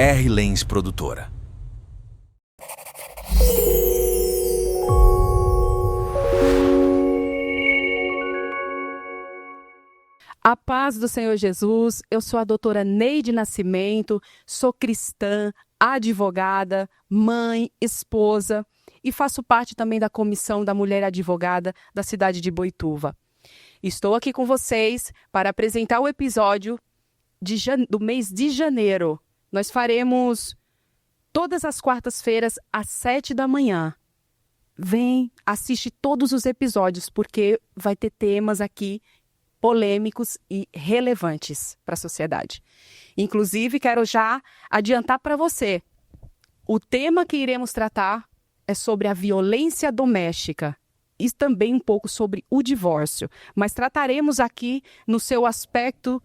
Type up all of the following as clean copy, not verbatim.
R. Lenz Produtora. A paz do Senhor Jesus, eu sou a doutora Neide Nascimento, sou cristã, advogada, mãe, esposa e faço parte também da Comissão da Mulher Advogada da cidade de Boituva. Estou aqui com vocês para apresentar o episódio do mês de janeiro. Nós faremos todas as quartas-feiras às 7 da manhã. Vem, assiste todos os episódios, porque vai ter temas aqui polêmicos e relevantes para a sociedade. Inclusive, quero já adiantar para você, o tema que iremos tratar é sobre a violência doméstica e também um pouco sobre o divórcio, mas trataremos aqui no seu aspecto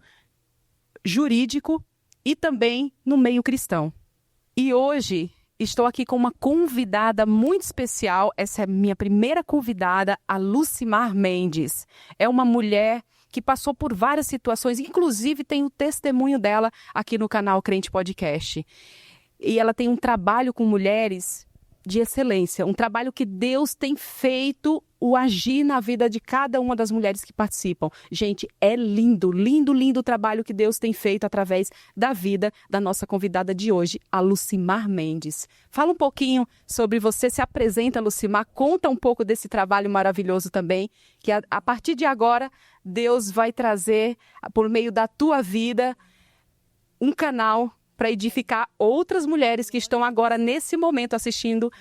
jurídico e também no meio cristão. E hoje estou aqui com uma convidada muito especial, essa é a minha primeira convidada, a Lucimar Mendes. É uma mulher que passou por várias situações, inclusive tem o testemunho dela aqui no canal Crente Podcast. E ela tem um trabalho com mulheres de excelência, um trabalho que Deus tem feito o agir na vida de cada uma das mulheres que participam. Gente, é lindo, lindo, lindo o trabalho que Deus tem feito através da vida da nossa convidada de hoje, a Lucimar Mendes. Fala um pouquinho sobre você, se apresenta, Lucimar, conta um pouco desse trabalho maravilhoso também, que a partir de agora Deus vai trazer, por meio da tua vida, um canal para edificar outras mulheres que estão agora, nesse momento, assistindo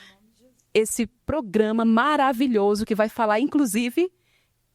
esse programa maravilhoso que vai falar, inclusive,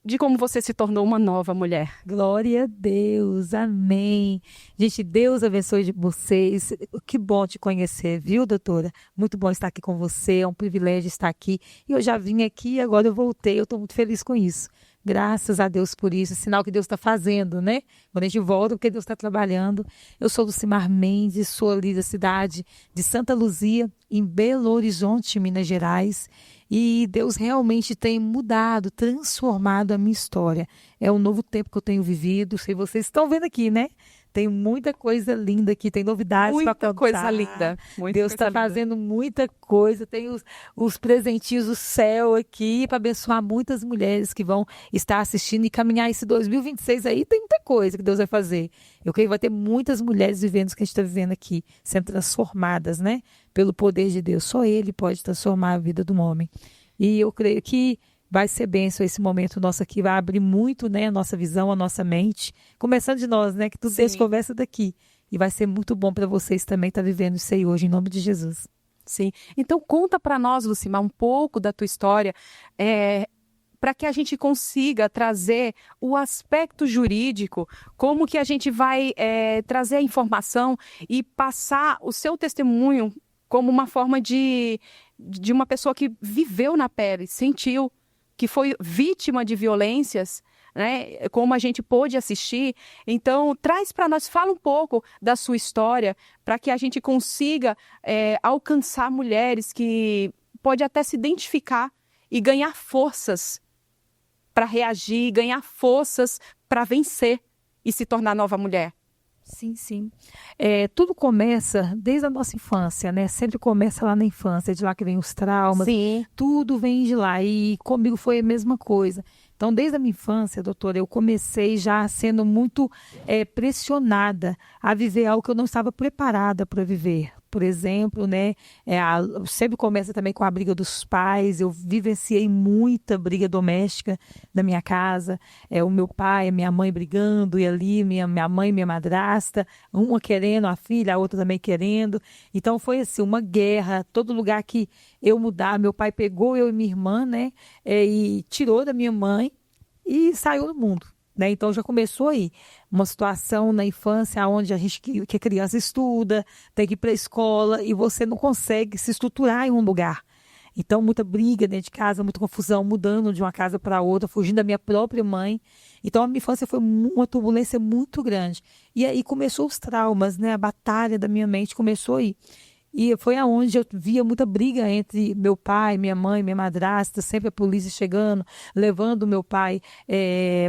de como você se tornou uma nova mulher. Glória a Deus, amém. Gente, Deus abençoe vocês. Que bom te conhecer, viu, doutora? Muito bom estar aqui com você, é um privilégio estar aqui. E eu já vim aqui e agora eu voltei, eu estou muito feliz com isso. Graças a Deus por isso, sinal que Deus está fazendo, né? Quando a gente volta, porque Deus está trabalhando. Eu sou Lucimar Mendes, sou ali da cidade de Santa Luzia, em Belo Horizonte, Minas Gerais. E Deus realmente tem mudado, transformado a minha história. É um novo tempo que eu tenho vivido, sei vocês estão vendo aqui, né? Tem muita coisa linda aqui, tem novidades para contar. Muita coisa linda. Deus está fazendo muita coisa, tem os presentinhos do céu aqui para abençoar muitas mulheres que vão estar assistindo e caminhar esse 2026 aí, tem muita coisa que Deus vai fazer. Eu creio que vai ter muitas mulheres vivendo o que a gente está vivendo aqui, sendo transformadas, né? Pelo poder de Deus. Só Ele pode transformar a vida de um homem. E eu creio que vai ser bênção esse momento nosso aqui, vai abrir muito, né, a nossa visão, a nossa mente, começando de nós, né, que tudo isso começa daqui. E vai ser muito bom para vocês também estar vivendo isso aí hoje, em nome de Jesus. Sim. Então, conta para nós, Lucimar, um pouco da tua história, para que a gente consiga trazer o aspecto jurídico, como que a gente vai trazer a informação e passar o seu testemunho como uma forma de uma pessoa que viveu na pele, sentiu, que foi vítima de violências, né? Como a gente pôde assistir. Então, traz para nós, fala um pouco da sua história, para que a gente consiga alcançar mulheres que podem até se identificar e ganhar forças para reagir, ganhar forças para vencer e se tornar nova mulher. Sim, sim. Tudo começa desde a nossa infância, né? Sempre começa lá na infância, de lá que vem os traumas. Sim. Tudo vem de lá e comigo foi a mesma coisa. Então, desde a minha infância, doutora, eu comecei já sendo muito pressionada a viver algo que eu não estava preparada para viver. Por exemplo, né, sempre começa também com a briga dos pais. Eu vivenciei muita briga doméstica na minha casa. O meu pai, a minha mãe brigando, e ali minha mãe e minha madrasta, uma querendo a filha, a outra também querendo. Então foi assim, uma guerra. Todo lugar que eu mudar, meu pai pegou eu e minha irmã, né, e tirou da minha mãe e saiu do mundo. Né? Então já começou aí uma situação na infância onde a gente que a criança estuda, tem que ir para a escola e você não consegue se estruturar em um lugar. Então muita briga dentro de casa, muita confusão, mudando de uma casa para outra, fugindo da minha própria mãe. Então a minha infância foi uma turbulência muito grande. E aí começou os traumas, né? A batalha da minha mente começou aí. E foi aonde eu via muita briga entre meu pai, minha mãe, minha madrasta, sempre a polícia chegando, levando meu pai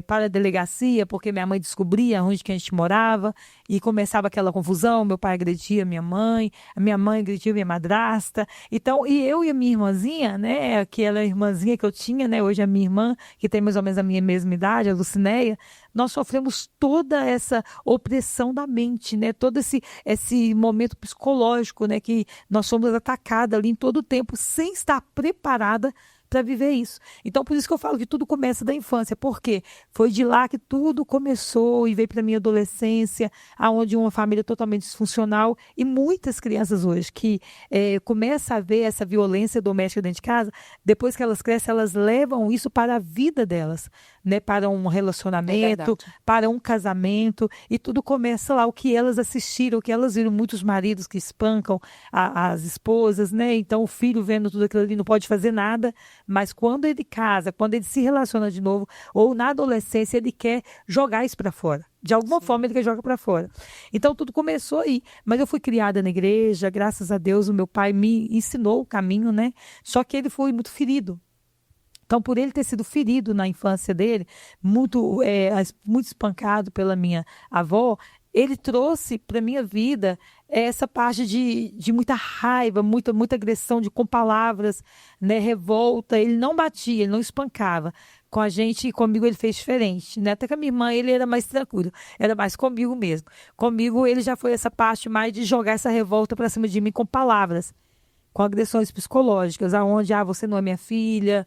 para a delegacia, porque minha mãe descobria onde que a gente morava, e começava aquela confusão, meu pai agredia minha mãe, a minha mãe agredia minha madrasta. Então, e eu e a minha irmãzinha, né, aquela irmãzinha que eu tinha, né, hoje a minha irmã, que tem mais ou menos a minha mesma idade, a Lucinéia, nós sofremos toda essa opressão da mente, né, todo esse momento psicológico, né, que nós somos atacadas ali em todo o tempo, sem estar preparada para viver isso. Então, por isso que eu falo que tudo começa da infância, porque foi de lá que tudo começou e veio para a minha adolescência, aonde uma família totalmente disfuncional e muitas crianças hoje que começam a ver essa violência doméstica dentro de casa, depois que elas crescem, elas levam isso para a vida delas, né? Para um relacionamento, para um casamento, e tudo começa lá, o que elas assistiram, o que elas viram, muitos maridos que espancam as esposas, né? Então o filho vendo tudo aquilo ali não pode fazer nada, mas quando ele casa, quando ele se relaciona de novo, ou na adolescência, ele quer jogar isso para fora. De alguma forma ele quer jogar para fora. Então tudo começou aí. Mas eu fui criada na igreja, graças a Deus o meu pai me ensinou o caminho, né? Só que ele foi muito ferido. Então, por ele ter sido ferido na infância dele, muito espancado pela minha avó, ele trouxe para a minha vida essa parte de muita raiva, muita agressão, com palavras, né, revolta. Ele não batia, ele não espancava. Com a gente e comigo ele fez diferente, né? Até com a minha irmã ele era mais tranquilo, era mais comigo mesmo. Comigo ele já foi essa parte mais de jogar essa revolta para cima de mim com palavras, com agressões psicológicas, aonde, você não é minha filha,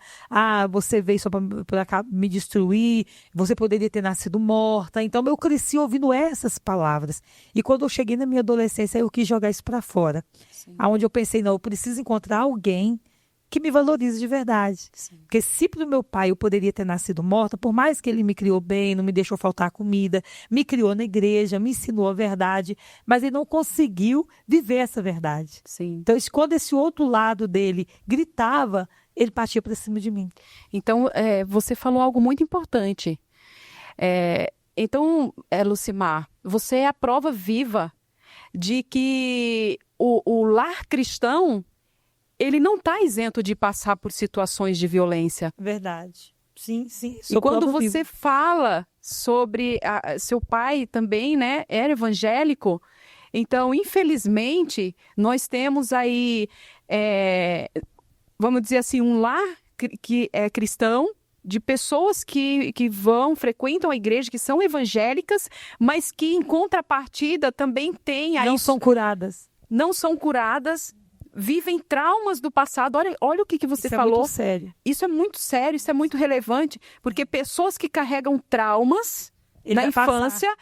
você veio só para me destruir, você poderia ter nascido morta. Então eu cresci ouvindo essas palavras. E quando eu cheguei na minha adolescência, eu quis jogar isso para fora. Sim. Aonde eu pensei, não, eu preciso encontrar alguém que me valorize de verdade. Sim. Porque se pro meu pai eu poderia ter nascido morta, por mais que ele me criou bem, não me deixou faltar comida, me criou na igreja, me ensinou a verdade, mas ele não conseguiu viver essa verdade. Sim. Então, quando esse outro lado dele gritava, ele partia para cima de mim. Então, você falou algo muito importante. Então, Lucimar, você é a prova viva de que o lar cristão ele não está isento de passar por situações de violência. Verdade. Sim. E quando você fala sobre seu pai também, né, era evangélico, então, infelizmente, nós temos aí, vamos dizer assim, um lar que é cristão, de pessoas que frequentam a igreja, que são evangélicas, mas que, em contrapartida, também têm... Não são curadas. Não são curadas, vivem traumas do passado. Olha o que você falou. Isso é muito sério. Isso é muito sério, isso é muito relevante, porque pessoas que carregam traumas na infância,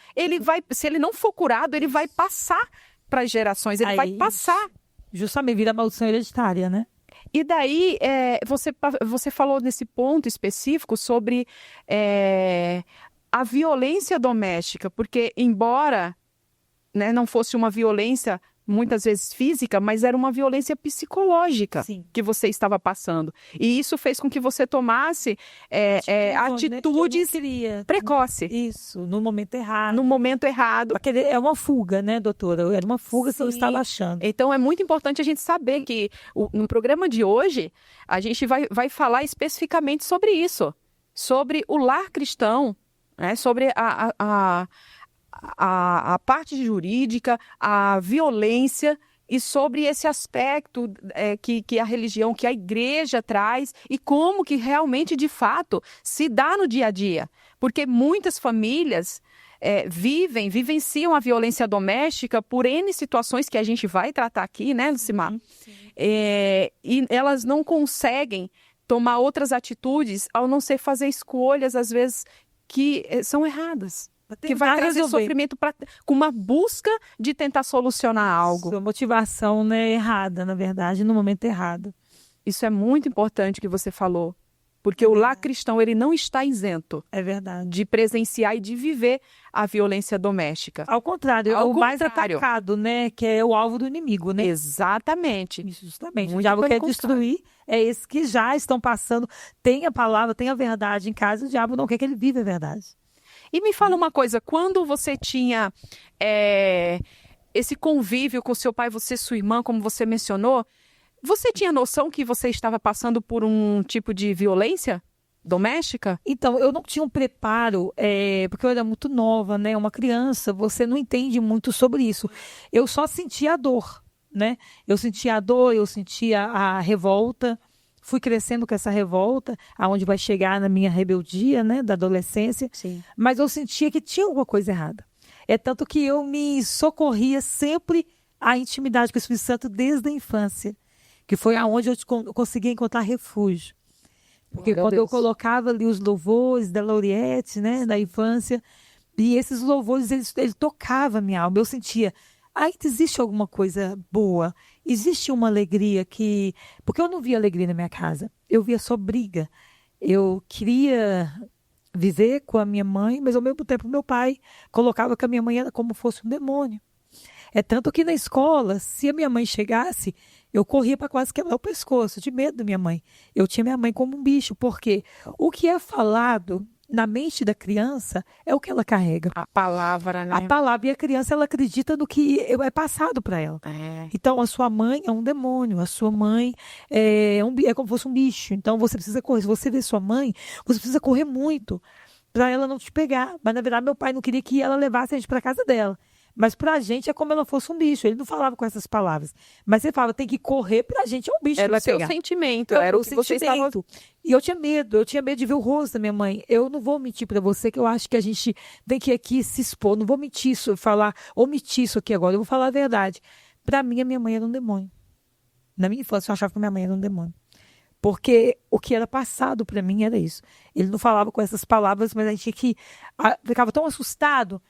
se ele não for curado, ele vai passar para as gerações, ele vai passar. Justamente, vira maldição hereditária, né? E daí, você falou nesse ponto específico sobre a violência doméstica, porque embora, né, não fosse uma violência muitas vezes física, mas era uma violência psicológica. Sim. Que você estava passando. E isso fez com que você tomasse atitudes precoces. Isso, no momento errado. No momento errado. Porque é uma fuga, né, doutora? Era uma fuga que eu estava achando. Então, é muito importante a gente saber que no programa de hoje, a gente vai falar especificamente sobre isso. Sobre o lar cristão, né, sobre a parte jurídica, a violência e sobre esse aspecto que a religião, que a igreja traz e como que realmente, de fato, se dá no dia a dia. Porque muitas famílias vivenciam a violência doméstica por N situações que a gente vai tratar aqui, né, Lucimar? E elas não conseguem tomar outras atitudes, ao não ser fazer escolhas, às vezes, que são erradas. Que vai trazer sofrimento com uma busca de tentar solucionar algo. Sua motivação, né, errada, na verdade, no momento errado. Isso é muito importante que você falou. Porque o lar cristão, ele não está isento. É verdade. De presenciar e de viver a violência doméstica. Ao contrário, é o mais atacado, né? Que é o alvo do inimigo, né? Exatamente. Justamente. O diabo quer destruir, é esses que já estão passando, tem a palavra, tem a verdade em casa, o diabo não quer que ele viva a verdade. E me fala uma coisa, quando você tinha esse convívio com seu pai, você e sua irmã, como você mencionou, você tinha noção que você estava passando por um tipo de violência doméstica? Então, eu não tinha um preparo, porque eu era muito nova, né? Uma criança, você não entende muito sobre isso. Eu só sentia a dor, né? Eu sentia a dor, eu sentia a revolta. Fui crescendo com essa revolta, aonde vai chegar na minha rebeldia, né? Da adolescência. Sim. Mas eu sentia que tinha alguma coisa errada. É tanto que eu me socorria sempre à intimidade com o Espírito Santo desde a infância, que foi aonde eu consegui encontrar refúgio. Porque quando eu colocava ali os louvores da Lauriette, né, da infância, e esses louvores, ele tocava a minha alma. Eu sentia, ainda existe alguma coisa boa, existe uma alegria que... Porque eu não via alegria na minha casa, eu via só briga. Eu queria viver com a minha mãe, mas ao mesmo tempo meu pai colocava que a minha mãe era como fosse um demônio. É tanto que na escola, se a minha mãe chegasse, eu corria para quase quebrar o pescoço, de medo da minha mãe. Eu tinha minha mãe como um bicho, porque o que é falado na mente da criança é o que ela carrega. A palavra, né? A palavra, e a criança, ela acredita no que é passado para ela. Então, a sua mãe é um demônio, a sua mãe é como se fosse um bicho. Então, você precisa correr. Se você vê sua mãe, você precisa correr muito para ela não te pegar. Mas, na verdade, meu pai não queria que ela levasse a gente para casa dela. Mas pra gente é como ela fosse um bicho. Ele não falava com essas palavras. Mas ele falava, tem que correr, pra gente é um bicho. Era seu sentimento, era o que você estava... E eu tinha medo de ver o rosto da minha mãe. Eu não vou mentir pra você, que eu acho que a gente tem que aqui se expor. Não vou mentir isso, omitir isso aqui agora. Eu vou falar a verdade. Pra mim, a minha mãe era um demônio. Na minha infância, eu achava que a minha mãe era um demônio. Porque o que era passado pra mim era isso. Ele não falava com essas palavras, mas a gente ficava tão assustado.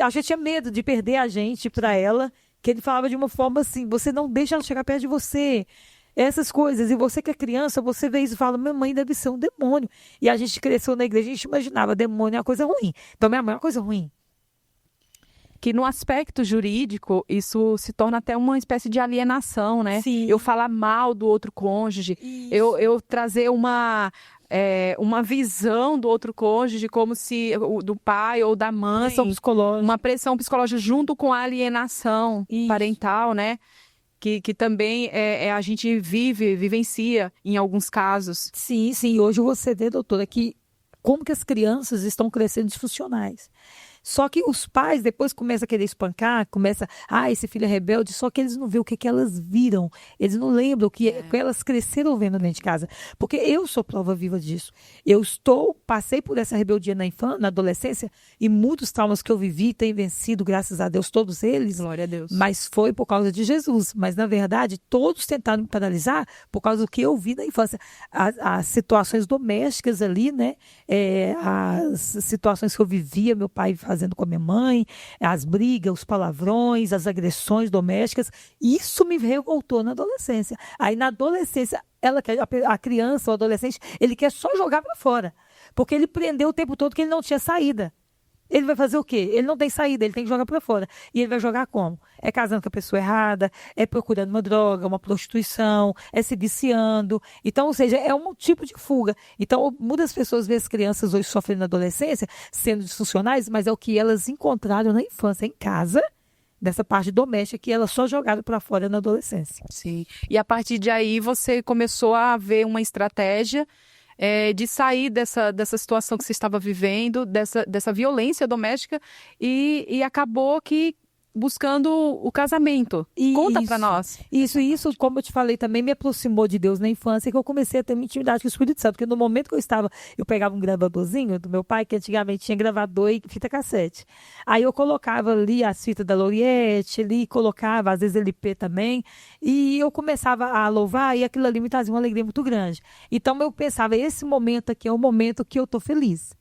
A gente tinha medo de perder a gente para ela, que ele falava de uma forma assim, você não deixa ela chegar perto de você. Essas coisas. E você que é criança, você vê isso e fala, minha mãe deve ser um demônio. E a gente cresceu na igreja, a gente imaginava, demônio é uma coisa ruim. Então minha mãe é uma coisa ruim. Que no aspecto jurídico, isso se torna até uma espécie de alienação, né? Sim. Eu falar mal do outro cônjuge, eu trazer uma visão do outro cônjuge como se do pai ou da mãe, Pressão psicológica. uma pressão psicológica junto com a alienação parental, né? Que também a gente vivencia em alguns casos. Sim, sim. Hoje você vê, doutora, que como que as crianças estão crescendo disfuncionais. Só que os pais depois começam a querer espancar, esse filho é rebelde, só que eles não vêem o que elas viram. Eles não lembram o que elas cresceram vendo dentro de casa. Porque eu sou prova viva disso. Passei por essa rebeldia na adolescência e muitos traumas que eu vivi têm vencido, graças a Deus, todos eles. Glória a Deus. Mas foi por causa de Jesus. Mas, na verdade, todos tentaram me paralisar por causa do que eu vi na infância. As situações domésticas ali, né? As situações que eu vivia, meu pai fazendo com a minha mãe, as brigas, os palavrões, as agressões domésticas, isso me revoltou na adolescência. Aí na adolescência, a criança ou adolescente, ele quer só jogar para fora, porque ele prendeu o tempo todo que ele não tinha saída. Ele vai fazer o quê? Ele não tem saída, ele tem que jogar para fora. E ele vai jogar como? É casando com a pessoa errada, é procurando uma droga, uma prostituição, é se viciando. Então, ou seja, é um tipo de fuga. Então, muitas pessoas veem as crianças hoje sofrendo na adolescência, sendo disfuncionais, mas é o que elas encontraram na infância, em casa, dessa parte doméstica, que elas só jogaram para fora na adolescência. Sim. E a partir de aí, você começou a ver uma estratégia de sair dessa situação que você estava vivendo, dessa violência doméstica, e acabou que buscando o casamento. Conta para nós. Isso, como eu te falei, também me aproximou de Deus na infância, que eu comecei a ter uma intimidade com o Espírito Santo, porque no momento que eu pegava um gravadorzinho do meu pai, que antigamente tinha gravador e fita cassete. Aí eu colocava ali as fitas da Lauriette, ali colocava, às vezes, LP também, e eu começava a louvar, e aquilo ali me trazia uma alegria muito grande. Então eu pensava, esse momento aqui é o momento que eu tô feliz.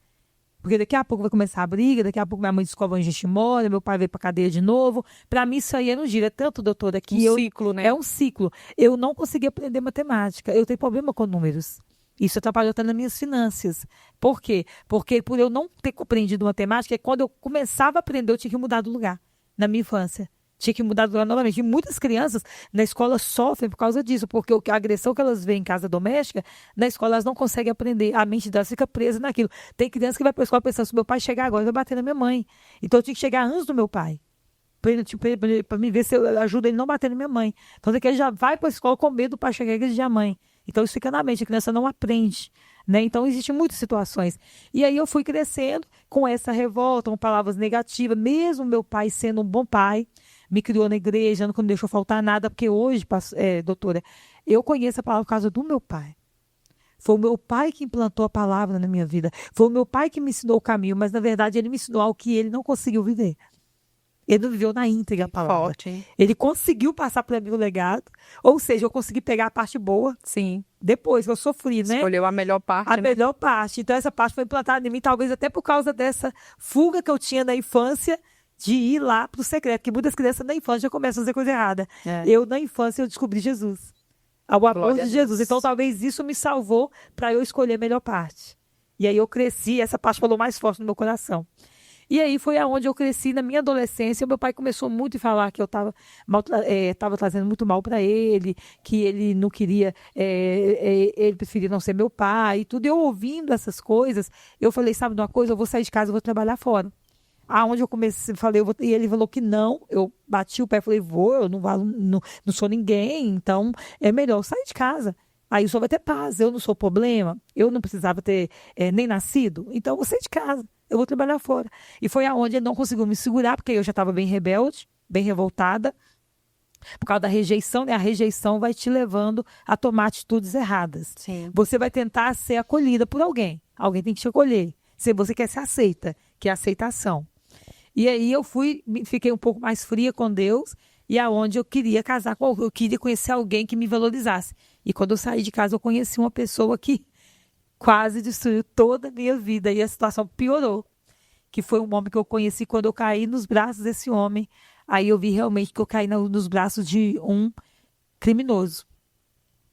Porque daqui a pouco vai começar a briga, daqui a pouco minha mãe descobre onde a gente mora, meu pai veio pra cadeia de novo. Para mim isso aí não gira. É tanto, doutora, que ciclo, né? É um ciclo. Eu não consegui aprender matemática. Eu tenho problema com números. Isso atrapalhou até nas minhas finanças. Por quê? Porque por eu não ter compreendido matemática, quando eu começava a aprender, eu tinha que mudar do lugar. Na minha infância. Tinha que mudar do lugar novamente. E muitas crianças na escola sofrem por causa disso, porque a agressão que elas veem em casa doméstica, na escola elas não conseguem aprender. A mente delas fica presa naquilo. Tem criança que vai para a escola pensando, se meu pai chegar agora, vai bater na minha mãe. Então eu tinha que chegar antes do meu pai. para me ver se eu ajudo ele não bater na minha mãe. Então, que ele já vai para a escola com medo para chegar a igreja a mãe. Então, isso fica na mente, a criança não aprende, né? Então, existem muitas situações. E aí eu fui crescendo com essa revolta, com palavras negativas, mesmo meu pai sendo um bom pai, me criou na igreja, não me deixou faltar nada, porque hoje, doutora, eu conheço a palavra por causa do meu pai. Foi o meu pai que implantou a palavra na minha vida. Foi o meu pai que me ensinou o caminho, mas na verdade ele me ensinou algo que ele não conseguiu viver. Ele não viveu na íntegra a palavra. Forte, hein? Ele conseguiu passar para mim o legado, ou seja, eu consegui pegar a parte boa. Sim. Depois que eu sofri, né? Escolheu a melhor parte. A melhor parte. Então essa parte foi implantada em mim, talvez até por causa dessa fuga que eu tinha na infância, de ir lá para o secreto, que muitas crianças na infância já começam a fazer coisa errada. Eu, na infância, eu descobri Jesus. Ao amor de Jesus. Então, talvez isso me salvou para eu escolher a melhor parte. E aí eu cresci, essa parte falou mais forte no meu coração. E aí foi aonde eu cresci na minha adolescência. Meu pai começou muito a falar que eu estava trazendo muito mal para ele, que ele não queria, ele preferia não ser meu pai e tudo. Eu ouvindo essas coisas, eu falei, sabe de uma coisa? Eu vou sair de casa, eu vou trabalhar fora. Aonde eu comecei, falei, e ele falou que não, eu bati o pé, falei, eu não sou ninguém, então é melhor eu sair de casa. Aí o senhor vai ter paz, eu não sou problema, eu não precisava ter nem nascido, então eu vou sair de casa, eu vou trabalhar fora. E foi aonde ele não conseguiu me segurar, porque eu já estava bem rebelde, bem revoltada, por causa da rejeição, né? A rejeição vai te levando a tomar atitudes erradas. Sim. Você vai tentar ser acolhida por alguém tem que te acolher. Se você quer ser aceita, que é a aceitação. E aí eu fiquei um pouco mais fria com Deus, e aonde eu queria casar com alguém, eu queria conhecer alguém que me valorizasse. E quando eu saí de casa, eu conheci uma pessoa que quase destruiu toda a minha vida, e a situação piorou. Que foi um homem que eu conheci quando eu caí nos braços desse homem. Aí eu vi realmente que eu caí nos braços de um criminoso,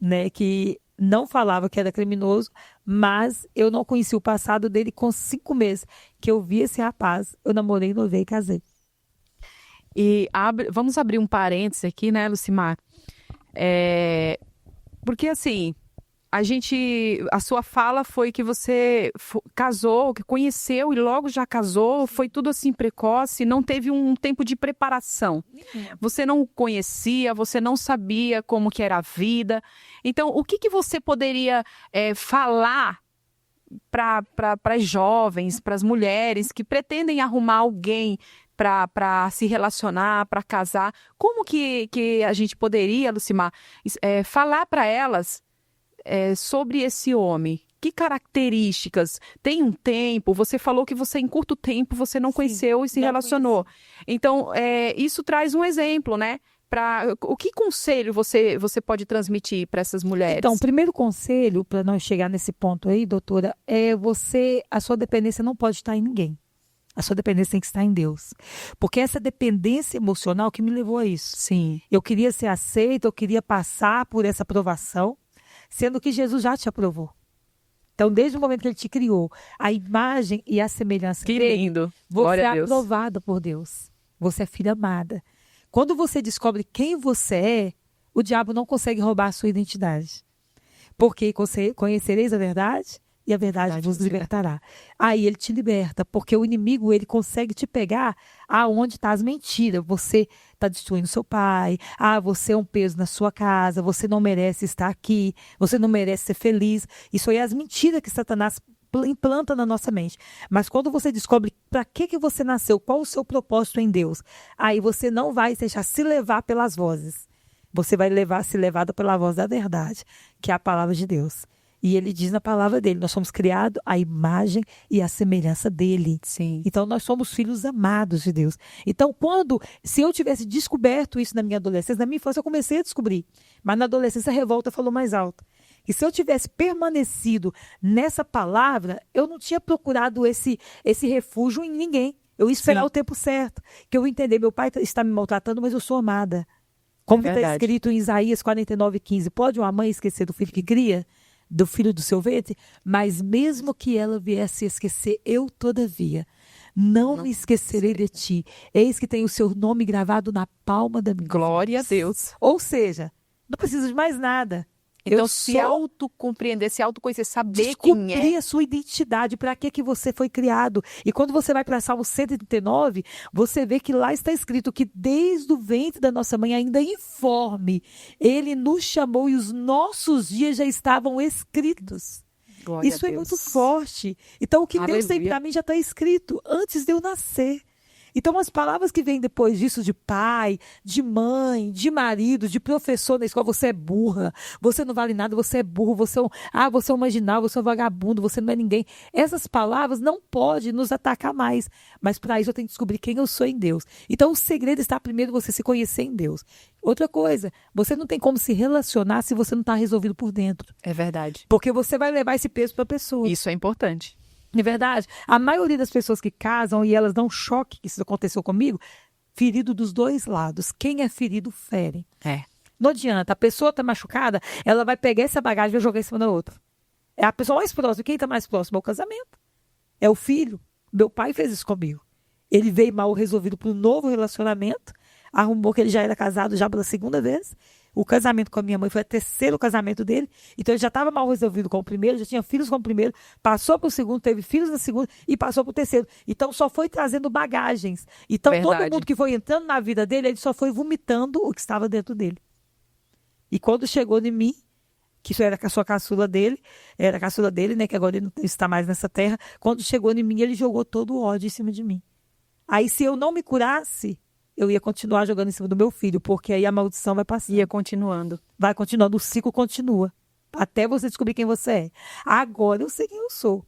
né? Que não falava que era criminoso, mas eu não conheci o passado dele. Com 5 meses que eu vi esse rapaz, eu namorei, noivei e casei. E vamos abrir um parênteses aqui, né, Lucimar? Porque assim, a sua fala foi que você casou, que conheceu e logo já casou, foi tudo assim precoce, não teve um tempo de preparação. Você não conhecia, você não sabia como que era a vida. Então, o que você poderia falar para as jovens, para as mulheres que pretendem arrumar alguém para se relacionar, para casar? Como que a gente poderia, Lucimar, falar para elas sobre esse homem? Que características? Tem um tempo, você falou que você em curto tempo você não conheceu e se relacionou. Então, isso traz um exemplo, né? O que conselho você pode transmitir para essas mulheres? Então, o primeiro conselho, para nós chegar nesse ponto aí, doutora, a sua dependência não pode estar em ninguém. A sua dependência tem que estar em Deus. Porque essa dependência emocional que me levou a isso. Sim. Eu queria ser aceita, eu queria passar por essa aprovação, sendo que Jesus já te aprovou. Então, desde o momento que ele te criou, a imagem e a semelhança dele, você é aprovada por Deus. Você é filha amada. Quando você descobre quem você é, o diabo não consegue roubar a sua identidade. Porque conhecereis a verdade e a verdade vos libertará. Aí ele te liberta, porque o inimigo ele consegue te pegar aonde está as mentiras. Você está destruindo seu pai, você é um peso na sua casa, você não merece estar aqui, você não merece ser feliz. Isso aí é as mentiras que Satanás implanta na nossa mente. Mas quando você descobre para que você nasceu, qual o seu propósito em Deus, aí você não vai deixar se levar pelas vozes. Você vai ser levada pela voz da verdade, que é a palavra de Deus. E ele diz na palavra dele, nós somos criados à imagem e à semelhança dele. Sim. Então, nós somos filhos amados de Deus. Então, se eu tivesse descoberto isso na minha adolescência, na minha infância eu comecei a descobrir. Mas na adolescência a revolta falou mais alto. E se eu tivesse permanecido nessa palavra, eu não tinha procurado esse refúgio em ninguém. Eu ia esperar o tempo certo. Que eu ia entender, meu pai está me maltratando, mas eu sou amada. Como está escrito em Isaías 49:15, pode uma mãe esquecer do filho que cria? Do filho do seu ventre? Mas mesmo que ela viesse a esquecer, eu todavia não me esquecerei de ti. Eis que tem o seu nome gravado na palma da minha mão. Glória a Deus. Ou seja, não precisa de mais nada. Então, se autocompreender, se autoconhecer, saber quem é. Descobrir a sua identidade, para que você foi criado. E quando você vai para Salmo 139, você vê que lá está escrito que desde o ventre da nossa mãe, ainda informe, ele nos chamou e os nossos dias já estavam escritos. Glória Isso a é Deus. muito forte. Então, o que Deus tem Aleluia. para mim já está escrito antes de eu nascer. Então, as palavras que vêm depois disso, de pai, de mãe, de marido, de professor na escola, você é burra, você não vale nada, você é burro, você é um marginal, você é um vagabundo, você não é ninguém. Essas palavras não podem nos atacar mais. Mas para isso eu tenho que descobrir quem eu sou em Deus. Então, o segredo está primeiro você se conhecer em Deus. Outra coisa, você não tem como se relacionar se você não está resolvido por dentro. É verdade. Porque você vai levar esse peso para a pessoa. Isso é importante. De verdade, a maioria das pessoas que casam e elas dão um choque, que isso aconteceu comigo, ferido dos dois lados. Quem é ferido, fere. É. Não adianta, a pessoa está machucada, ela vai pegar essa bagagem e vai jogar em cima da outra. É a pessoa mais próxima. Quem está mais próximo é o casamento. É o filho. Meu pai fez isso comigo. Ele veio mal resolvido para um novo relacionamento, arrumou que ele já era casado já pela segunda vez. O casamento com a minha mãe foi o terceiro casamento dele. Então, ele já estava mal resolvido com o primeiro, já tinha filhos com o primeiro, passou para o segundo, teve filhos na segunda e passou para o terceiro. Então, só foi trazendo bagagens. Então, Verdade. todo mundo que foi entrando na vida dele, ele só foi vomitando o que estava dentro dele. E quando chegou em mim, que isso era a sua caçula dele, era a caçula dele, né, que agora ele não está mais nessa terra, quando chegou em mim, ele jogou todo o ódio em cima de mim. Aí, se eu não me curasse, eu ia continuar jogando em cima do meu filho, porque aí a maldição vai passar. Ia continuando. Vai continuando, o ciclo continua. Até você descobrir quem você é. Agora eu sei quem eu sou.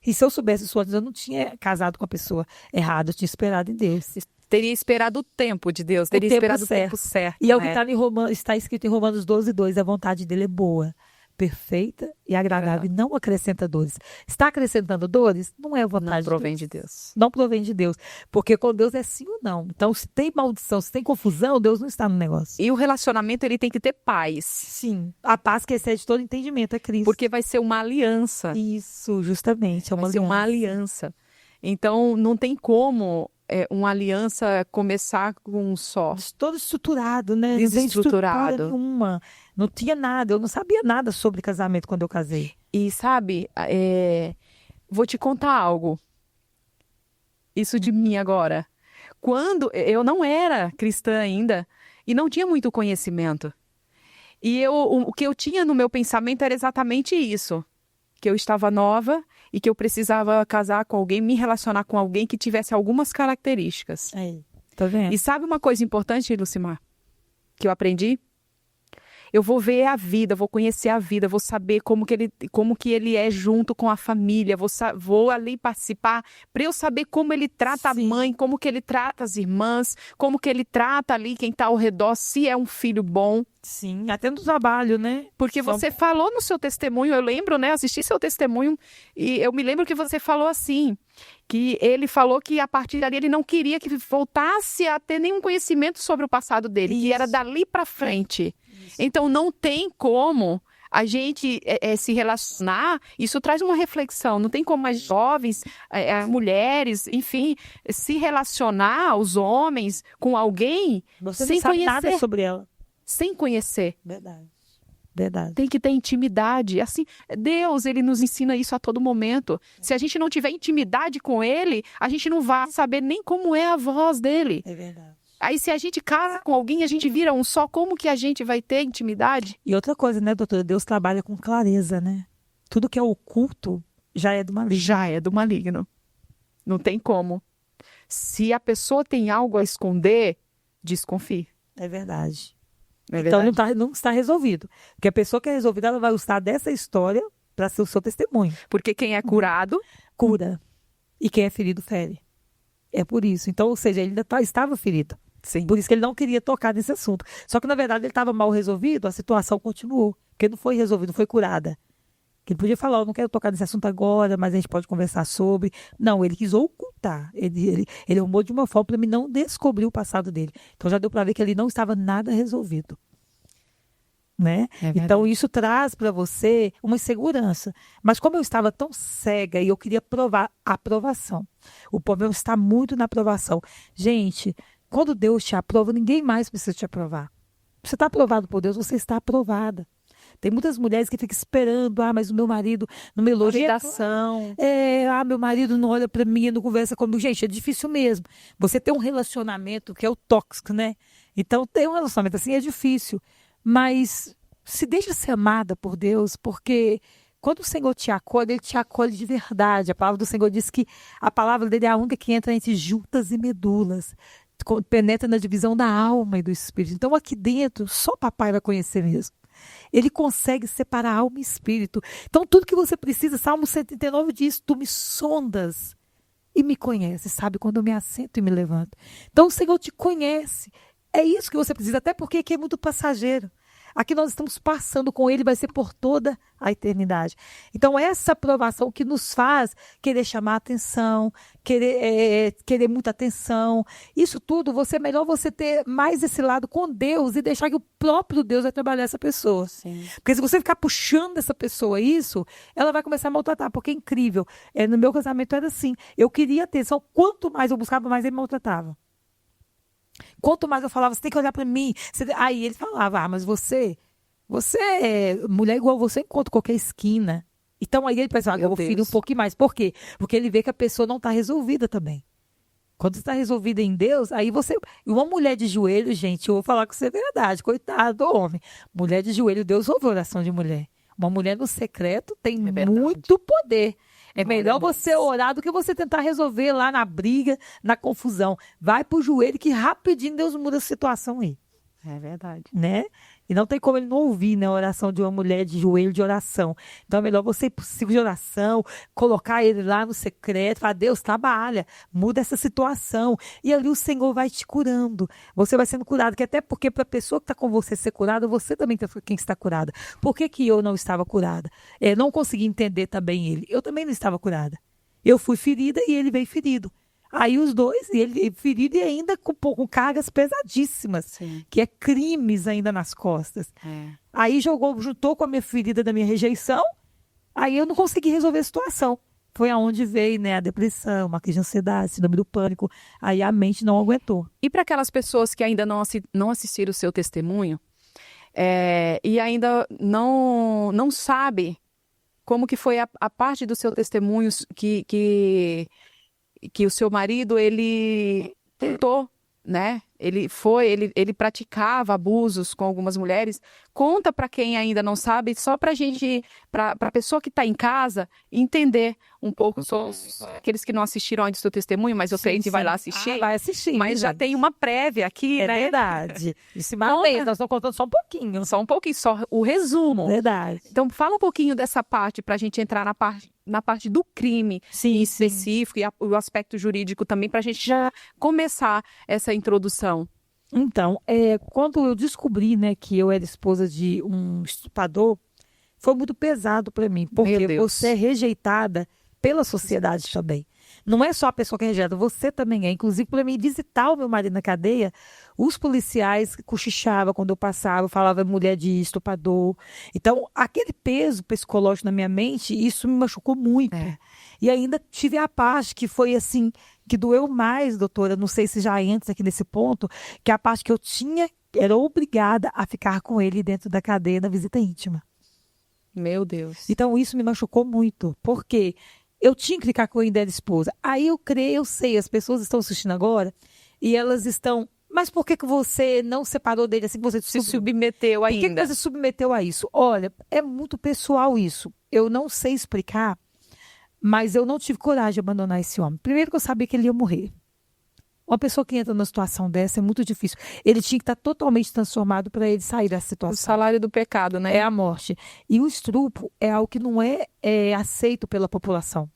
E se eu soubesse isso antes, eu não tinha casado com a pessoa errada, eu tinha esperado em Deus. Teria esperado o tempo de Deus, teria tempo esperado certo. o tempo certo. E é o que né? está escrito em Romanos 12:2, a vontade dele é boa, perfeita e agradável, e não acrescenta dores. Está acrescentando dores? Não é a vontade Não de provém Deus. de Deus. Não provém de Deus. Porque com Deus é sim ou não. Então, se tem maldição, se tem confusão, Deus não está no negócio. E o relacionamento, ele tem que ter paz. Sim. A paz que excede todo entendimento é Cristo. Porque vai ser uma aliança. Isso, justamente. É uma Vai ser uma aliança. Então, não tem como uma aliança começar com um só. Todo estruturado, né? Desestruturado. Não tem estrutura nenhuma. Não tinha nada. Eu não sabia nada sobre casamento quando eu casei. E sabe, vou te contar algo. Isso de mim agora. Quando eu não era cristã ainda e não tinha muito conhecimento. E o que eu tinha no meu pensamento era exatamente isso. Que eu estava nova e que eu precisava casar com alguém, me relacionar com alguém que tivesse algumas características. Aí, tá vendo? E sabe uma coisa importante, Lucimar, que eu aprendi? Eu vou ver a vida, vou conhecer a vida, vou saber como que ele é junto com a família, vou ali participar para eu saber como ele trata Sim. a mãe, como que ele trata as irmãs, como que ele trata ali quem está ao redor, se é um filho bom. Sim, até no trabalho, né? Porque você falou no seu testemunho, eu lembro, né? Assisti seu testemunho e eu me lembro que você falou assim, que ele falou que a partir dali ele não queria que voltasse a ter nenhum conhecimento sobre o passado dele, que era dali para frente. Isso. Então não tem como a gente se relacionar, isso traz uma reflexão, não tem como as jovens, mulheres, enfim, se relacionar, os homens, com alguém você sem não sabe conhecer. nada sobre ela. Sem conhecer. Verdade. Verdade. Tem que ter intimidade. Assim, Deus, ele nos ensina isso a todo momento. Se a gente não tiver intimidade com ele, a gente não vai saber nem como é a voz dele. É verdade. Aí, se a gente casa com alguém, a gente vira um só, como que a gente vai ter intimidade? E outra coisa, né, doutora? Deus trabalha com clareza, né? Tudo que é oculto já é do maligno. Já é do maligno. Não tem como. Se a pessoa tem algo a esconder, desconfie. É verdade. É então verdade? não está resolvido. Porque a pessoa que é resolvida, ela vai usar dessa história para ser o seu testemunho. Porque quem é curado, cura. E quem é ferido, fere. É por isso. Então, ou seja, ele ainda estava ferido. Sim. Por isso que ele não queria tocar nesse assunto. Só que, na verdade, ele estava mal resolvido, a situação continuou. Porque não foi resolvido, não foi curada. Que ele podia falar, eu não quero tocar nesse assunto agora, mas a gente pode conversar sobre. Não, ele quis ocultar. Ele arrumou de uma forma para mim não descobrir o passado dele. Então já deu para ver que ele não estava nada resolvido. Né? Então isso traz para você uma insegurança. Mas como eu estava tão cega e eu queria provar a aprovação. O problema está muito na aprovação. Gente, quando Deus te aprova, ninguém mais precisa te aprovar. Você está aprovado por Deus, você está aprovada. Tem muitas mulheres que ficam esperando, mas o meu marido não me elogia. Validação. Meu marido não olha para mim, não conversa comigo. Gente, é difícil mesmo. Você tem um relacionamento que é o tóxico, né? Então, ter um relacionamento assim é difícil. Mas se deixa ser amada por Deus, porque quando o Senhor te acolhe, Ele te acolhe de verdade. A palavra do Senhor diz que a palavra dele é a única que entra entre juntas e medulas, penetra na divisão da alma e do espírito. Então, aqui dentro, só papai vai conhecer mesmo. Ele consegue separar alma e espírito. Então, tudo que você precisa, Salmo 139 diz, tu me sondas e me conheces, sabe quando eu me assento e me levanto. Então, o Senhor te conhece. É isso que você precisa, até porque aqui é muito passageiro. Aqui nós estamos passando com Ele, vai ser por toda a eternidade. Então, essa aprovação que nos faz querer chamar atenção, querer muita atenção, isso tudo, é melhor você ter mais esse lado com Deus e deixar que o próprio Deus vai trabalhar essa pessoa. Sim. Porque se você ficar puxando essa pessoa isso, ela vai começar a maltratar, porque é incrível. No meu casamento era assim, eu queria atenção, quanto mais eu buscava, mais ele maltratava. Quanto mais eu falava, você tem que olhar para mim. Aí ele falava, mas você é mulher igual você, encontra qualquer esquina. Então aí ele pensava, eu vou ferir um pouquinho mais. Por quê? Porque ele vê que a pessoa não está resolvida também. Quando está resolvida em Deus, aí você... Uma mulher de joelho, gente, eu vou falar com você a verdade, coitado do homem. Mulher de joelho, Deus ouve a oração de mulher. Uma mulher no secreto tem muito poder. É melhor você orar do que você tentar resolver lá na briga, na confusão. Vai pro joelho que rapidinho Deus muda a situação aí. É verdade. Né? E não tem como ele não ouvir, né, a oração de uma mulher de joelho de oração. Então é melhor você ir pro ciclo de oração, colocar ele lá no secreto, falar, Deus, trabalha, muda essa situação. E ali o Senhor vai te curando. Você vai sendo curado, que até porque para a pessoa que está com você ser curada, você também tem quem está curada. Por que eu não estava curada? Não consegui entender também ele. Eu também não estava curada. Eu fui ferida e ele veio ferido. Aí os dois, e ele ferido e ainda com cargas pesadíssimas, Sim. que é crimes ainda nas costas. Aí juntou com a minha ferida da minha rejeição, aí eu não consegui resolver a situação. Foi aonde veio, né, a depressão, uma crise de ansiedade, síndrome do pânico, aí a mente não aguentou. E para aquelas pessoas que ainda não assistiram o seu testemunho, e ainda não sabe como que foi a parte do seu testemunho que o seu marido, ele tentou, né? Ele praticava abusos com algumas mulheres. Conta para quem ainda não sabe, só para a pessoa que está em casa entender um pouco, só aqueles que não assistiram antes do testemunho, mas eu creio que vai lá assistir. Vai assistir. Mas já tem uma prévia aqui, né? Verdade. Nós estamos contando só um pouquinho. Só um pouquinho, só o resumo. Verdade. Então, fala um pouquinho dessa parte para a gente entrar na parte do crime em específico e o aspecto jurídico também, para a gente já começar essa introdução. Então, quando eu descobri, né, que eu era esposa de um estuprador, foi muito pesado para mim, porque você é rejeitada pela sociedade também. Não é só a pessoa que é rejeitada, você também é. Inclusive, para mim visitar o meu marido na cadeia, os policiais cochichavam quando eu passava, falava mulher de estuprador. Então, aquele peso psicológico na minha mente, isso me machucou muito. E ainda tive a parte que foi assim, que doeu mais, doutora, não sei se já entra aqui nesse ponto, que a parte que eu era obrigada a ficar com ele dentro da cadeia na visita íntima. Meu Deus. Então, isso me machucou muito, porque eu tinha que ficar com ele da esposa. Aí eu sei, as pessoas estão assistindo agora e elas estão... Mas por que você não separou dele assim que você se submeteu ainda? Por que você se submeteu a isso? Olha, é muito pessoal isso. Eu não sei explicar, mas eu não tive coragem de abandonar esse homem. Primeiro que eu sabia que ele ia morrer. Uma pessoa que entra numa situação dessa é muito difícil. Ele tinha que estar totalmente transformado para ele sair dessa situação. O salário do pecado, né? É a morte. E o estupro é algo que não é aceito pela população.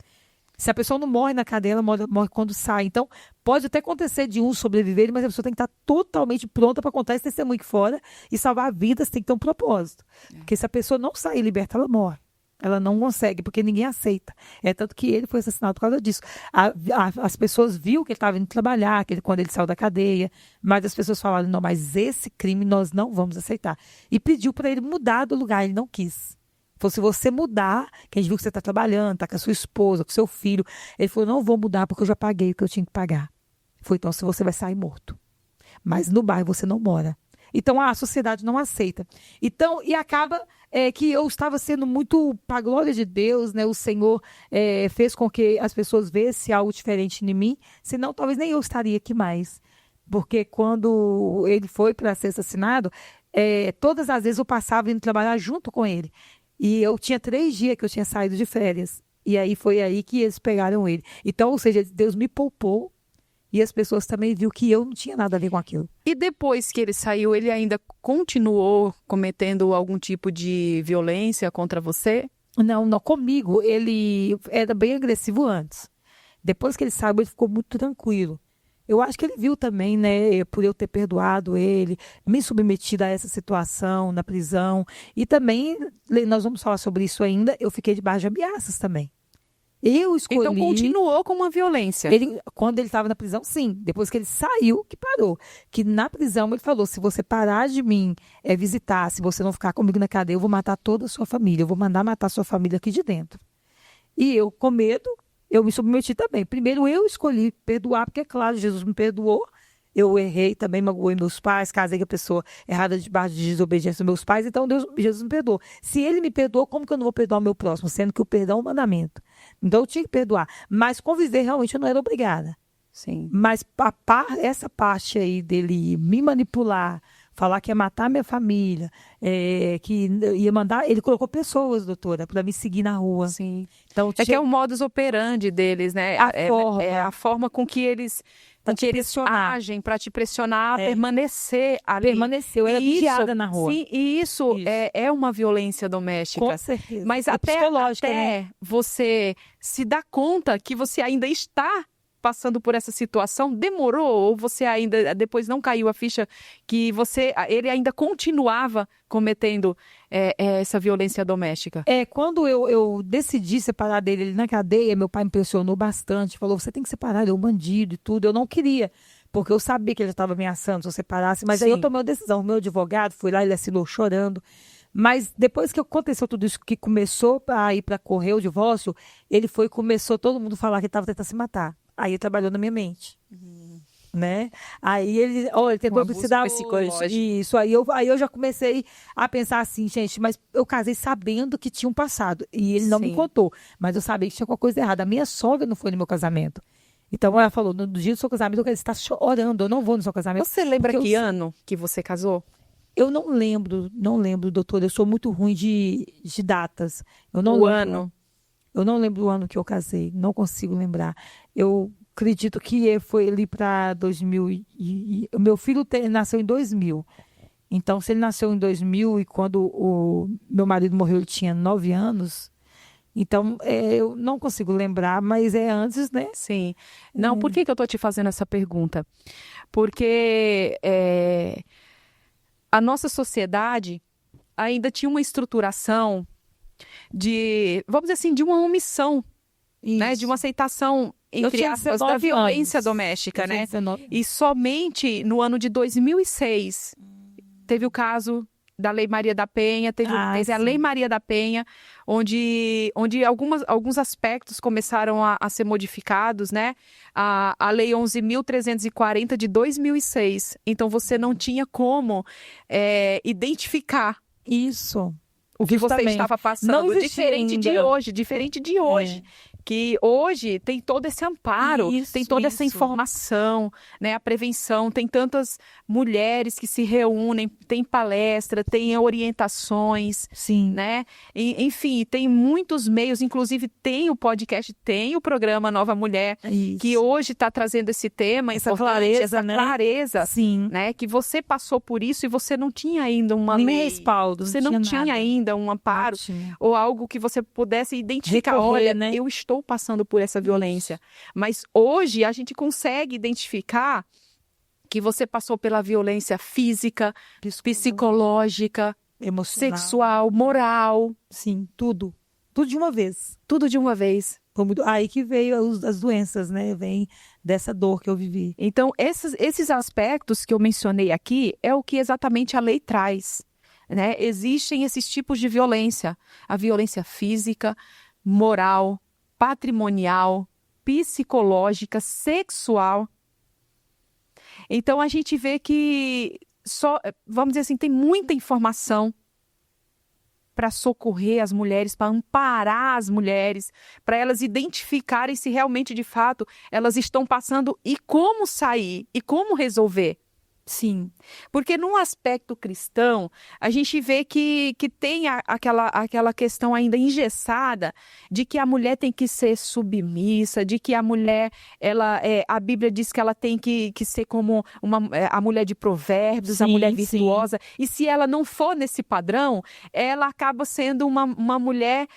Se a pessoa não morre na cadeia, ela morre quando sai. Então, pode até acontecer de um sobreviver, mas a pessoa tem que estar totalmente pronta para contar esse testemunho aqui fora e salvar vidas, tem que ter um propósito. Porque se a pessoa não sair liberta, ela morre. Ela não consegue, porque ninguém aceita. Tanto que ele foi assassinado por causa disso. As pessoas viram que ele estava indo trabalhar, quando ele saiu da cadeia, mas as pessoas falaram, não, mas esse crime nós não vamos aceitar. E pediu para ele mudar do lugar, ele não quis. Falou, se você mudar, que a gente viu que você está trabalhando, está com a sua esposa, com o seu filho. Ele falou, não vou mudar porque eu já paguei o que eu tinha que pagar. Foi, então, se você vai sair morto. Mas no bairro você não mora. Então, a sociedade não aceita. Então, e acaba que eu estava sendo muito, para a glória de Deus, né? O Senhor fez com que as pessoas vissem algo diferente em mim, senão talvez nem eu estaria aqui mais. Porque quando ele foi para ser assassinado, todas as vezes eu passava indo trabalhar junto com ele. E eu tinha 3 dias que eu tinha saído de férias. E aí foi aí que eles pegaram ele. Então, ou seja, Deus me poupou. E as pessoas também viram que eu não tinha nada a ver com aquilo. E depois que ele saiu, ele ainda continuou cometendo algum tipo de violência contra você? Não, não, comigo. Ele era bem agressivo antes. Depois que ele saiu, ele ficou muito tranquilo. Eu acho que ele viu também, né, por eu ter perdoado ele, me submetido a essa situação na prisão. E também, nós vamos falar sobre isso ainda, eu fiquei debaixo de ameaças também. Eu escolhi... Então continuou com uma violência. Quando ele estava na prisão, sim. Depois que ele saiu, que parou. Que na prisão ele falou, se você parar de mim visitar, se você não ficar comigo na cadeia, eu vou matar toda a sua família. Eu vou mandar matar a sua família aqui de dentro. E eu, com medo, eu me submeti também. Primeiro eu escolhi perdoar, porque, é claro, Jesus me perdoou. Eu errei também, magoei meus pais, casei com a pessoa errada debaixo de desobediência dos meus pais, então Jesus me perdoou. Se ele me perdoou, como que eu não vou perdoar o meu próximo? Sendo que o perdão é um mandamento. Então eu tinha que perdoar. Mas conviver realmente eu não era obrigada. Sim. Mas essa parte aí dele me manipular, falar que ia matar minha família, que ia mandar... Ele colocou pessoas, doutora, para me seguir na rua. Sim. Então, que é o modus operandi deles, né? A forma com que eles... agem para te pressionar a permanecer ali. Permaneceu, era vigiada na rua. Sim, e isso. É uma violência doméstica. Com certeza. Mas até né? Você se dá conta que você ainda está passando por essa situação, demorou? Ou você ainda, depois não caiu a ficha que ele ainda continuava cometendo essa violência doméstica? Quando eu decidi separar dele ele na cadeia, meu pai me pressionou bastante, falou, você tem que separar, ele é um bandido e tudo. Eu não queria, porque eu sabia que ele estava ameaçando se eu separasse, mas aí eu tomei uma decisão. O meu advogado foi lá, ele assinou chorando. Mas depois que aconteceu tudo isso, que começou a ir para correr o divórcio, começou todo mundo a falar que ele estava tentando se matar. Aí ele trabalhou na minha mente. Né? Aí ele tentou precisar isso. Aí eu já comecei a pensar assim, gente, mas eu casei sabendo que tinha um passado. E ele não me contou. Mas eu sabia que tinha alguma coisa errada. A minha sogra não foi no meu casamento. Então ela falou, no dia do seu casamento, você está chorando, eu não vou no seu casamento. Você lembra que ano que você casou? Eu não lembro, doutora. Eu sou muito ruim de datas. Eu não lembro. Ano? Eu não lembro o ano que eu casei, não consigo lembrar. Eu acredito que foi ali para 2000. O meu filho nasceu em 2000. Então, se ele nasceu em 2000 e quando o meu marido morreu, ele tinha 9 anos. Então, eu não consigo lembrar, mas é antes, né? Sim. Não, por que eu estou te fazendo essa pergunta? Porque a nossa sociedade ainda tinha uma estruturação vamos dizer assim, de uma omissão, né? De uma aceitação, entre aspas, da violência doméstica, né? E somente no ano de 2006 teve o caso da Lei Maria da Penha, teve a Lei Maria da Penha, onde alguns aspectos começaram a ser modificados, né? A Lei 11.340 de 2006. Então, você não tinha como identificar isso. O que você estava passando, diferente de hoje. Que hoje tem todo esse amparo, tem toda essa informação, né? A prevenção, tem tantas mulheres que se reúnem, tem palestra, tem orientações, né? Enfim, tem muitos meios, inclusive tem o podcast, tem o programa Nova Mulher, que hoje está trazendo esse tema, essa clareza, né? Que você passou por isso e você não tinha ainda uma lei, respaldo, você não tinha ainda um amparo ou algo que você pudesse identificar. Olha, né? Eu estou passando por essa violência. Mas hoje a gente consegue identificar que você passou pela violência física, psicológica, emocional, sexual, moral. Sim, tudo. Tudo de uma vez. Tudo de uma vez. Aí que veio as doenças, né? Vem dessa dor que eu vivi. Então, esses aspectos que eu mencionei aqui é o que exatamente a lei traz, né? Existem esses tipos de violência. A violência física, moral, patrimonial, psicológica, sexual. Então, a gente vê que vamos dizer assim, tem muita informação para socorrer as mulheres, para amparar as mulheres, para elas identificarem se realmente, de fato, elas estão passando e como sair, e como resolver. Sim. Porque num aspecto cristão, a gente vê que tem aquela questão ainda engessada de que a mulher tem que ser submissa, de que a mulher, a Bíblia diz que ela tem que ser como a mulher de provérbios, Sim, a mulher virtuosa. E se ela não for nesse padrão, ela acaba sendo uma mulher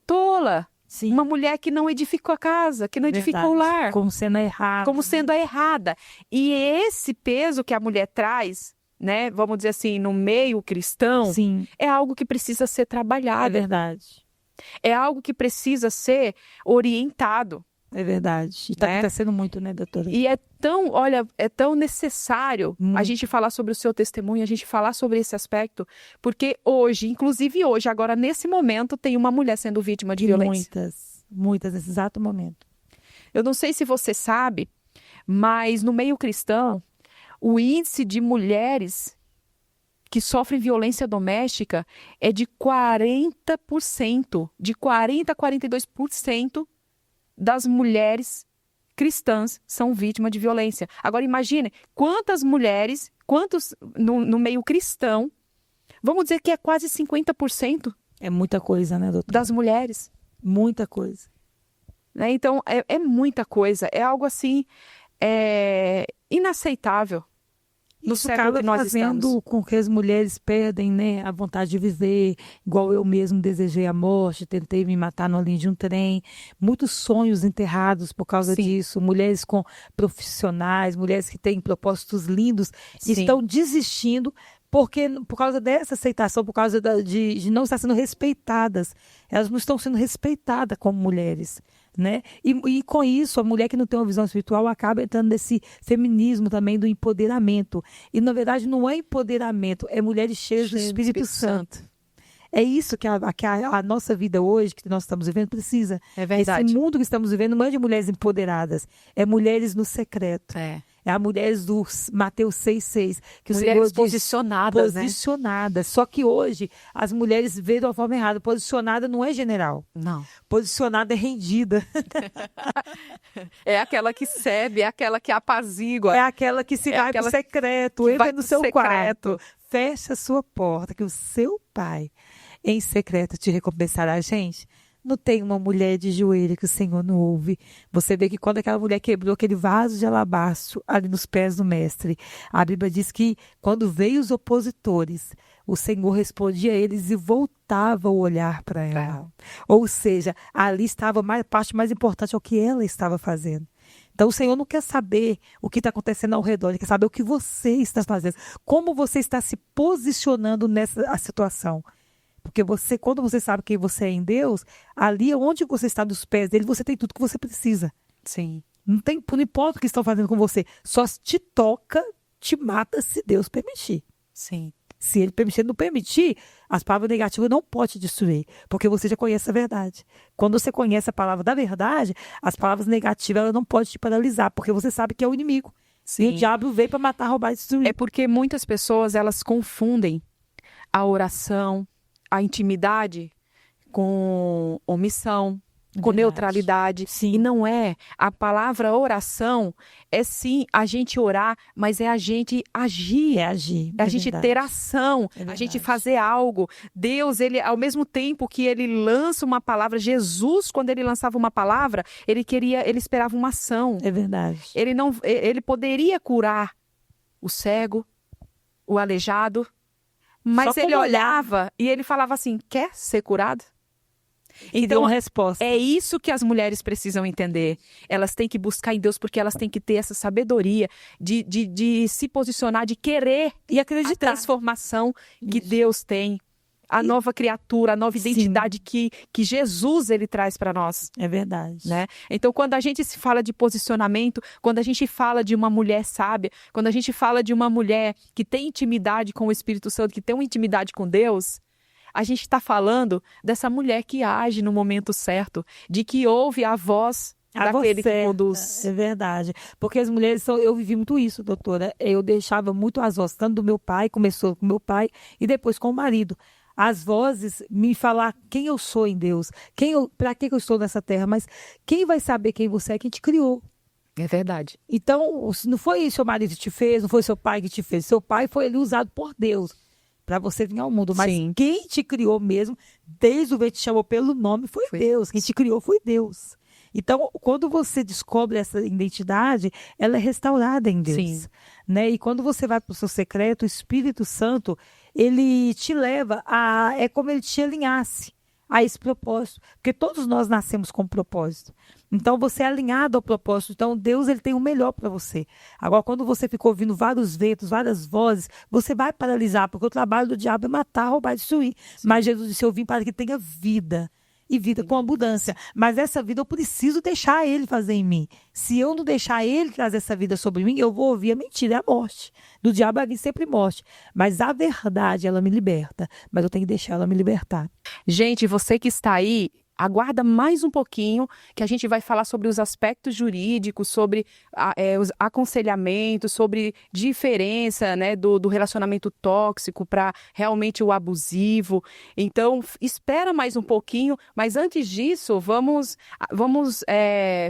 tola. Sim. Uma mulher que não edificou a casa, que não edificou o lar. Como sendo errada. Como sendo a errada. E esse peso que a mulher traz, né, vamos dizer assim, no meio cristão, Sim. é algo que precisa ser trabalhado. É verdade. É algo que precisa ser orientado. É verdade. E está Né? acontecendo muito, né, doutora? E é tão necessário a gente falar sobre o seu testemunho, a gente falar sobre esse aspecto, porque hoje, inclusive hoje, agora nesse momento, tem uma mulher sendo vítima de violência. Muitas nesse exato momento. Eu não sei se você sabe, mas no meio cristão, o índice de mulheres que sofrem violência doméstica é de 40%, de 40% a 42% das mulheres cristãs são vítimas de violência. Agora imagine quantas mulheres, no meio cristão, vamos dizer que é quase 50%. É muita coisa, né, doutora? Das mulheres. Muita coisa. Né? Então, é muita coisa. É algo assim, inaceitável. No Isso século acaba que nós fazendo estamos. com que as mulheres perdem, né, a vontade de viver, igual eu mesmo desejei a morte, tentei me matar na linha de um trem, muitos sonhos enterrados por causa disso, mulheres com profissionais, mulheres que têm propósitos lindos, estão desistindo por causa dessa aceitação, por causa de não estar sendo respeitadas. Elas não estão sendo respeitadas como mulheres. Né? E com isso, a mulher que não tem uma visão espiritual acaba entrando nesse feminismo também do empoderamento. E, na verdade, não é empoderamento, é mulheres cheias do Espírito Santo. É isso que a nossa vida hoje, que nós estamos vivendo, precisa. É verdade. Esse mundo que estamos vivendo não é de mulheres empoderadas, é mulheres no secreto. É a mulheres do Mateus 6,6. Que mulheres o Senhor posicionadas, posicionadas. Só que hoje as mulheres veem de uma forma errada. Posicionada não é general. Não. Posicionada é rendida. É aquela que serve, é aquela que apazigua. É aquela que se vai para o secreto, entra no seu quarto, fecha a sua porta, que o seu pai em secreto te recompensará. Gente, não tem uma mulher de joelho que o Senhor não ouve. Você vê que quando aquela mulher quebrou aquele vaso de alabastro ali nos pés do mestre, a Bíblia diz que quando veio os opositores, o Senhor respondia a eles e voltava o olhar para ela. Ou seja, ali estava a parte mais importante, é o que ela estava fazendo. Então o Senhor não quer saber o que está acontecendo ao redor, ele quer saber o que você está fazendo, como você está se posicionando nessa situação. Porque quando você sabe quem você é em Deus, ali onde você está dos pés dele, você tem tudo que você precisa. Sim. Não importa o que estão fazendo com você, só te toca, te mata se Deus permitir. Sim. Se ele permitir, não permitir, as palavras negativas não podem te destruir, porque você já conhece a verdade. Quando você conhece a palavra da verdade, as palavras negativas elas não podem te paralisar, porque você sabe que é o inimigo. Sim. E o diabo veio para matar, roubar e destruir. É porque muitas pessoas elas confundem a oração, a intimidade com omissão, com neutralidade. Sim. E não é. A palavra oração é sim a gente orar, mas é a gente agir. É agir. É a gente ter ação, a gente fazer algo. Deus, ele, ao mesmo tempo que ele lança uma palavra, Jesus, quando ele lançava uma palavra, ele esperava uma ação. É verdade. Ele poderia curar o cego, o aleijado, mas ele olhava e ele falava assim, quer ser curado? Então, uma resposta. É isso que as mulheres precisam entender. Elas têm que buscar em Deus porque elas têm que ter essa sabedoria de se posicionar, de querer e acreditar. A transformação que Deus tem. A nova criatura, a nova identidade que Jesus ele traz para nós. É verdade. Né? Então, quando a gente se fala de posicionamento, quando a gente fala de uma mulher sábia, quando a gente fala de uma mulher que tem intimidade com o Espírito Santo, que tem uma intimidade com Deus, a gente está falando dessa mulher que age no momento certo, de que ouve a voz daquele que Você, conduz. é verdade. Porque as mulheres são, eu vivi muito isso, doutora. Eu deixava muito as vozes, tanto do meu pai, começou com meu pai, e depois com o marido. As vozes me falar quem eu sou em Deus, para que eu estou nessa terra, mas quem vai saber quem você é, quem te criou. É verdade. Então, não foi seu marido que te fez, não foi seu pai que te fez. Seu pai foi ele usado por Deus para você vir ao mundo. Mas Sim. quem te criou mesmo, desde o ventre te chamou pelo nome, foi Deus. Quem te criou foi Deus. Então, quando você descobre essa identidade, ela é restaurada em Deus. Sim. Né? E quando você vai para o seu secreto, o Espírito Santo, ele te leva a... É como ele te alinhasse a esse propósito. Porque todos nós nascemos com um propósito. Então, você é alinhado ao propósito. Então, Deus ele tem o melhor para você. Agora, quando você ficou ouvindo vários ventos, várias vozes, você vai paralisar, porque o trabalho do diabo é matar, roubar e destruir. Sim. Mas Jesus disse, eu vim para que tenha vida. E vida com abundância. Mas essa vida eu preciso deixar ele fazer em mim. Se eu não deixar ele trazer essa vida sobre mim, eu vou ouvir a mentira, é a morte. Do diabo vai vir sempre morte. Mas a verdade, ela me liberta. Mas eu tenho que deixar ela me libertar. Gente, você que está aí, aguarda mais um pouquinho, que a gente vai falar sobre os aspectos jurídicos, sobre os aconselhamentos, sobre diferença, né, do relacionamento tóxico para realmente o abusivo. Então, espera mais um pouquinho, mas antes disso, vamos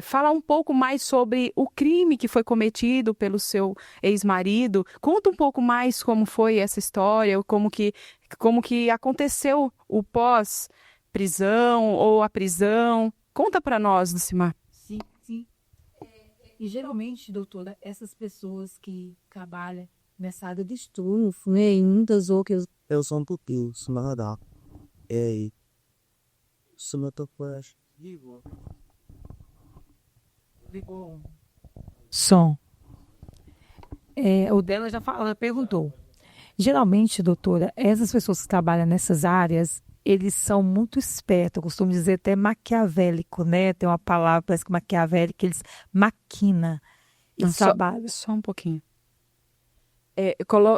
falar um pouco mais sobre o crime que foi cometido pelo seu ex-marido. Conta um pouco mais como foi essa história, como que aconteceu o pós-prisão ou a prisão. Conta para nós, Lucimar. Sim, sim. E geralmente, doutora, essas pessoas que trabalham nessa área de estudo, né, e muitas outras... Eu sou um pouquinho, Sumarada. É, Sumatopaz. Som. O dela ela perguntou. Geralmente, doutora, essas pessoas que trabalham nessas áreas, eles são muito espertos, eu costumo dizer até maquiavélico, né? Tem uma palavra, parece que maquiavélico, eles maquinam. Eles trabalham. Só um pouquinho.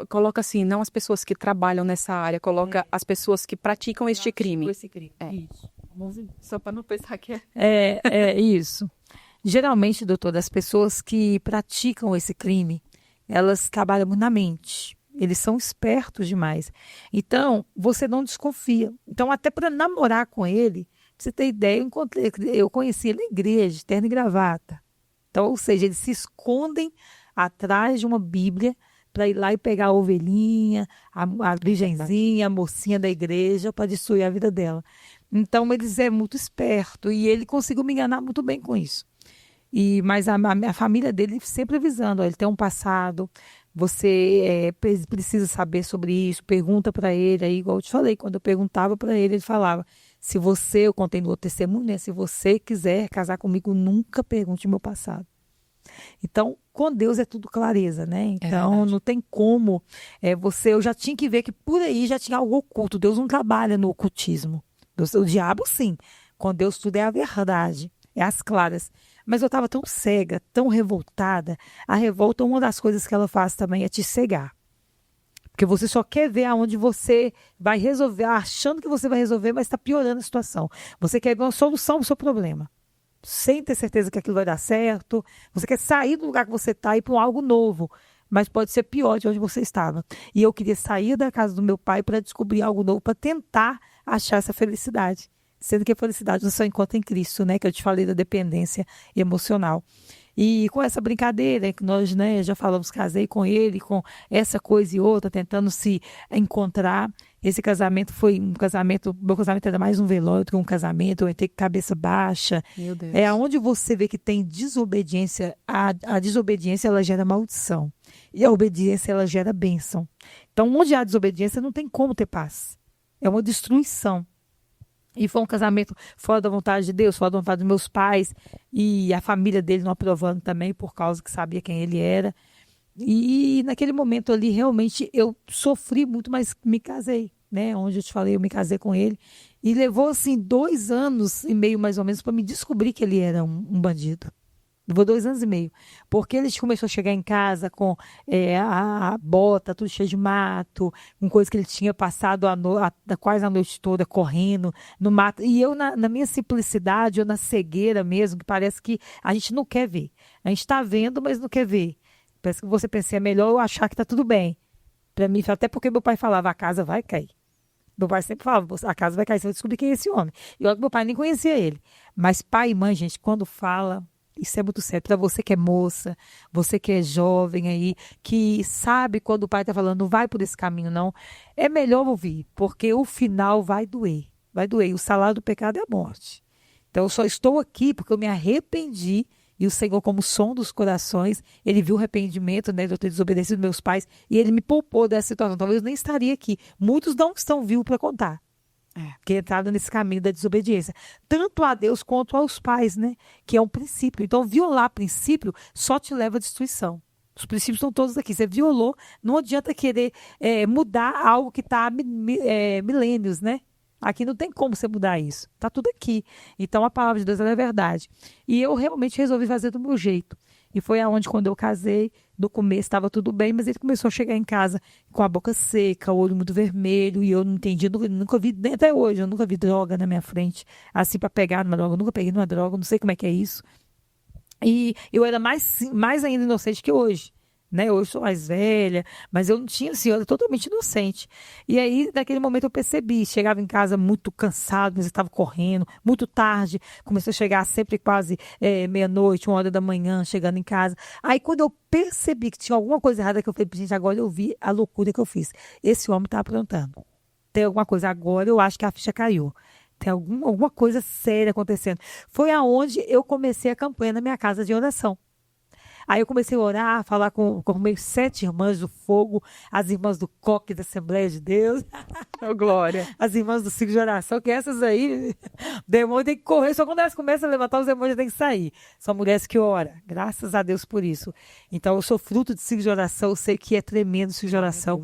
Coloca assim, não as pessoas que trabalham nessa área, coloca as pessoas que praticam este crime. Esse crime. Isso. Só para não pensar que Isso. Geralmente, doutora, as pessoas que praticam esse crime, elas trabalham muito na mente. Eles são espertos demais. Então, você não desconfia. Então, até para namorar com ele, pra você ter ideia, eu conheci ele na igreja, de terno e gravata. Então, ou seja, eles se escondem atrás de uma Bíblia para ir lá e pegar a ovelhinha, a virgenzinha, a mocinha da igreja, para destruir a vida dela. Então, eles é muito esperto e ele conseguiu me enganar muito bem com isso. Mas a família dele sempre avisando, ó, ele tem um passado, você precisa saber sobre isso, pergunta para ele, aí igual eu te falei, quando eu perguntava para ele, ele falava, eu contei no outro testemunho, né, se você quiser casar comigo, nunca pergunte o meu passado. Então, com Deus é tudo clareza, né? Então, não tem como eu já tinha que ver que por aí já tinha algo oculto, Deus não trabalha no ocultismo, o diabo sim, com Deus tudo é a verdade, é as claras. Mas eu estava tão cega, tão revoltada. A revolta, uma das coisas que ela faz também é te cegar. Porque você só quer ver aonde você vai resolver, achando que você vai resolver, mas está piorando a situação. Você quer ver uma solução para o seu problema, sem ter certeza que aquilo vai dar certo. Você quer sair do lugar que você está e ir para algo novo, mas pode ser pior de onde você estava. E eu queria sair da casa do meu pai para descobrir algo novo, para tentar achar essa felicidade. Sendo que a felicidade você só encontra em Cristo, né? Que eu te falei da dependência emocional. E com essa brincadeira que nós, né, já falamos, casei com ele, com essa coisa e outra, tentando se encontrar. Esse casamento foi um casamento, meu casamento era mais um velório do que um casamento, eu entrei com cabeça baixa. Meu Deus. Onde você vê que tem desobediência, a desobediência ela gera maldição. E a obediência ela gera bênção. Então, onde há desobediência não tem como ter paz. É uma destruição. E foi um casamento fora da vontade de Deus, fora da vontade dos meus pais. E a família dele não aprovando também, por causa que sabia quem ele era. E naquele momento ali, realmente, eu sofri muito, mas me casei, né? Onde eu te falei, eu me casei com ele. E levou, assim, 2 anos e meio, mais ou menos, para me descobrir que ele era um bandido. Levou 2 anos e meio. Porque ele começou a chegar em casa com a bota tudo cheio de mato, com coisa que ele tinha passado quase a noite toda correndo no mato. E eu, na minha simplicidade, ou na cegueira mesmo, que parece que a gente não quer ver. A gente está vendo, mas não quer ver. Parece que você pensa, é melhor eu achar que está tudo bem. Para mim, até porque meu pai falava, a casa vai cair. Meu pai sempre falava, a casa vai cair, você vai descobrir quem é esse homem. E olha que meu pai nem conhecia ele. Mas pai e mãe, gente, quando fala, isso é muito sério. Para você que é moça, você que é jovem aí, que sabe quando o pai está falando, não vai por esse caminho, não. É melhor ouvir, porque o final vai doer. Vai doer. E o salário do pecado é a morte. Então, eu só estou aqui porque eu me arrependi. E o Senhor, como som dos corações, ele viu o arrependimento, né, de eu ter desobedecido meus pais, e ele me poupou dessa situação. Talvez eu nem estaria aqui. Muitos não estão vivos para contar. Que entraram nesse caminho da desobediência. Tanto a Deus quanto aos pais, né? Que é um princípio. Então, violar princípio só te leva à destruição. Os princípios estão todos aqui. Você violou, não adianta querer mudar algo que está há milênios, né? Aqui não tem como você mudar isso. Está tudo aqui. Então, a palavra de Deus ela é verdade. E eu realmente resolvi fazer do meu jeito. E foi aonde, quando eu casei, no começo estava tudo bem, mas ele começou a chegar em casa com a boca seca, o olho muito vermelho, e eu não entendi, nunca vi, nem até hoje, eu nunca vi droga na minha frente, assim, para pegar numa droga. Eu nunca peguei numa droga, não sei como é que é isso. E eu era mais ainda inocente que hoje. Né? Hoje sou mais velha, mas eu não tinha, assim, eu era totalmente inocente. E aí, naquele momento, eu percebi, chegava em casa muito cansado, mas eu estava correndo, muito tarde, comecei a chegar sempre quase meia-noite, 1 hora da manhã, chegando em casa. Aí, quando eu percebi que tinha alguma coisa errada, que eu falei, gente, agora eu vi a loucura que eu fiz. Esse homem está aprontando. Tem alguma coisa, agora eu acho que a ficha caiu. Tem alguma coisa séria acontecendo. Foi aonde eu comecei a campanha na minha casa de oração. Aí eu comecei a orar, a falar com meus 7 irmãs do fogo, as irmãs do coque da Assembleia de Deus. Oh, glória. As irmãs do ciclo de oração, que essas aí, o demônio tem que correr, só quando elas começam a levantar, os demônios têm que sair. São mulheres que oram, graças a Deus por isso. Então eu sou fruto de ciclo de oração, eu sei que é tremendo o ciclo de oração.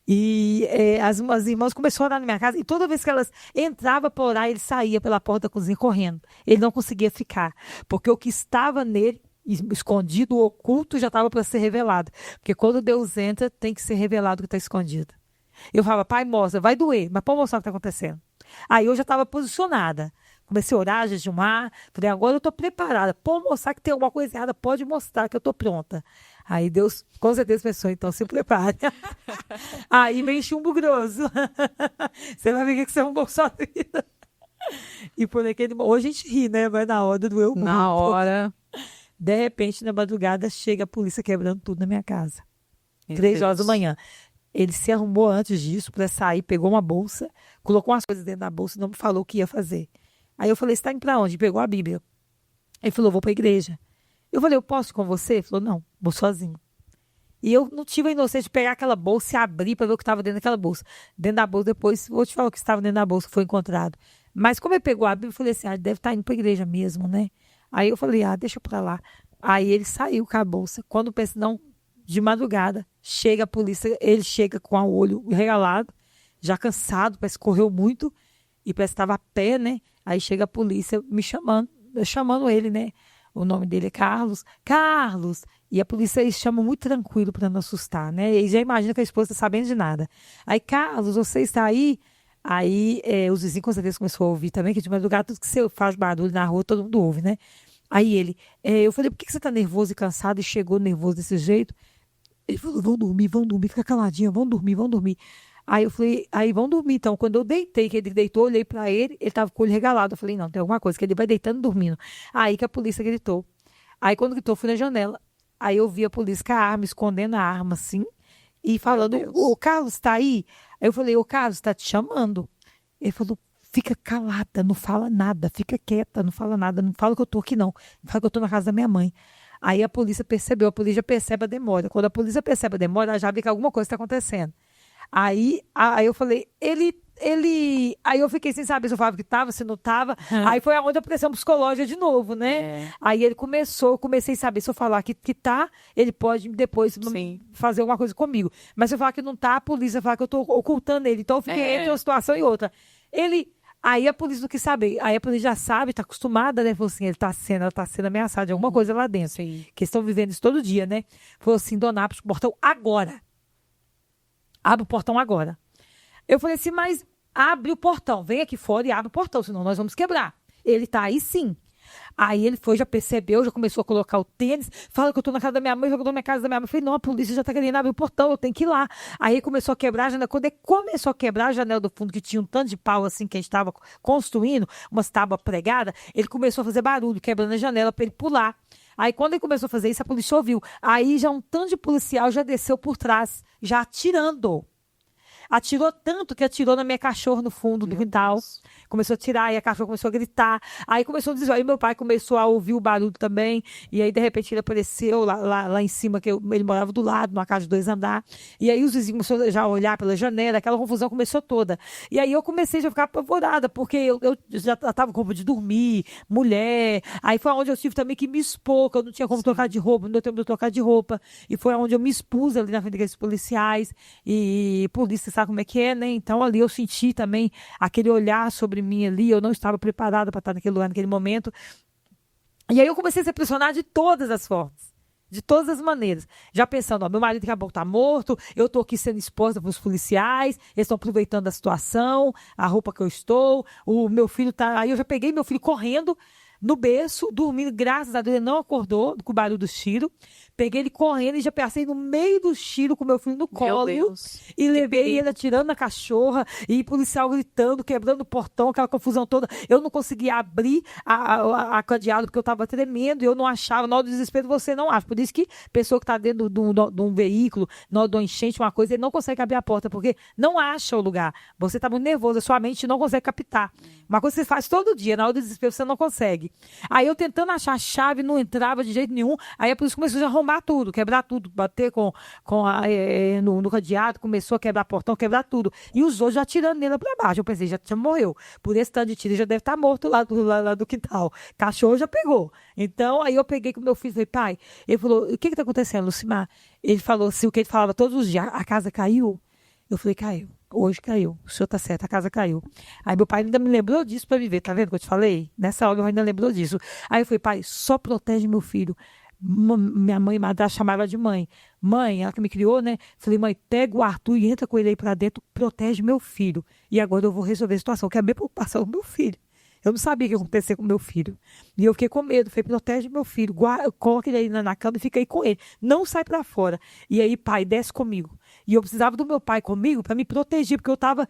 E as irmãs começaram a orar na minha casa, e toda vez que elas entravam para orar, ele saía pela porta da cozinha correndo. Ele não conseguia ficar, porque o que estava nele, escondido, oculto, já estava para ser revelado. Porque quando Deus entra, tem que ser revelado o que está escondido. Eu falava, pai, mostra, vai doer, mas pode mostrar o que está acontecendo. Aí eu já estava posicionada. Comecei a orar, jejumar. Falei, agora eu estou preparada. Pode mostrar que tem alguma coisa errada, pode mostrar que eu estou pronta. Aí Deus, com certeza, pensou, então se prepare. Aí vem chumbo grosso. Você vai ver que você é um bom só vida. E por aquele hoje a gente ri, né? Mas na hora doeu muito. Na hora. De repente, na madrugada, chega a polícia quebrando tudo na minha casa. 3 horas da manhã. Ele se arrumou antes disso para sair, pegou uma bolsa, colocou umas coisas dentro da bolsa e não me falou o que ia fazer. Aí eu falei, você está indo para onde? Pegou a Bíblia. Ele falou, vou para a igreja. Eu falei, eu posso ir com você? Ele falou, não, vou sozinho. E eu não tive a inocência de pegar aquela bolsa e abrir para ver o que estava dentro daquela bolsa. Dentro da bolsa, depois, vou te falar o que estava dentro da bolsa, que foi encontrado. Mas como ele pegou a Bíblia, eu falei assim, ele deve estar indo para a igreja mesmo, né? Aí eu falei, deixa pra lá. Aí ele saiu com a bolsa. Quando pensa, não, de madrugada, chega a polícia, ele chega com o olho regalado, já cansado, parece que correu muito, e parece que estava a pé, né? Aí chega a polícia me chamando ele, né? O nome dele é Carlos. Carlos! E a polícia eles chamam muito tranquilo para não assustar, né? Eles já imaginam que a esposa está sabendo de nada. Aí, Carlos, você está aí? Aí os vizinhos com certeza começaram a ouvir também, que de madrugada tudo que você faz barulho na rua, todo mundo ouve, né? Aí ele, eu falei, por que você tá nervoso e cansado e chegou nervoso desse jeito? Ele falou, vão dormir, fica caladinha, vão dormir. Aí eu falei, aí vão dormir. Então, quando eu deitei, que ele deitou, eu olhei pra ele tava com o olho regalado. Eu falei, não, tem alguma coisa, que ele vai deitando e dormindo. Aí que a polícia gritou. Aí quando gritou, eu fui na janela. Aí eu vi a polícia com a arma, escondendo a arma, assim, e falando, o Carlos tá aí? Aí eu falei, o Carlos tá te chamando. Ele falou, fica calada, não fala nada, fica quieta, não fala nada, não fala que eu tô aqui não fala que eu tô na casa da minha mãe. Aí a polícia percebeu, a polícia percebe a demora. Quando a polícia percebe a demora, ela já vê que alguma coisa está acontecendo. Aí eu falei, aí eu fiquei sem saber se eu falava que estava, se não estava. Aí foi aonde a pressão psicológica de novo, né? Aí ele eu comecei a saber se eu falar que tá, ele pode depois fazer alguma coisa comigo. Mas se eu falar que não tá, a polícia fala que eu tô ocultando ele. Então eu fiquei entre uma situação e outra. Aí a polícia não quis saber. Aí a polícia já sabe, tá acostumada, né? Falou assim, ela tá sendo ameaçada de alguma coisa lá dentro. Sim. Que estão vivendo isso todo dia, né? Falou assim, dona, abre o portão agora. Abre o portão agora. Eu falei assim, mas abre o portão. Vem aqui fora e abre o portão, senão nós vamos quebrar. Ele tá aí sim. Aí ele foi, já percebeu, já começou a colocar o tênis, fala que eu tô na casa da minha mãe, jogou na minha casa da minha mãe. Eu falei, não, a polícia já tá querendo abrir o portão, eu tenho que ir lá. Aí ele começou a quebrar a janela. Quando ele começou a quebrar a janela do fundo, que tinha um tanto de pau assim que a gente estava construindo, umas tábuas pregadas, ele começou a fazer barulho, quebrando a janela para ele pular. Aí quando ele começou a fazer isso, a polícia ouviu. Aí já um tanto de policial já desceu por trás, já atirando. Atirou tanto que atirou na minha cachorra no fundo do quintal. Começou a tirar, e a cachorra começou a gritar. Aí começou a dizer, aí meu pai começou a ouvir o barulho também. E aí, de repente, ele apareceu lá em cima, ele morava do lado, numa casa de 2 andares. E aí os vizinhos começaram já a olhar pela janela, aquela confusão começou toda. E aí eu comecei já a ficar apavorada, porque eu já estava com roupa de dormir, mulher. Aí foi onde eu tive também que me expor, que eu não tinha como trocar de roupa, não deu tempo de eu trocar de roupa. E foi onde eu me expus ali na frente daqueles policiais. E polícia, sabe como é que é, né? Então ali eu senti também aquele olhar sobre mim ali, eu não estava preparada para estar naquele lugar, naquele momento. E aí eu comecei a ser pressionada de todas as formas, de todas as maneiras. Já pensando, ó, meu marido acabou de estar morto, eu estou aqui sendo exposta para os policiais, eles estão aproveitando a situação, a roupa que eu estou, o meu filho tá... Aí eu já peguei meu filho correndo no berço, dormindo, graças a Deus, ele não acordou com o barulho do tiro. Peguei ele correndo e já passei no meio do tiro com meu filho no colo. E levei ele atirando na cachorra e policial gritando, quebrando o portão, aquela confusão toda. Eu não conseguia abrir a cadeado porque eu estava tremendo e eu não achava. Na hora do desespero você não acha. Por isso que pessoa que está dentro de um veículo, na hora de uma enchente, uma coisa, ele não consegue abrir a porta porque não acha o lugar. Você está muito nervoso, a sua mente não consegue captar. Uma coisa que você faz todo dia, na hora do desespero você não consegue. Aí eu tentando achar a chave, não entrava de jeito nenhum. Aí a polícia começou a arrombar tudo, quebrar tudo, bater no cadeado, começou a quebrar portão, quebrar tudo. E os outros já atirando nele para baixo. Eu pensei, já morreu. Por esse tanto de tiro, ele já deve estar morto lá do quintal. Cachorro já pegou. Então, aí eu peguei com meu filho e falei, pai, ele falou, o que está acontecendo, Lucimar? Ele falou assim, o que ele falava todos os dias, a casa caiu? Eu falei, caiu. Hoje caiu. O senhor tá certo, a casa caiu. Aí meu pai ainda me lembrou disso para viver, tá vendo que eu te falei? Nessa hora eu ainda lembrou disso. Aí eu falei, pai, só protege meu filho. Minha mãe, madrasta, chamava de mãe. Mãe, ela que me criou, né? Falei, mãe, pega o Arthur e entra com ele aí pra dentro, protege meu filho. E agora eu vou resolver a situação, que é a minha preocupação com meu filho. Eu não sabia o que ia acontecer com meu filho. E eu fiquei com medo. Falei, protege meu filho, coloca ele aí na cama e fica aí com ele. Não sai pra fora. E aí, pai, desce comigo. E eu precisava do meu pai comigo para me proteger, porque eu estava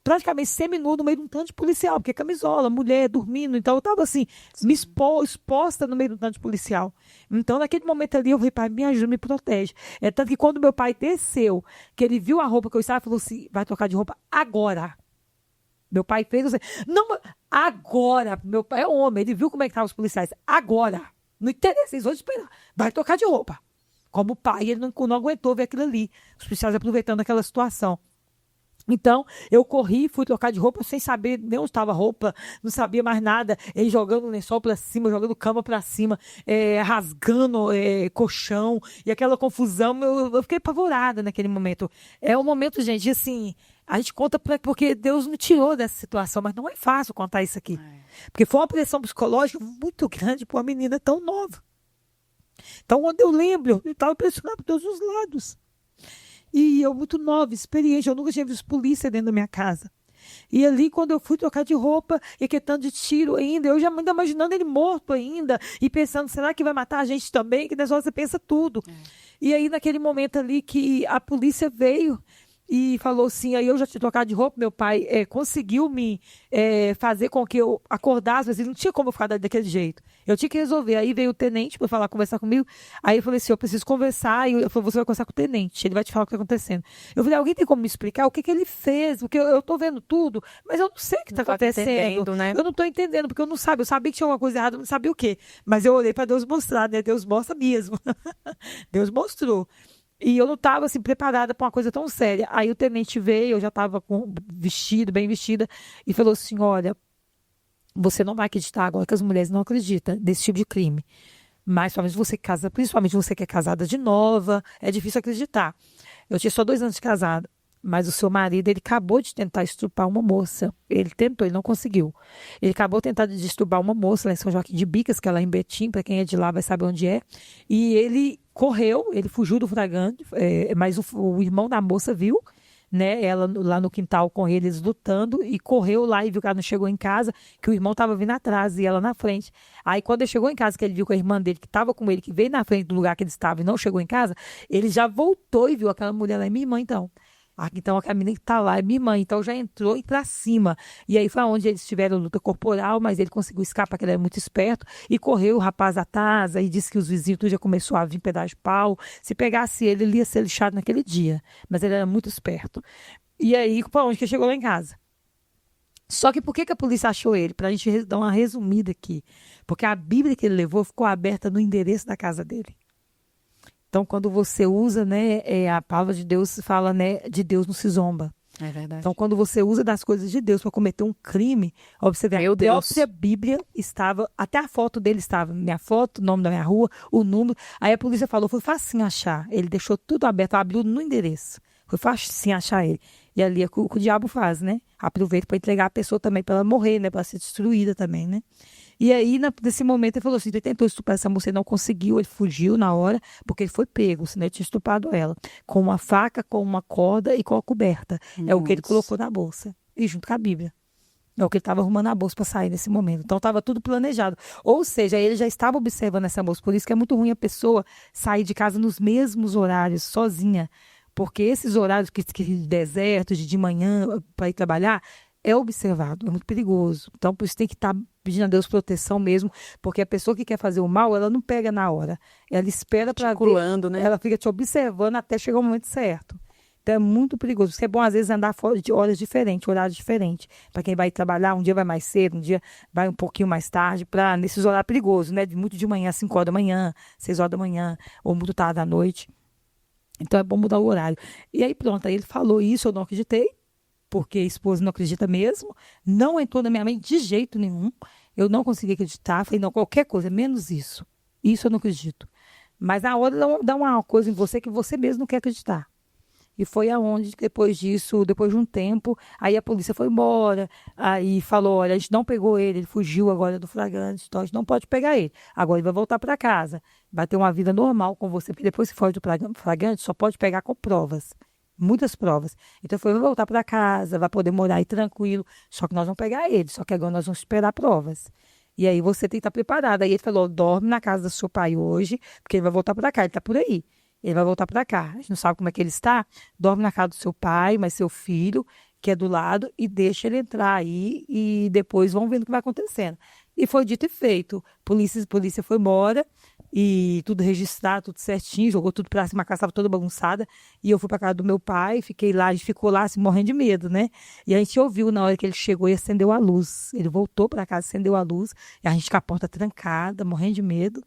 praticamente semi-nu no meio de um tanto de policial, porque camisola, mulher, dormindo. Então eu estava assim, me exposta no meio de um tanto de policial. Então naquele momento ali eu falei, pai, me ajuda, me protege. É tanto que quando meu pai desceu, que ele viu a roupa que eu estava, falou assim, vai trocar de roupa agora. Meu pai fez assim, não, agora. Meu pai é homem, ele viu como é que estavam os policiais. Agora. Não interessa, eles vão esperar. Vai trocar de roupa. Como pai, ele não aguentou ver aquilo ali. Os policiais aproveitando aquela situação. Então, eu corri, fui trocar de roupa sem saber nem onde estava a roupa, não sabia mais nada. Ele jogando o lençol para cima, jogando cama para cima, rasgando colchão e aquela confusão. Eu fiquei apavorada naquele momento. É um momento, gente, assim, a gente conta porque Deus me tirou dessa situação, mas não é fácil contar isso aqui. Porque foi uma pressão psicológica muito grande para uma menina tão nova. Então, quando eu lembro, eu estava pressionado por todos os lados. E eu muito nova, experiente, eu nunca tinha visto polícia dentro da minha casa. E ali, quando eu fui trocar de roupa, e que tanto de tiro ainda, eu já ainda imaginando ele morto ainda, e pensando, será que vai matar a gente também? Que nessa hora você pensa tudo. E aí, naquele momento ali que a polícia veio e falou assim, aí eu já tinha trocado de roupa, meu pai conseguiu me fazer com que eu acordasse, mas não tinha como eu ficar daquele jeito. Eu tinha que resolver. Aí veio o tenente para conversar comigo. Aí eu falei assim, eu preciso conversar. E eu falei, você vai conversar com o tenente, ele vai te falar o que está acontecendo. Eu falei, alguém tem como me explicar o que ele fez? Porque eu estou vendo tudo, mas eu não sei o que está acontecendo. Né? Eu não estou entendendo, porque eu não sabia. Eu sabia que tinha alguma coisa errada, eu não sabia o quê. Mas eu olhei para Deus mostrar, né? Deus mostra mesmo. Deus mostrou. E eu não estava assim, preparada para uma coisa tão séria. Aí o tenente veio, eu já estava bem vestida, e falou assim, olha, você não vai acreditar agora que as mulheres não acreditam nesse tipo de crime. Mas principalmente você que é casada de nova, é difícil acreditar. Eu tinha só 2 anos de casada. Mas o seu marido, ele acabou de tentar estuprar uma moça. Ele tentou, ele não conseguiu. Ele acabou tentando de estuprar uma moça lá em São Joaquim de Bicas, que é lá em Betim, para quem é de lá vai saber onde é. E ele correu, ele fugiu do flagrante, mas o irmão da moça viu, né, ela lá no quintal com eles lutando, e correu lá e viu que ela não chegou em casa, que o irmão estava vindo atrás e ela na frente. Aí quando ele chegou em casa, que ele viu que a irmã dele, que estava com ele, que veio na frente do lugar que ele estava e não chegou em casa, ele já voltou e viu aquela mulher lá, é minha irmã então. Então, a menina que tá lá é minha mãe, então já entrou e pra cima. E aí foi onde eles tiveram luta corporal, mas ele conseguiu escapar, porque ele era muito esperto, e correu o rapaz atrás, aí disse que os vizinhos tudo já começou a vir pedaço de pau. Se pegasse ele ia ser lixado naquele dia, mas ele era muito esperto. E aí, pra onde que ele chegou lá em casa? Só que por que a polícia achou ele? Pra gente dar uma resumida aqui. Porque a Bíblia que ele levou ficou aberta no endereço da casa dele. Então, quando você usa, né, a palavra de Deus fala, né, de Deus não se zomba. É verdade. Então, quando você usa das coisas de Deus para cometer um crime, observe, Meu a Deus. própria Bíblia estava, até a foto dele estava, minha foto, o nome da minha rua, o número. Aí a polícia falou, foi facinho achar. Ele deixou tudo aberto, abriu no endereço. Foi facinho achar ele. E ali é o que o diabo faz, né? Aproveita para entregar a pessoa também para ela morrer, né? Para ser destruída também, né? E aí, nesse momento, ele falou assim, ele tentou estuprar essa moça, ele não conseguiu, ele fugiu na hora, porque ele foi pego, senão ele tinha estuprado ela. Com uma faca, com uma corda e com a coberta. É o que ele colocou na bolsa. E junto com a Bíblia. É o que ele estava arrumando a bolsa para sair nesse momento. Então, estava tudo planejado. Ou seja, ele já estava observando essa moça. Por isso que é muito ruim a pessoa sair de casa nos mesmos horários, sozinha. Porque esses horários que de deserto, de manhã, para ir trabalhar, é observado, é muito perigoso. Então, por isso tem que estar pedindo a Deus proteção mesmo, porque a pessoa que quer fazer o mal, ela não pega na hora. Ela espera para ver, Né? ela fica te observando até chegar o momento certo. Então, é muito perigoso. Isso é bom, às vezes, andar fora de horas diferentes, horários diferentes. Para quem vai trabalhar, um dia vai mais cedo, um dia vai um pouquinho mais tarde, para nesses horários perigosos, né? Muito de manhã, 5 horas da manhã, 6 horas da manhã, ou muito tarde da noite. Então, é bom mudar o horário. E aí, pronto, aí ele falou isso, eu não acreditei, porque a esposa não acredita mesmo, não entrou na minha mente de jeito nenhum, eu não consegui acreditar, falei, não, qualquer coisa, menos isso eu não acredito. Mas na hora dá uma coisa em você que você mesmo não quer acreditar. E foi aonde, depois disso, depois de um tempo, aí a polícia foi embora, aí falou, olha, a gente não pegou ele fugiu agora do flagrante, então a gente não pode pegar ele. Agora ele vai voltar para casa, vai ter uma vida normal com você, porque depois que foge do flagrante, só pode pegar com provas. Muitas provas. Então, foi voltar para casa, vai poder morar aí tranquilo. Só que nós vamos pegar ele, só que agora nós vamos esperar provas. E aí você tem que estar preparado. Aí ele falou, dorme na casa do seu pai hoje, porque ele vai voltar para cá, ele está por aí. Ele vai voltar para cá. A gente não sabe como é que ele está. Dorme na casa do seu pai, mas seu filho, que é do lado, e deixa ele entrar aí e depois vamos vendo o que vai acontecendo. E foi dito e feito. Polícia foi embora e tudo registrado, tudo certinho, jogou tudo pra cima, a casa estava toda bagunçada. E eu fui pra casa do meu pai, fiquei lá, a gente ficou lá assim, morrendo de medo, né? E a gente ouviu na hora que ele chegou e acendeu a luz. Ele voltou pra casa, acendeu a luz, e a gente com a porta trancada, morrendo de medo.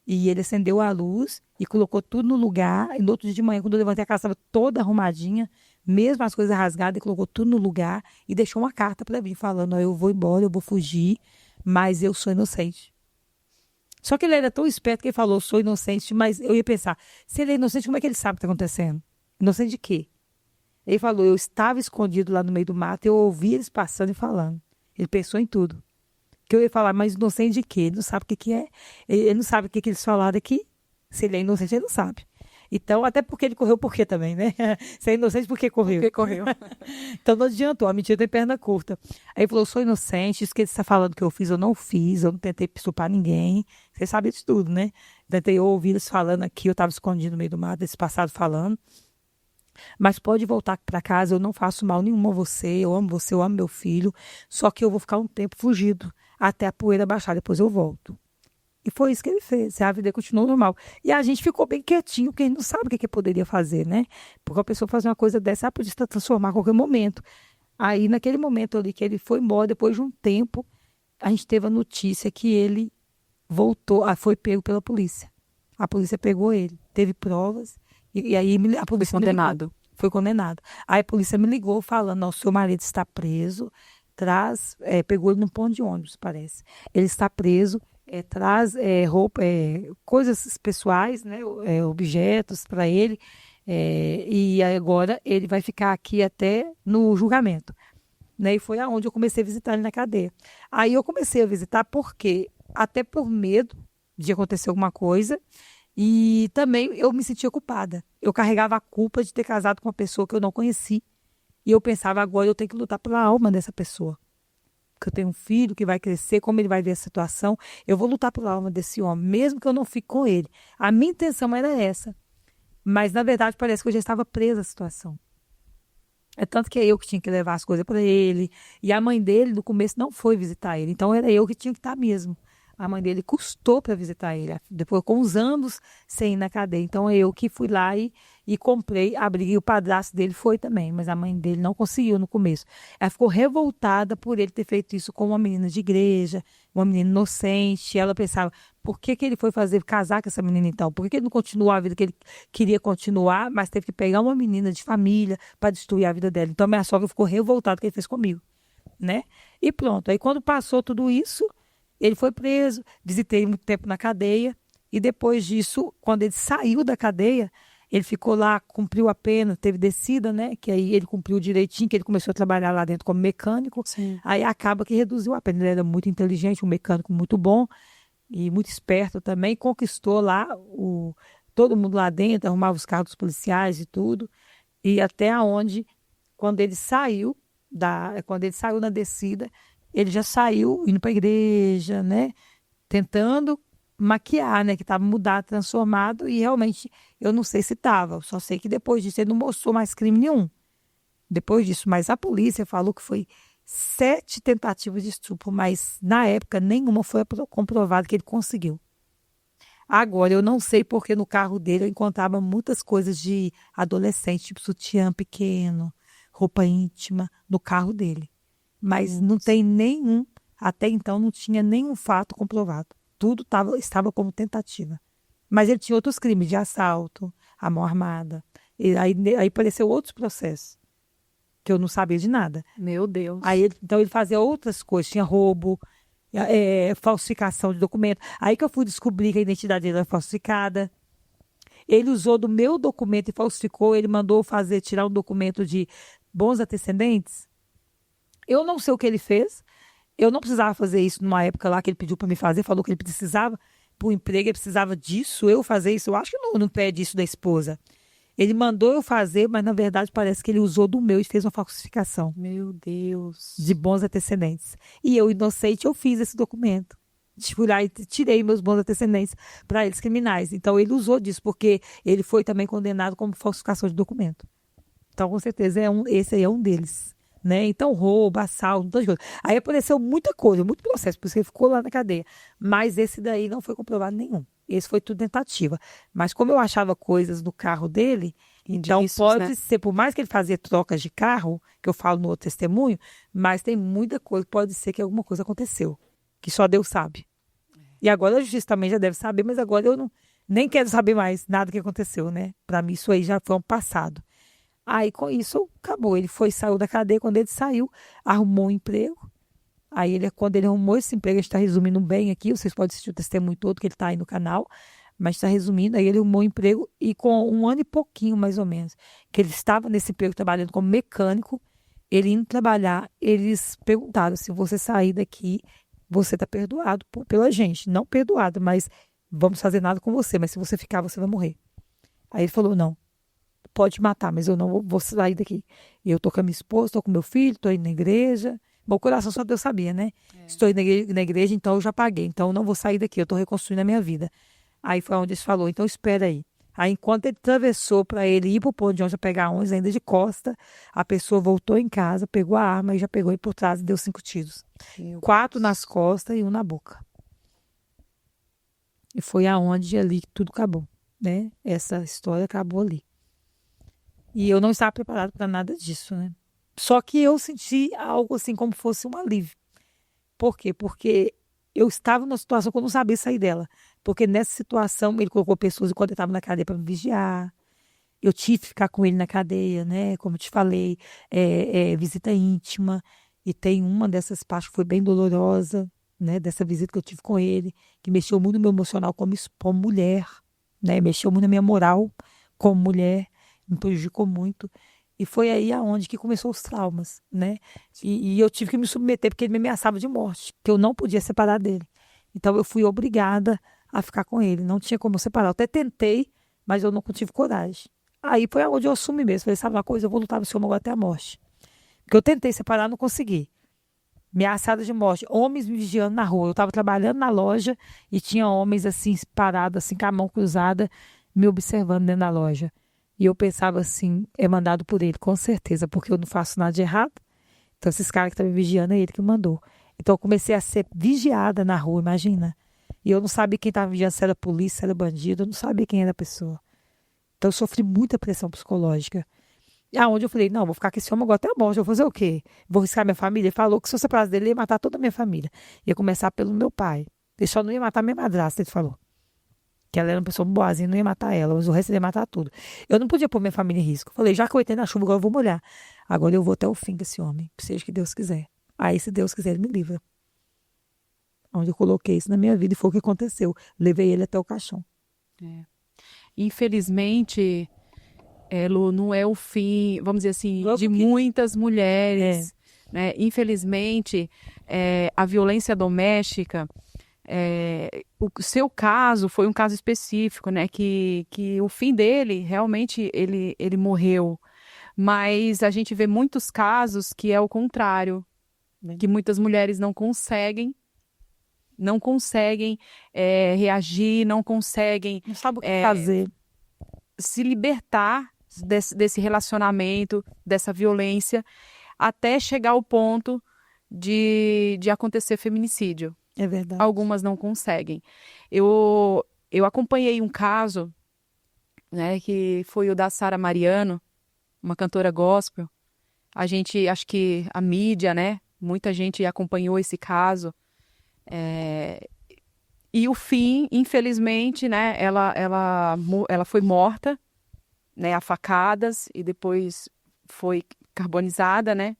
E ele acendeu a luz e colocou tudo no lugar. E no outro dia de manhã, quando eu levantei, a casa estava toda arrumadinha, mesmo as coisas rasgadas, ele colocou tudo no lugar e deixou uma carta para mim, falando, ó, eu vou embora, eu vou fugir, mas eu sou inocente. Só que ele era tão esperto que ele falou, sou inocente, mas eu ia pensar, se ele é inocente, como é que ele sabe o que está acontecendo? Inocente de quê? Ele falou, eu estava escondido lá no meio do mato, eu ouvi eles passando e falando. Ele pensou em tudo. Que eu ia falar, mas inocente de quê? Ele não sabe o que é. Ele não sabe o que eles falaram aqui. Se ele é inocente, ele não sabe. Então, até porque ele correu, por quê também, né? Se é inocente, por que correu? Porque correu. Então, não adiantou. A mentira tem perna curta. Aí ele falou, eu sou inocente, isso que ele está falando que eu fiz, eu não fiz, eu não tentei estuprar ninguém. Você sabe disso tudo, né? Tentei ouvir eles falando aqui, eu estava escondido no meio do mato, esse passado falando. Mas pode voltar para casa, eu não faço mal nenhum a você, eu amo meu filho, só que eu vou ficar um tempo fugido, até a poeira baixar, depois eu volto. E foi isso que ele fez, a vida continuou normal. E a gente ficou bem quietinho, porque a gente não sabe o que poderia fazer, né? Porque a pessoa fazer uma coisa dessa, ela podia se transformar a qualquer momento. Aí, naquele momento ali que ele foi embora, depois de um tempo, a gente teve a notícia que ele voltou, foi pego pela polícia. A polícia pegou ele, teve provas, e aí a polícia condenado. Foi condenado. Aí a polícia me ligou falando, o seu marido está preso, pegou ele num ponto de ônibus, parece. Ele está preso, traz roupa, coisas pessoais, né, objetos para ele, E agora ele vai ficar aqui até no julgamento, né? E foi aonde eu comecei a visitar ele na cadeia. Aí eu comecei a visitar porque, até por medo de acontecer alguma coisa, e também eu me sentia culpada. Eu carregava a culpa de ter casado com uma pessoa que eu não conheci. E eu pensava, agora eu tenho que lutar pela alma dessa pessoa. Porque eu tenho um filho que vai crescer, como ele vai ver a situação, eu vou lutar pela alma desse homem, mesmo que eu não fique com ele. A minha intenção era essa. Mas, na verdade, parece que eu já estava presa à situação. É tanto que é eu que tinha que levar as coisas para ele. E a mãe dele, no começo, não foi visitar ele. Então, era eu que tinha que estar mesmo. A mãe dele custou para visitar ele. Depois, com uns anos, sem ir na cadeia. Então, é eu que fui lá e comprei, abri. E o padrasto dele foi também. Mas a mãe dele não conseguiu no começo. Ela ficou revoltada por ele ter feito isso com uma menina de igreja, uma menina inocente. Ela pensava, por que ele foi casar com essa menina então? Por que ele não continuou a vida que ele queria continuar, mas teve que pegar uma menina de família para destruir a vida dela? Então, minha sogra ficou revoltada com o que ele fez comigo, né? E pronto. Aí, quando passou tudo isso, ele foi preso, visitei muito tempo na cadeia, e depois disso, quando ele saiu da cadeia, ele ficou lá, cumpriu a pena, teve descida, né? Que aí ele cumpriu direitinho, que ele começou a trabalhar lá dentro como mecânico. Sim. Aí acaba que reduziu a pena. Ele era muito inteligente, um mecânico muito bom e muito esperto também. Conquistou lá todo mundo lá dentro, arrumava os carros dos policiais e tudo. E até onde, quando ele saiu na descida, ele já saiu indo para a igreja, né? Tentando maquiar, né? Que estava mudado, transformado, e realmente eu não sei se estava. Só sei que depois disso ele não mostrou mais crime nenhum. Depois disso, mas a polícia falou que foi 7 tentativas de estupro, mas na época nenhuma foi comprovada que ele conseguiu. Agora, eu não sei porque no carro dele eu encontrava muitas coisas de adolescente, tipo sutiã pequeno, roupa íntima, no carro dele. Mas não tem nenhum, até então não tinha nenhum fato comprovado. Tudo estava como tentativa. Mas ele tinha outros crimes de assalto, a mão armada. E aí apareceu outros processos, que eu não sabia de nada. Meu Deus. Então ele fazia outras coisas, tinha roubo, falsificação de documento. Aí que eu fui descobrir que a identidade dele era falsificada. Ele usou do meu documento e falsificou, ele mandou tirar um documento de bons antecedentes. Eu não sei o que ele fez. Eu não precisava fazer isso numa época lá que ele pediu para me fazer, falou que ele precisava, para o emprego, ele precisava disso, eu fazer isso. Eu acho que não pede isso da esposa. Ele mandou eu fazer, mas na verdade parece que ele usou do meu e fez uma falsificação. Meu Deus. De bons antecedentes. E eu, inocente, eu fiz esse documento. Fui lá e tirei meus bons antecedentes para eles criminais. Então ele usou disso, porque ele foi também condenado como falsificação de documento. Então, com certeza, esse aí é um deles. Né? Então, roubo, assalto, muitas coisas. Aí apareceu muita coisa, muito processo, por isso que ele ficou lá na cadeia. Mas esse daí não foi comprovado nenhum. Esse foi tudo tentativa. Mas como eu achava coisas no carro dele, então Indícios, pode né? ser, por mais que ele fazia trocas de carro, que eu falo no outro testemunho, mas tem muita coisa, pode ser que alguma coisa aconteceu, que só Deus sabe. E agora a justiça também já deve saber, mas agora eu nem quero saber mais nada que aconteceu, né? Para mim isso aí já foi um passado. Aí, com isso, acabou. Ele saiu da cadeia. Quando ele saiu, arrumou um emprego. Aí, quando ele arrumou esse emprego, a gente está resumindo bem aqui. Vocês podem assistir o testemunho todo, que ele está aí no canal. Mas está resumindo. Aí, ele arrumou um emprego e com 1 ano e pouquinho, mais ou menos, que ele estava nesse emprego trabalhando como mecânico, ele indo trabalhar, eles perguntaram: se você sair daqui, você está perdoado pela gente. Não perdoado, mas vamos fazer nada com você. Mas se você ficar, você vai morrer. Aí ele falou: não. Pode matar, mas eu não vou sair daqui. Eu tô com a minha esposa, tô com meu filho, tô indo na igreja. Bom, o coração só Deus sabia, né? Estou indo na igreja, então eu já paguei. Então eu não vou sair daqui, eu tô reconstruindo a minha vida. Aí foi onde ele falou: então espera aí. Aí enquanto ele atravessou para ele ir pro ponto de onde pegar ônibus, ainda de costa, a pessoa voltou em casa, pegou a arma e já pegou ele por trás e deu 5 tiros. 4 nas costas e 1 na boca. E foi aonde ali que tudo acabou, né? Essa história acabou ali. E eu não estava preparada para nada disso, né? Só que eu senti algo assim como fosse um alívio. Por quê? Porque eu estava numa situação que eu não sabia sair dela. Porque nessa situação ele colocou pessoas enquanto eu estava na cadeia para me vigiar. Eu tive que ficar com ele na cadeia, né? Como eu te falei, visita íntima. E tem uma dessas partes que foi bem dolorosa, né? Dessa visita que eu tive com ele, que mexeu muito no meu emocional como mulher, né? Mexeu muito na minha moral como mulher. me prejudicou muito. E foi aí aonde que começou os traumas, né? E eu tive que me submeter porque ele me ameaçava de morte, que eu não podia separar dele. Então eu fui obrigada a ficar com ele, não tinha como eu separar. Eu até tentei, mas eu não tive coragem. Aí foi onde eu assumi mesmo. Falei, sabe uma coisa, eu vou lutar no seu lugar até a morte. Porque eu tentei separar, não consegui. Ameaçada de morte, homens me vigiando na rua. Eu estava trabalhando na loja e tinha homens assim, parados, assim, com a mão cruzada, me observando dentro da loja. E eu pensava assim, é mandado por ele, com certeza, porque eu não faço nada de errado. Então, esses caras que estão me vigiando, é ele que mandou. Então, eu comecei a ser vigiada na rua, imagina. E eu não sabia quem estava vigiando, se era polícia, se era bandido, eu não sabia quem era a pessoa. Então, eu sofri muita pressão psicológica. Aonde eu falei, não, vou ficar com esse homem agora até a morte, eu vou fazer o quê? Vou riscar minha família? Ele falou que se eu separasse dele, ele ia matar toda a minha família. Ia começar pelo meu pai. Ele só não ia matar minha madrasta, ele falou. Que ela era uma pessoa boazinha, não ia matar ela, mas o resto ele ia matar tudo. Eu não podia pôr minha família em risco. Falei, já que eu entrei na chuva, agora eu vou molhar. Agora eu vou até o fim desse homem, seja o que Deus quiser. Aí, se Deus quiser, ele me livra. Onde eu coloquei isso na minha vida e foi o que aconteceu. Levei ele até o caixão. Infelizmente, Lu, não é o fim, vamos dizer assim, Não é de porque- muitas mulheres. Né? Infelizmente, a violência doméstica, o seu caso foi um caso específico, né? Que o fim dele, realmente, ele morreu. Mas a gente vê muitos casos que é o contrário, que muitas mulheres não conseguem reagir, não conseguem Não sabe o que fazer. se libertar desse relacionamento, dessa violência, até chegar ao ponto de acontecer feminicídio. É verdade. Algumas não conseguem. Eu acompanhei um caso, né, que foi o da Sara Mariano, uma cantora gospel. Acho que a mídia, né, muita gente acompanhou esse caso. E o fim, infelizmente, né, ela foi morta, né, a facadas, e depois foi carbonizada, né?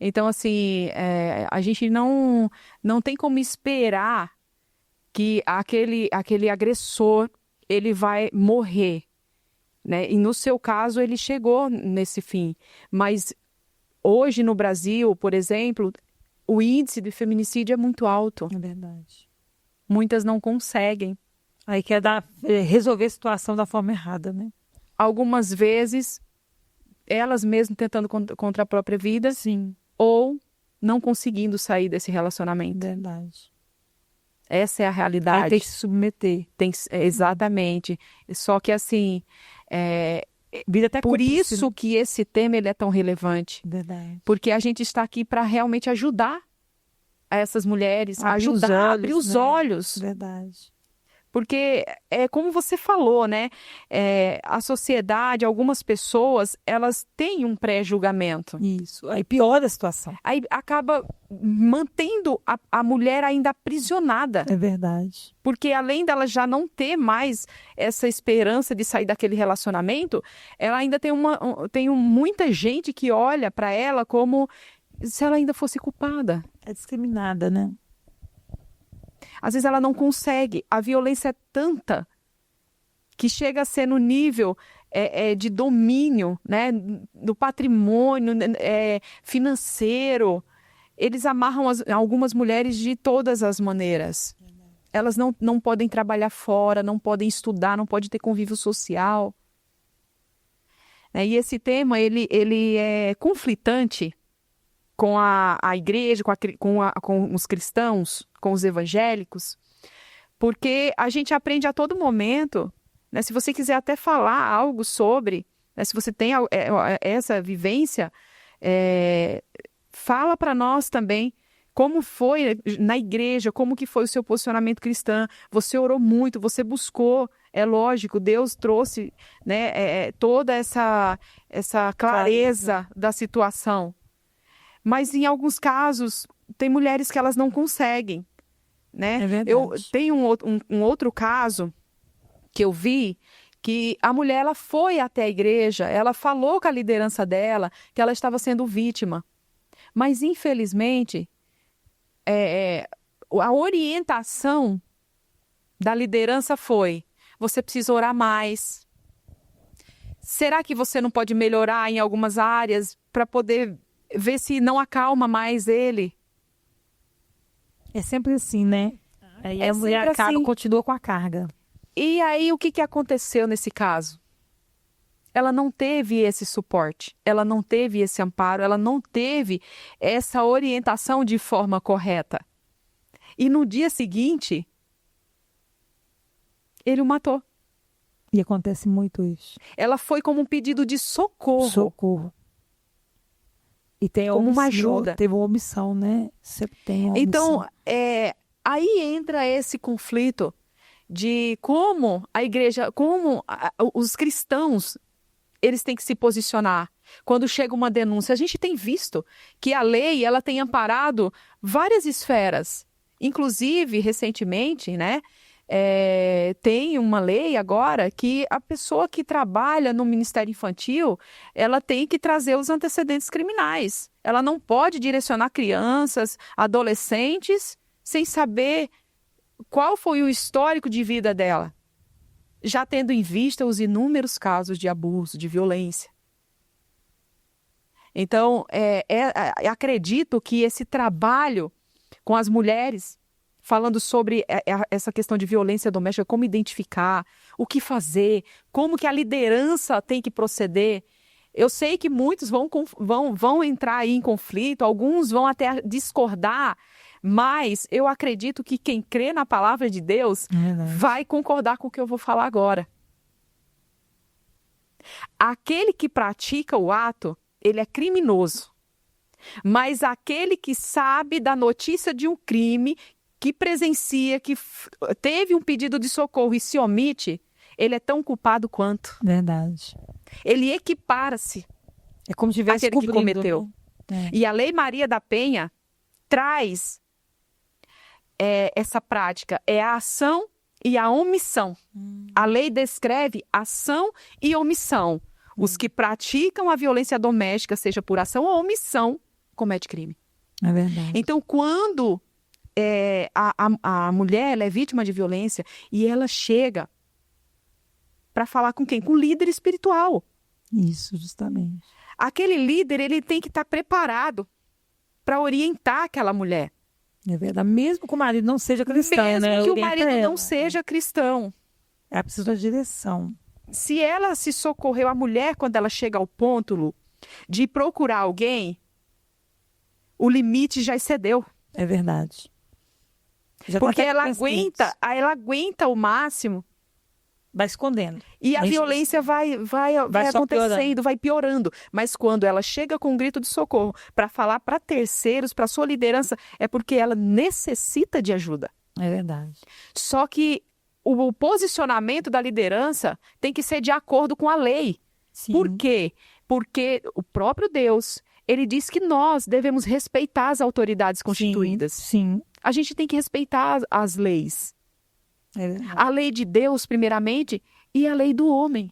Então, assim, a gente não tem como esperar que aquele agressor, ele vai morrer, né? E no seu caso, ele chegou nesse fim. Mas hoje no Brasil, por exemplo, o índice de feminicídio é muito alto. É verdade. Muitas não conseguem. Aí quer resolver a situação da forma errada, né? Algumas vezes, elas mesmas tentando contra a própria vida. Sim. Ou não conseguindo sair desse relacionamento. Verdade. Essa é a realidade. Aí tem que se submeter. Exatamente. Só que assim, Vida até por cúmplice, isso né? que esse tema ele é tão relevante. Verdade. Porque a gente está aqui para realmente ajudar essas mulheres, ajudar a abrir os né? olhos. Verdade. Porque é como você falou, né? A sociedade, algumas pessoas, elas têm um pré-julgamento. Isso. Aí piora a situação. Aí acaba mantendo a mulher ainda aprisionada. É verdade. Porque além dela já não ter mais essa esperança de sair daquele relacionamento, ela ainda tem muita gente que olha para ela como se ela ainda fosse culpada. É discriminada, né? Às vezes ela não consegue. A violência é tanta que chega a ser no nível de domínio, né, do patrimônio financeiro. Eles amarram algumas mulheres de todas as maneiras. Elas não podem trabalhar fora, não podem estudar, não podem ter convívio social. E esse tema ele é conflitante com a igreja, com os cristãos, com os evangélicos, porque a gente aprende a todo momento, né? Se você quiser até falar algo sobre, né, se você tem essa vivência, fala para nós também como foi na igreja, como que foi o seu posicionamento cristão. Você orou muito, você buscou, é lógico, Deus trouxe, né, toda essa clareza da situação. Mas em alguns casos, tem mulheres que elas não conseguem, né? É verdade. Eu tenho um outro caso que eu vi, que a mulher ela foi até a igreja, ela falou com a liderança dela que ela estava sendo vítima. Mas, infelizmente, a orientação da liderança foi: você precisa orar mais. Será que você não pode melhorar em algumas áreas para poder ver se não acalma mais ele? É sempre assim, né? Aí É a mulher sempre acaba, assim. continua com a carga. E aí, o que aconteceu nesse caso? Ela não teve esse suporte, ela não teve esse amparo, ela não teve essa orientação de forma correta. E no dia seguinte, ele o matou. E acontece muito isso. Ela foi como um pedido de socorro. Socorro. E tem Como uma omissão, ajuda. Teve uma omissão, né? Sempre tem uma Então, omissão. aí entra esse conflito de como a igreja, os cristãos, eles têm que se posicionar. Quando chega uma denúncia, a gente tem visto que a lei ela tem amparado várias esferas. Inclusive, recentemente, né, tem uma lei agora que a pessoa que trabalha no Ministério Infantil, ela tem que trazer os antecedentes criminais. Ela não pode direcionar crianças, adolescentes, sem saber qual foi o histórico de vida dela, já tendo em vista os inúmeros casos de abuso, de violência. Então, acredito que esse trabalho com as mulheres, falando sobre essa questão de violência doméstica, como identificar, o que fazer, como que a liderança tem que proceder. Eu sei que muitos vão entrar aí em conflito, alguns vão até discordar, mas eu acredito que quem crê na palavra de Deus vai concordar com o que eu vou falar agora. Aquele que pratica o ato, ele é criminoso. Mas aquele que sabe da notícia de um crime, que presencia, que teve um pedido de socorro e se omite, ele é tão culpado quanto. Verdade. Ele equipara-se É como se tivesse àquele que cometeu. Né? E a Lei Maria da Penha traz essa prática, é a ação e a omissão. A lei descreve ação e omissão. Os que praticam a violência doméstica, seja por ação ou omissão, comete crime. É verdade. Então, quando a mulher ela é vítima de violência e ela chega para falar com quem? Com o líder espiritual. Isso, justamente. Aquele líder ele tem que estar preparado para orientar aquela mulher. É verdade. Mesmo que o marido não seja cristão, Mesmo né? que o Orienta marido não ela. seja cristão. Ela precisa de direção. Se ela se socorreu, a mulher, quando ela chega ao ponto, Lu, de procurar alguém, o limite já excedeu. É verdade. Já tá Porque até ela consciente. aguenta o máximo Vai escondendo. e a Mas- violência vai só acontecendo, vai piorando. Mas quando ela chega com um grito de socorro para falar para terceiros, para sua liderança, é porque ela necessita de ajuda. É verdade. Só que o posicionamento da liderança tem que ser de acordo com a lei. Sim. Por quê? Porque o próprio Deus, ele diz que nós devemos respeitar as autoridades constituídas. Sim. A gente tem que respeitar as leis. É verdade. A lei de Deus, primeiramente, e a lei do homem.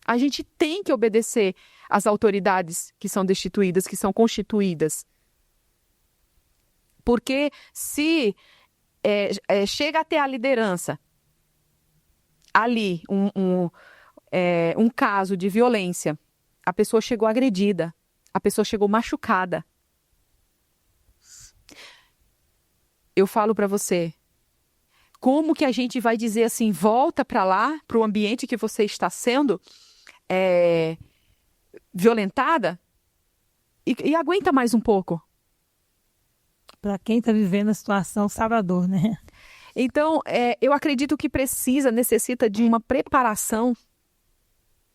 A gente tem que obedecer às autoridades que são destituídas, que são constituídas. Porque se chega até a liderança, ali, um caso de violência, a pessoa chegou agredida, a pessoa chegou machucada. Eu falo para você, como que a gente vai dizer assim, volta para lá, para o ambiente que você está sendo violentada e aguenta mais um pouco. Para quem está vivendo a situação, salvador, né? Então, eu acredito que necessita de uma preparação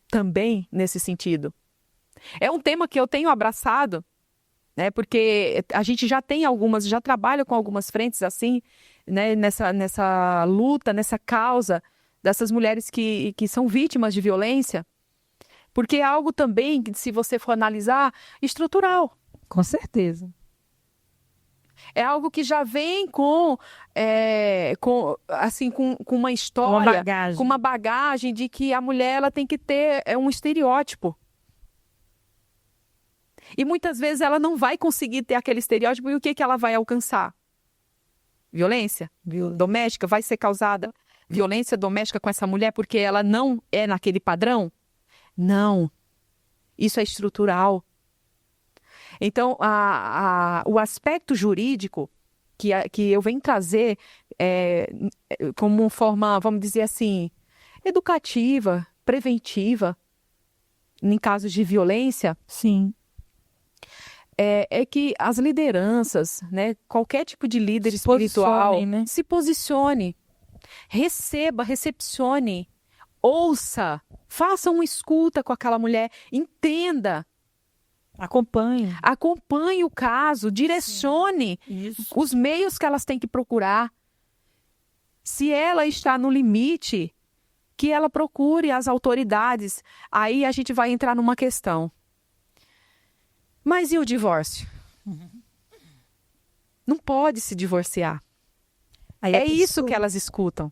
também nesse sentido. É um tema que eu tenho abraçado, né, porque a gente já trabalha com algumas frentes assim, né, nessa luta, nessa causa dessas mulheres que são vítimas de violência, porque é algo também, se você for analisar, estrutural. Com certeza. É algo que já vem com uma história, Uma bagagem. com uma bagagem de que a mulher ela tem que ter um estereótipo. E muitas vezes ela não vai conseguir ter aquele estereótipo e o que ela vai alcançar? Violência doméstica? Vai ser causada violência doméstica com essa mulher porque ela não é naquele padrão? Não. Isso é estrutural. Então, o aspecto jurídico que eu venho trazer como forma, vamos dizer assim, educativa, preventiva, em casos de violência, Sim. é que as lideranças, né, qualquer tipo de líder Se espiritual, posicionem, né? se posicione, recepcione, ouça, faça uma escuta com aquela mulher, entenda, acompanhe o caso, direcione Isso. os meios que elas têm que procurar. Se ela está no limite, que ela procure as autoridades. Aí a gente vai entrar numa questão. Mas e o divórcio? Não pode se divorciar. Aí É isso que elas escutam.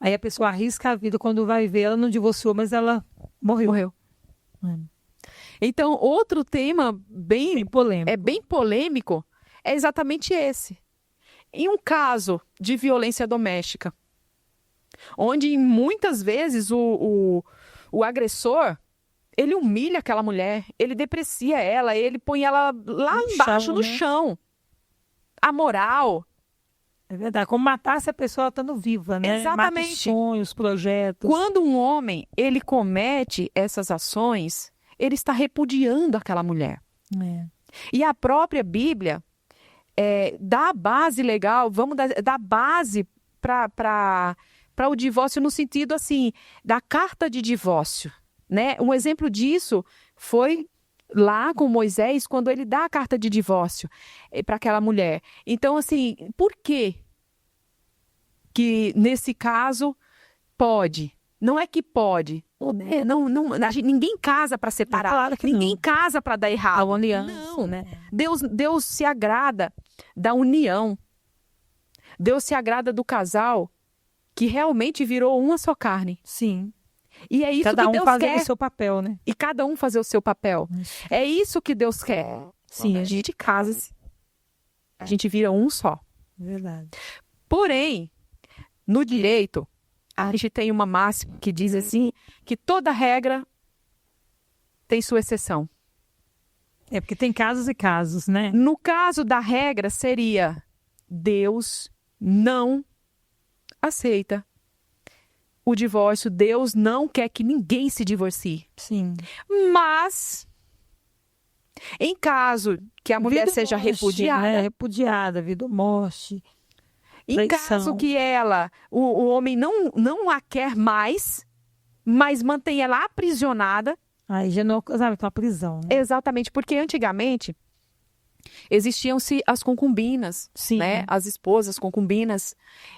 Aí a pessoa arrisca a vida quando vai ver, ela não divorciou, mas ela morreu. Então, outro tema bem polêmico. bem polêmico é exatamente esse. Em um caso de violência doméstica, onde muitas vezes o agressor, ele humilha aquela mulher, ele deprecia ela, ele põe ela lá embaixo no chão. A moral. É verdade, como matasse a pessoa estando viva, né? Exatamente. Mata os sonhos, projetos. Quando um homem, ele comete essas ações, ele está repudiando aquela mulher. E a própria Bíblia dá a base legal, vamos dar base para o divórcio no sentido assim, da carta de divórcio, né? Um exemplo disso foi lá com Moisés, quando ele dá a carta de divórcio para aquela mulher. Então, assim, por quê que nesse caso pode? Não é que pode. Ninguém casa para separar. Claro que ninguém não. casa para dar errado. A aliança, não, né? Deus se agrada da união. Deus se agrada do casal que realmente virou uma só carne. Sim. E é isso Cada que um Deus fazendo quer. o seu papel, né? E cada um fazer o seu papel. É isso que Deus quer. Sim. A gente casa-se. A gente vira um só. Verdade. Porém, no direito, a gente tem uma máxima que diz assim, que toda regra tem sua exceção. É porque tem casos e casos, né? No caso da regra, seria Deus não aceita o divórcio. Deus não quer que ninguém se divorcie. Sim. Mas, em caso que a mulher Vida ou seja morte, repudiada, né? Repudiada, vida ou morte. em traição. caso que o homem não a quer mais, mas mantém ela aprisionada, Aí já não é o casamento, é uma prisão, né? exatamente, porque antigamente existiam-se as concubinas, Sim. né? As esposas concubinas.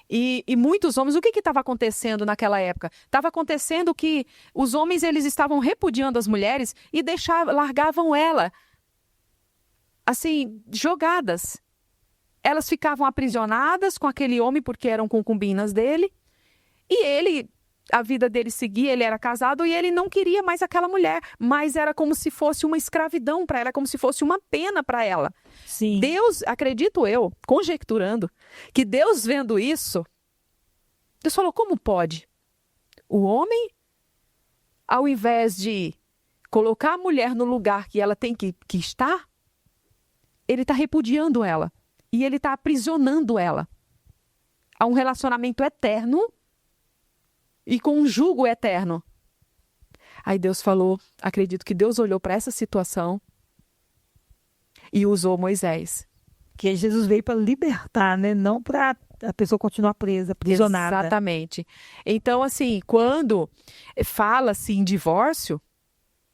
E muitos homens, o que estava acontecendo naquela época? Estava acontecendo que os homens eles estavam repudiando as mulheres e largavam ela, assim, jogadas. Elas ficavam aprisionadas com aquele homem porque eram concubinas dele. E a vida dele seguia, ele era casado e ele não queria mais aquela mulher. Mas era como se fosse uma escravidão para ela, como se fosse uma pena para ela. Sim. Deus, acredito eu, conjecturando, que Deus vendo isso, Deus falou, como pode? O homem, ao invés de colocar a mulher no lugar que ela tem que estar, ele está repudiando ela. E ele está aprisionando ela a um relacionamento eterno e com um jugo eterno. Aí Deus falou, acredito que Deus olhou para essa situação e usou Moisés. Que Jesus veio para libertar, né? Não para a pessoa continuar presa, aprisionada. Exatamente. Então, assim, quando fala-se em divórcio,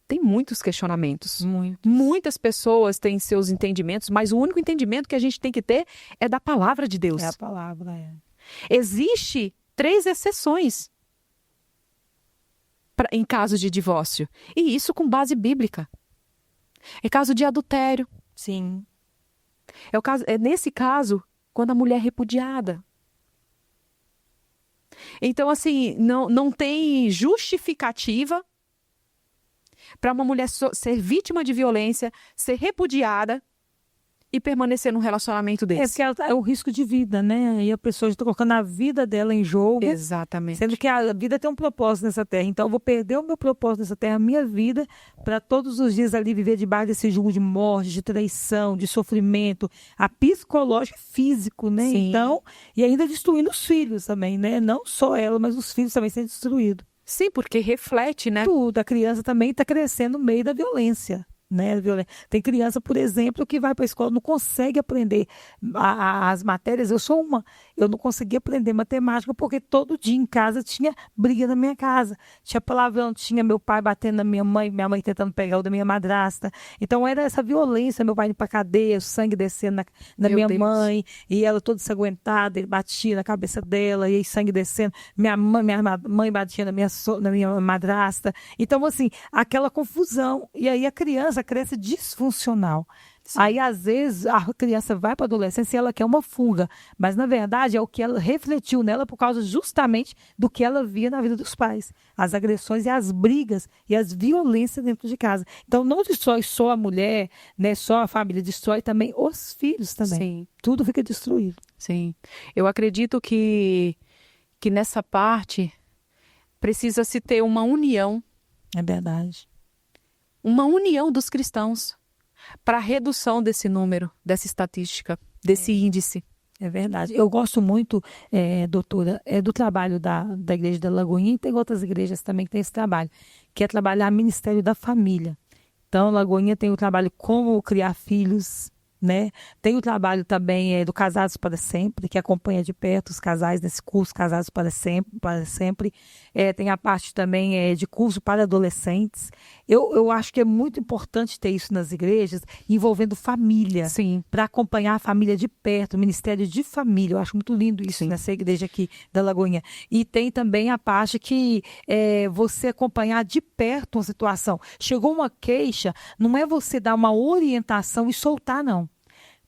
tem muitos questionamentos. Muitas pessoas têm seus entendimentos, mas o único entendimento que a gente tem que ter é da palavra de Deus. É a palavra, Existe 3 exceções em caso de divórcio. E isso com base bíblica. É caso de adultério. Sim. É nesse caso, quando a mulher é repudiada. Então, assim, não tem justificativa para uma mulher ser vítima de violência, ser repudiada e permanecer num relacionamento desse. Porque é o risco de vida, né? E a pessoa está colocando a vida dela em jogo. Exatamente. Sendo que a vida tem um propósito nessa terra. Então, eu vou perder o meu propósito nessa terra, a minha vida, para todos os dias ali viver debaixo desse jugo de morte, de traição, de sofrimento, a psicológico e físico, né? Sim. Então, e ainda destruindo os filhos também, né? Não só ela, mas os filhos também sendo destruídos. Sim, porque reflete, né? Tudo. A criança também está crescendo no meio da violência. Né? Tem criança, por exemplo, que vai para a escola, não consegue aprender as matérias. Eu não conseguia aprender matemática porque todo dia em casa tinha briga na minha casa. Tinha palavrão, tinha meu pai batendo na minha mãe tentando pegar o da minha madrasta. Então era essa violência, meu pai indo para cadeia, o sangue descendo na minha mãe, e ela toda ensanguentada, ele batia na cabeça dela, e aí sangue descendo. Minha mãe batia na minha madrasta. Então, assim, aquela confusão. E aí a criança cresce disfuncional. Sim. Aí, às vezes, a criança vai para a adolescência e ela quer uma fuga. Mas, na verdade, é o que ela refletiu nela por causa justamente do que ela via na vida dos pais. As agressões e as brigas e as violências dentro de casa. Então, não destrói só a mulher, né, só a família, destrói também os filhos também. Sim. Tudo fica destruído. Sim. Eu acredito que nessa parte precisa se ter uma união. É verdade. Uma união dos cristãos para a redução desse número, dessa estatística, desse índice. É verdade. Eu gosto muito, doutora, do trabalho da Igreja da Lagoinha, e tem outras igrejas também que têm esse trabalho, que é trabalhar o Ministério da Família. Então, Lagoinha tem o trabalho como criar filhos, né? Tem o trabalho também do Casados para Sempre, que acompanha de perto os casais nesse curso Casados para Sempre. Tem a parte também de curso para adolescentes. Eu acho que é muito importante ter isso nas igrejas, envolvendo família. Sim. Para acompanhar a família de perto, o Ministério de Família. Eu acho muito lindo isso. Sim. Nessa igreja aqui da Lagoinha. E tem também a parte que você acompanhar de perto uma situação. Chegou uma queixa, não é você dar uma orientação e soltar, não.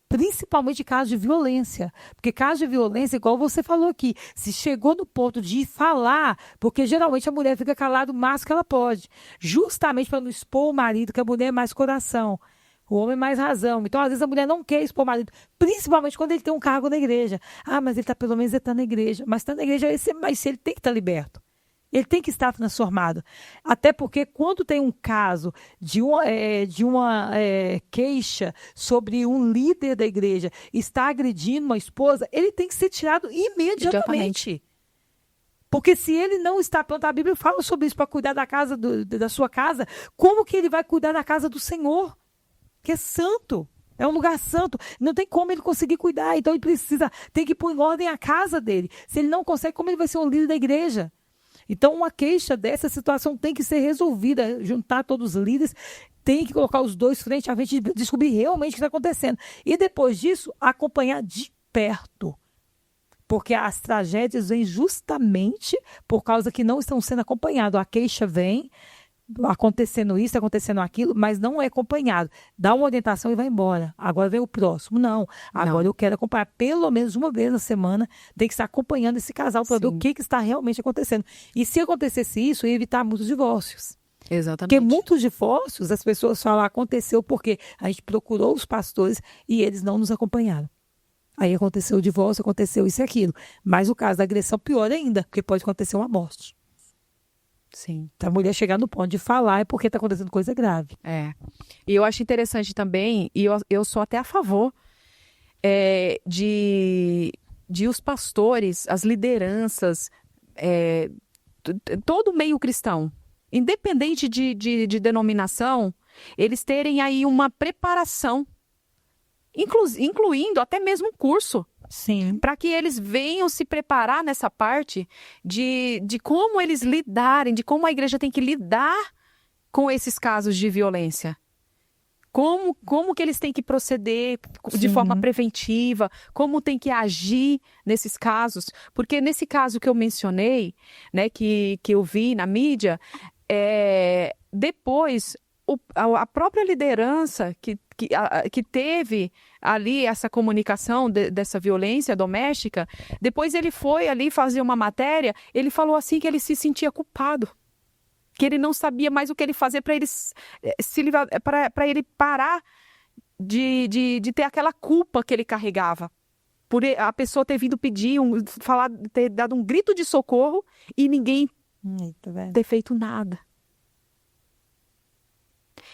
Principalmente casos de violência, porque caso de violência, igual você falou aqui, se chegou no ponto de falar, porque geralmente a mulher fica calada o máximo que ela pode, justamente para não expor o marido, que a mulher é mais coração, o homem é mais razão. Então, às vezes, a mulher não quer expor o marido, principalmente quando ele tem um cargo na igreja. Mas ele pelo menos ele está na igreja, mas está na igreja, mas ele tem que estar liberto. Ele tem que estar transformado. Até porque quando tem um caso de uma queixa sobre um líder da igreja está agredindo uma esposa, ele tem que ser tirado imediatamente. Porque se ele não está pronto, a Bíblia fala sobre isso, para cuidar da casa da sua casa, como que ele vai cuidar da casa do Senhor? Que é santo. É um lugar santo. Não tem como ele conseguir cuidar. Então ele tem que pôr em ordem a casa dele. Se ele não consegue, como ele vai ser um líder da igreja? Então, uma queixa dessa situação tem que ser resolvida, juntar todos os líderes, tem que colocar os dois frente a frente e descobrir realmente o que está acontecendo. E depois disso, acompanhar de perto. Porque as tragédias vêm justamente por causa que não estão sendo acompanhados. A queixa vem, acontecendo isso, acontecendo aquilo, mas não é acompanhado. Dá uma orientação e vai embora. Agora vem o próximo. Não. Agora eu quero acompanhar pelo menos uma vez na semana, tem que estar acompanhando esse casal para ver o que está realmente acontecendo. E se acontecesse isso, ia evitar muitos divórcios. Exatamente. Porque muitos divórcios, as pessoas falam, aconteceu porque a gente procurou os pastores e eles não nos acompanharam. Aí aconteceu o divórcio, aconteceu isso e aquilo. Mas o caso da agressão, pior ainda, porque pode acontecer uma morte. Sim. A mulher chegar no ponto de falar é porque está acontecendo coisa grave. E eu acho interessante também, e eu sou até a favor de os pastores, as lideranças, todo o meio cristão, independente de denominação, eles terem aí uma preparação, incluindo até mesmo um curso. Sim. Para que eles venham se preparar nessa parte de como eles lidarem, de como a igreja tem que lidar com esses casos de violência. Como que eles têm que proceder de forma preventiva, como tem que agir nesses casos. Porque nesse caso que eu mencionei, né, que eu vi na mídia, depois a própria liderança que teve ali essa comunicação dessa violência doméstica, depois ele foi ali fazer uma matéria, ele falou assim que ele se sentia culpado, que ele não sabia mais o que ele fazer para ele parar de ter aquela culpa que ele carregava. Por a pessoa ter vindo pedir, ter dado um grito de socorro e ninguém Eita, velho. ter feito nada.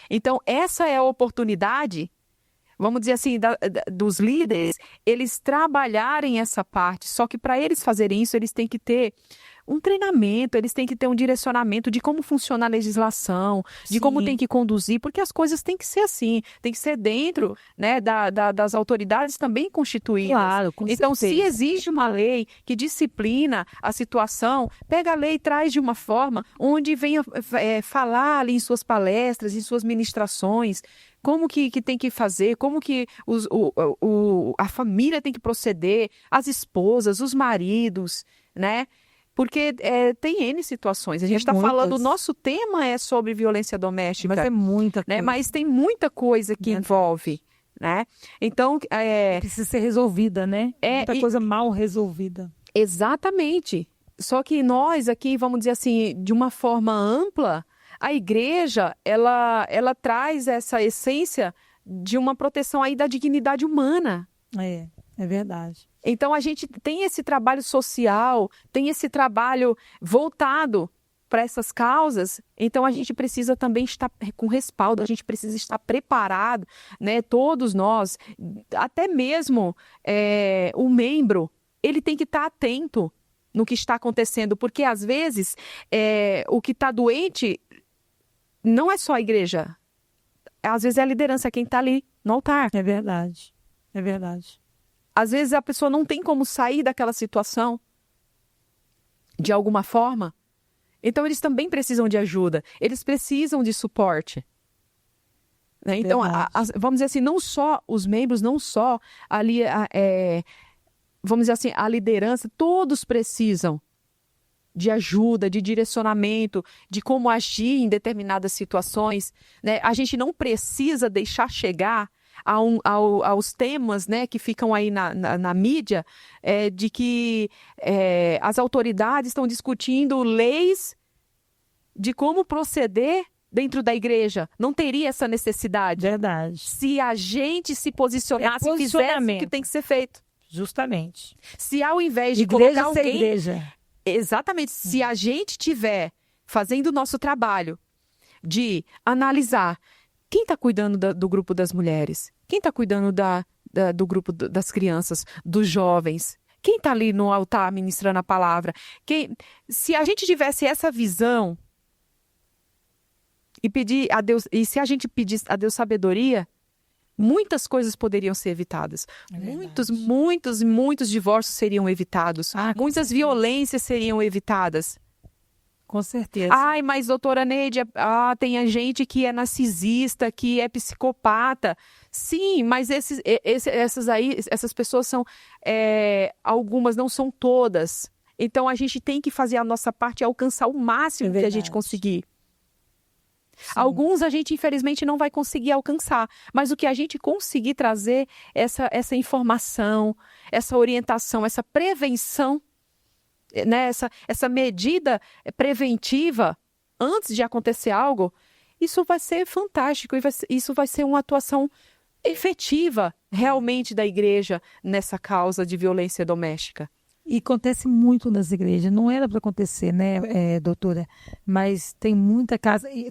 Então, essa é a oportunidade, vamos dizer assim, dos líderes, eles trabalharem essa parte. Só que para eles fazerem isso, eles têm que ter um treinamento, eles têm que ter um direcionamento de como funciona a legislação, de como Sim. tem que conduzir, porque as coisas têm que ser assim, tem que ser dentro, né, das autoridades também constituídas. Claro, com Então, se certeza. existe uma lei que disciplina a situação, pega a lei e traz de uma forma onde venha falar ali em suas palestras, em suas ministrações, como que tem que fazer, como que a família tem que proceder, as esposas, os maridos, né? Porque tem N situações. A gente está falando, o nosso tema é sobre violência doméstica. Mas é muita né? coisa. Mas tem muita coisa que envolve, né? Então, Precisa ser resolvida, né? Muita coisa mal resolvida. exatamente. Só que nós aqui, vamos dizer assim, de uma forma ampla, a igreja, ela traz essa essência de uma proteção aí da dignidade humana. É verdade. Então, a gente tem esse trabalho social, tem esse trabalho voltado para essas causas. Então, a gente precisa também estar com respaldo, a gente precisa estar preparado, né? Todos nós, até mesmo o membro, ele tem que estar atento no que está acontecendo, porque às vezes o que está doente não é só a igreja, às vezes é a liderança, quem está ali no altar. É verdade. É verdade. Às vezes a pessoa não tem como sair daquela situação de alguma forma. Então eles também precisam de ajuda. Eles precisam de suporte. Né? Então, vamos dizer assim, não só os membros, não só ali, vamos dizer assim, a liderança, todos precisam de ajuda, de direcionamento, de como agir em determinadas situações. Né? A gente não precisa deixar chegar aos temas, né, que ficam aí na mídia, de que as autoridades estão discutindo leis de como proceder dentro da igreja. Não teria essa necessidade. Verdade. Se a gente se posicionasse e fizesse o que tem que ser feito. Justamente. Se ao invés de Igreja colocar alguém... igreja. Exatamente. Se a gente estiver fazendo o nosso trabalho de analisar quem está cuidando do grupo das mulheres, quem está cuidando do grupo das crianças, dos jovens, quem está ali no altar ministrando a palavra, se a gente tivesse essa visão e pedir a Deus, e se a gente pedisse a Deus sabedoria, muitas coisas poderiam ser evitadas. Muitos divórcios seriam evitados. Muitas violências seriam evitadas. Com certeza. Ai, mas doutora Neide, tem gente que é narcisista, que é psicopata. Sim, mas essas pessoas são, algumas, não são todas. Então a gente tem que fazer a nossa parte e alcançar o máximo que a gente conseguir. Sim. Alguns a gente, infelizmente, não vai conseguir alcançar, mas o que a gente conseguir trazer, essa informação, essa orientação, essa prevenção, né, essa medida preventiva antes de acontecer algo, isso vai ser fantástico, isso vai ser uma atuação efetiva realmente da igreja nessa causa de violência doméstica. E acontece muito nas igrejas, não era para acontecer, né, doutora? Mas tem muita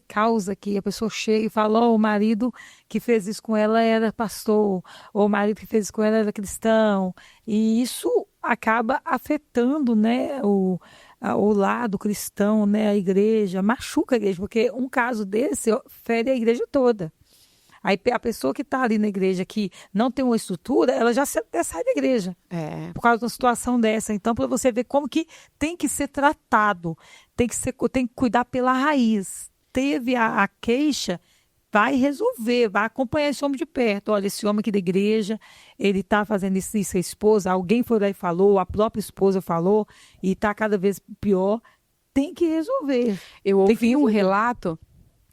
causa que a pessoa chega e fala, o marido que fez isso com ela era pastor, ou o marido que fez isso com ela era cristão, e isso acaba afetando, né, o lado cristão, né, a igreja, machuca a igreja, porque um caso desse fere a igreja toda. Aí a pessoa que está ali na igreja que não tem uma estrutura, ela já até sai da igreja. Por causa de uma situação dessa. Então, para você ver como que tem que ser tratado, tem que cuidar pela raiz. Teve a queixa, vai resolver, vai acompanhar esse homem de perto. Olha, esse homem aqui da igreja, ele está fazendo isso, a esposa, alguém foi lá e falou, a própria esposa falou, e está cada vez pior. Tem que resolver. Eu ouvi um relato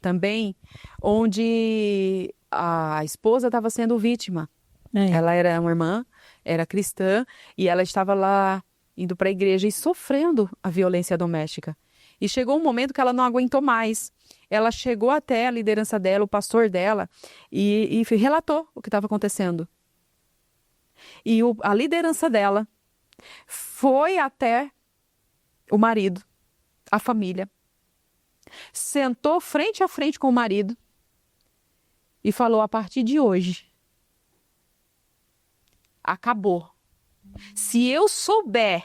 também, onde a esposa estava sendo vítima. Ela era uma irmã, era cristã, e ela estava lá indo para a igreja e sofrendo a violência doméstica. E chegou um momento que ela não aguentou mais. Ela chegou até a liderança dela, o pastor dela, e relatou o que estava acontecendo. E a liderança dela foi até o marido, a família, sentou frente a frente com o marido e falou: a partir de hoje, acabou. Se eu souber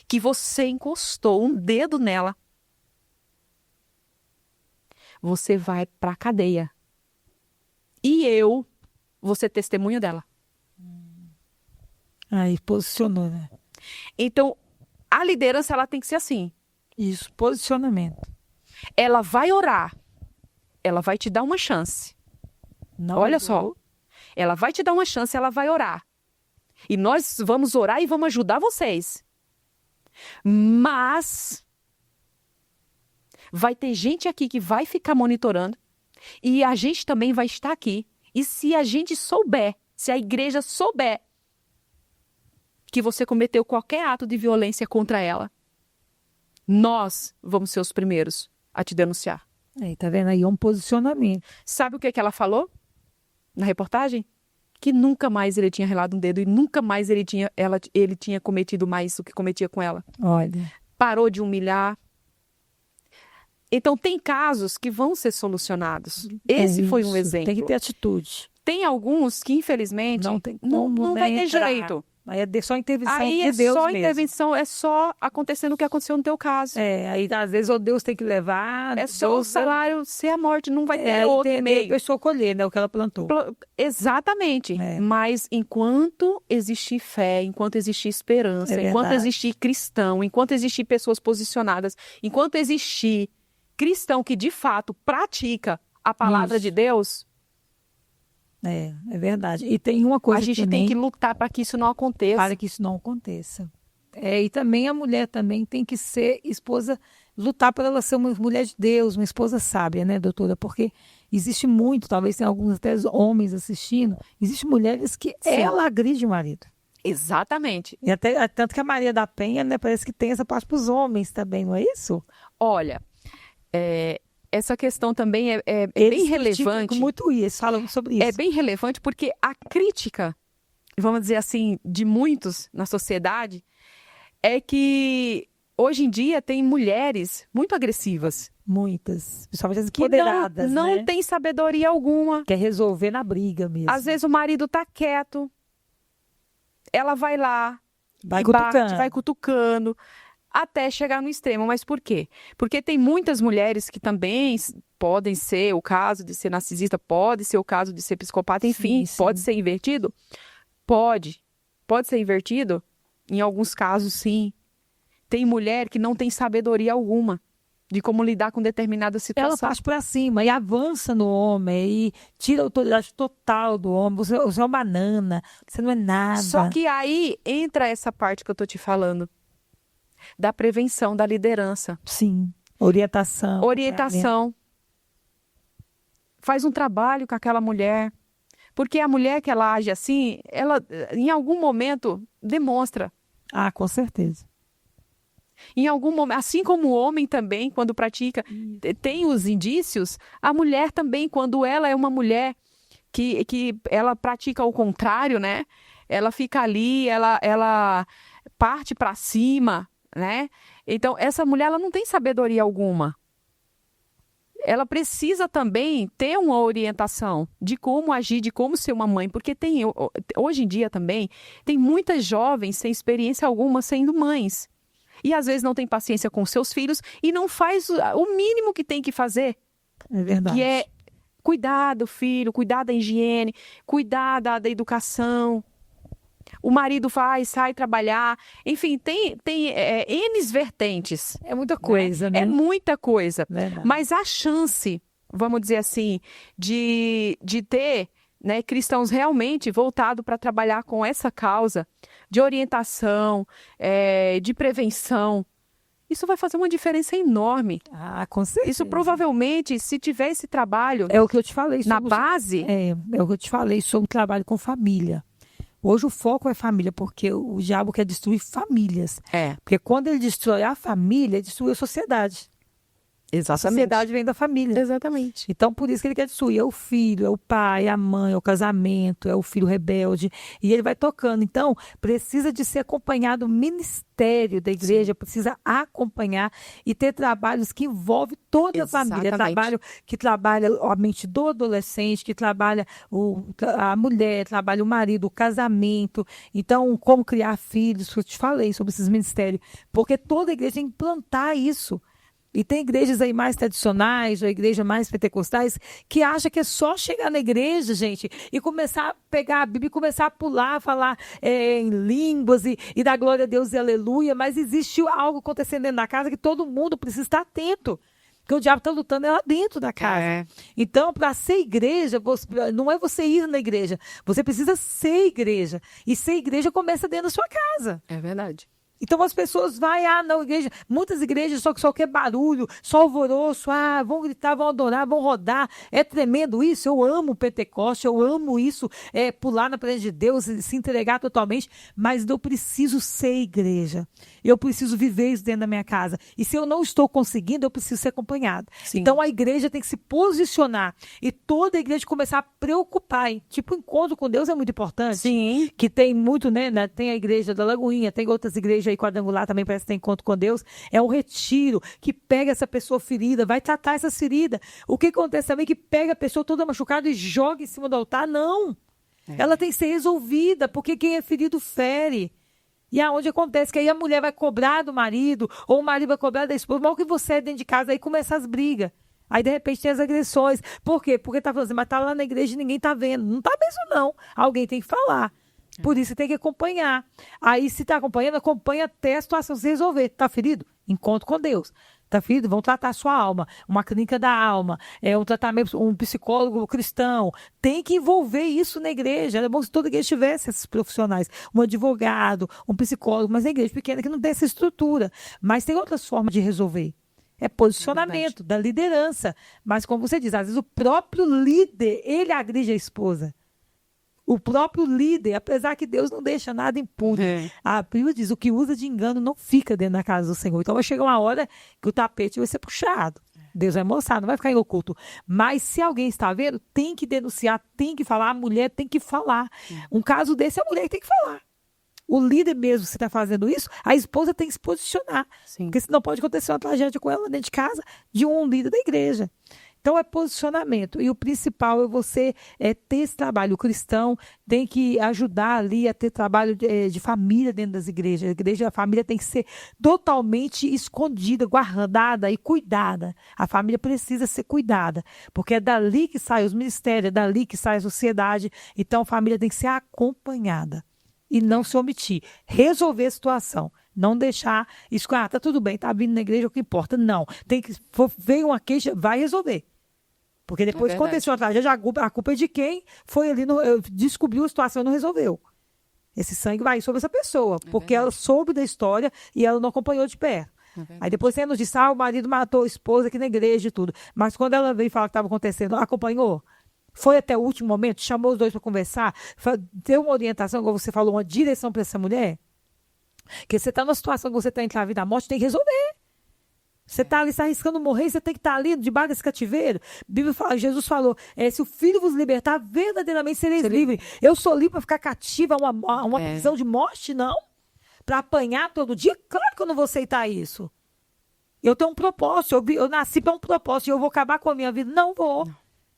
que você encostou um dedo nela, você vai para a cadeia. E eu vou ser testemunho dela. Aí posicionou, né? Então, a liderança ela tem que ser assim. Isso, posicionamento. Ela vai orar. Ela vai te dar uma chance. Não Olha é só. Ela vai te dar uma chance, ela vai orar. E nós vamos orar e vamos ajudar vocês. Mas vai ter gente aqui que vai ficar monitorando. E a gente também vai estar aqui. E se a gente souber, se a igreja souber que você cometeu qualquer ato de violência contra ela, nós vamos ser os primeiros a te denunciar. Aí, tá vendo? Aí é um posicionamento. Sabe o que ela falou na reportagem? Que nunca mais ele tinha relado um dedo e nunca mais ele tinha cometido mais o que cometia com ela. Olha. Parou de humilhar. Então, tem casos que vão ser solucionados. Esse foi um isso. exemplo. Tem que ter atitude. Tem alguns que, infelizmente, Não tem como não vai ter entrar. jeito. Aí é só intervenção Aí de é Deus só mesmo. intervenção, é só acontecendo o que aconteceu no teu caso. Aí às vezes o Deus tem que levar. É só o Deus salário ser a morte, não vai ter aí outro tem a meio. pessoa colher, né? O que ela plantou. Exatamente. É. Mas enquanto existir fé, enquanto existir esperança, É enquanto verdade. existir cristão, enquanto existir pessoas posicionadas, enquanto existir cristão que de fato pratica a palavra Isso. de Deus, É verdade. E tem uma coisa a gente também tem que lutar para que isso não aconteça. para que isso não aconteça. E também a mulher também tem que ser esposa, lutar para ela ser uma mulher de Deus, uma esposa sábia, né, doutora? Porque existe muito, talvez tenha alguns até homens assistindo, existem mulheres que Sim. ela agride o marido. Exatamente. E até tanto que a Maria da Penha, né, parece que tem essa parte para os homens também, não é isso? Olha, essa questão também é Eles bem criticam relevante. muito isso, falam sobre isso. É bem relevante porque a crítica, vamos dizer assim, de muitos na sociedade é que hoje em dia tem mulheres muito agressivas. Muitas, principalmente as Que empoderadas, não né? tem sabedoria alguma. Quer resolver na briga mesmo. Às vezes o marido tá quieto, ela vai lá, vai e cutucando. bate, vai cutucando, até chegar no extremo. Mas por quê? Porque tem muitas mulheres que também podem ser o caso de ser narcisista, pode ser o caso de ser psicopata, enfim, Sim. pode ser invertido? Pode ser invertido? Em alguns casos, sim. Tem mulher que não tem sabedoria alguma de como lidar com determinada situação. Ela parte para cima e avança no homem e tira a autoridade total do homem. Você é uma banana, você não é nada. Só que aí entra essa parte que eu tô te falando, da prevenção, da liderança. Sim, orientação. Orientação. Faz um trabalho com aquela mulher. Porque a mulher que ela age assim, ela em algum momento demonstra. Ah, com certeza. Em algum momento, assim como o homem também, quando pratica, tem os indícios, a mulher também, quando ela é uma mulher que ela pratica o contrário, né? Ela fica ali, ela parte para cima, né? Então, essa mulher ela não tem sabedoria alguma. Ela precisa também ter uma orientação de como agir, de como ser uma mãe, porque hoje em dia também tem muitas jovens sem experiência alguma sendo mães. E às vezes não tem paciência com seus filhos e não faz o mínimo que tem que fazer. É verdade. Que é cuidar do filho, cuidar da higiene, cuidar da educação. O marido sai trabalhar. Enfim, tem N vertentes. É muita coisa, né? É muita coisa. Verdade. Mas a chance, vamos dizer assim, de ter, né, cristãos realmente voltados para trabalhar com essa causa de orientação, de prevenção, isso vai fazer uma diferença enorme. Ah, com certeza. Isso provavelmente, se tiver esse trabalho é o que eu te falei na sobre base, é o que eu te falei sobre o trabalho com família. Hoje o foco é família, porque o diabo quer destruir famílias. Porque quando ele destrói a família, ele destrui a sociedade. A Exatamente. sociedade vem da família. Exatamente. Então, por isso que ele quer destruir. É o filho, é o pai, é a mãe, é o casamento, é o filho rebelde. E ele vai tocando. Então, precisa de ser acompanhado. O ministério da igreja precisa acompanhar e ter trabalhos que envolvem toda a família. Trabalho que trabalha a mente do adolescente, que trabalha a mulher, trabalha o marido, o casamento. Então, como criar filhos, que eu te falei sobre esses ministérios. Porque toda a igreja tem que implantar isso. E tem igrejas aí mais tradicionais, ou igrejas mais pentecostais, que acham que é só chegar na igreja, gente, e começar a pegar a Bíblia e começar a pular, falar em línguas e dar glória a Deus e aleluia, mas existe algo acontecendo dentro da casa que todo mundo precisa estar atento. Porque o diabo está lutando lá dentro da casa. Então, para ser igreja, não é você ir na igreja, você precisa ser igreja. E ser igreja começa dentro da sua casa. É verdade. Então as pessoas vão, igreja, muitas igrejas só quer barulho, só alvoroço, vão gritar, vão adorar, vão rodar. É tremendo isso, eu amo o Pentecoste, eu amo isso, pular na presença de Deus, se entregar totalmente, mas eu preciso ser igreja. Eu preciso viver isso dentro da minha casa. E se eu não estou conseguindo, eu preciso ser acompanhado. Sim. Então a igreja tem que se posicionar e toda a igreja começar a preocupar. Tipo, o encontro com Deus é muito importante. Sim. Que tem muito, né? Tem a igreja da Lagoinha, tem outras igrejas aí quadrangular também, parece que tem encontro com Deus. É um retiro que pega essa pessoa ferida, vai tratar essas feridas. O que acontece também é que pega a pessoa toda machucada e joga em cima do altar. Não. Ela tem que ser resolvida, porque quem é ferido fere. E aonde acontece que aí a mulher vai cobrar do marido, ou o marido vai cobrar da esposa, mal que você é dentro de casa, aí começam as brigas. Aí, de repente, tem as agressões. Por quê? Porque tá falando assim, mas tá lá na igreja e ninguém tá vendo. Não tá mesmo, não. Alguém tem que falar. Por isso, tem que acompanhar. Aí, se tá acompanhando, acompanha até a situação se resolver. Tá ferido? Encontro com Deus. Tá ferido? Vão tratar a sua alma. Uma clínica da alma. Um tratamento, um psicólogo cristão. Tem que envolver isso na igreja. Era bom se toda igreja tivesse esses profissionais. Um advogado, um psicólogo. Mas na igreja pequena que não tem essa estrutura. Mas tem outras formas de resolver. É posicionamento da liderança. Mas, como você diz, às vezes o próprio líder, ele agride a esposa. O próprio líder, apesar que Deus não deixa nada impune. A Bíblia diz, o que usa de engano não fica dentro da casa do Senhor. Então vai chegar uma hora que o tapete vai ser puxado. Deus vai mostrar, não vai ficar em oculto. Mas se alguém está vendo, tem que denunciar, tem que falar, a mulher tem que falar. Um caso desse, a mulher tem que falar. O líder mesmo, se está fazendo isso, a esposa tem que se posicionar. Sim. Porque senão pode acontecer uma tragédia com ela dentro de casa de um líder da igreja. Então, é posicionamento. E o principal é você ter esse trabalho. O cristão tem que ajudar ali a ter trabalho de família dentro das igrejas. A igreja, a família tem que ser totalmente escondida, guardada e cuidada. A família precisa ser cuidada, porque é dali que saem os ministérios, é dali que sai a sociedade. Então, a família tem que ser acompanhada e não se omitir. Resolver a situação. Não deixar isso, tá tudo bem, tá vindo na igreja, o que importa. Não, tem que, veio uma queixa, vai resolver. Porque depois, quando aconteceu a tragédia, a culpa é de quem foi ali, descobriu a situação e não resolveu. Esse sangue vai sobre essa pessoa, porque ela soube da história e ela não acompanhou de perto. Aí depois você nos disse, o marido matou a esposa aqui na igreja e tudo. Mas quando ela veio falar o que estava acontecendo, acompanhou? Foi até o último momento? Chamou os dois para conversar? Deu uma orientação, como você falou, uma direção para essa mulher? Porque você está numa situação que você está entre a vida e a morte, tem que resolver. Você está ali, está arriscando morrer, você tem que estar ali debaixo desse cativeiro. A Bíblia fala, Jesus falou, se o Filho vos libertar, verdadeiramente sereis livres. Eu sou livre para ficar cativa a uma prisão de morte? Não. Para apanhar todo dia? Claro que eu não vou aceitar isso. Eu tenho um propósito, eu nasci para um propósito e eu vou acabar com a minha vida? Não vou. Não.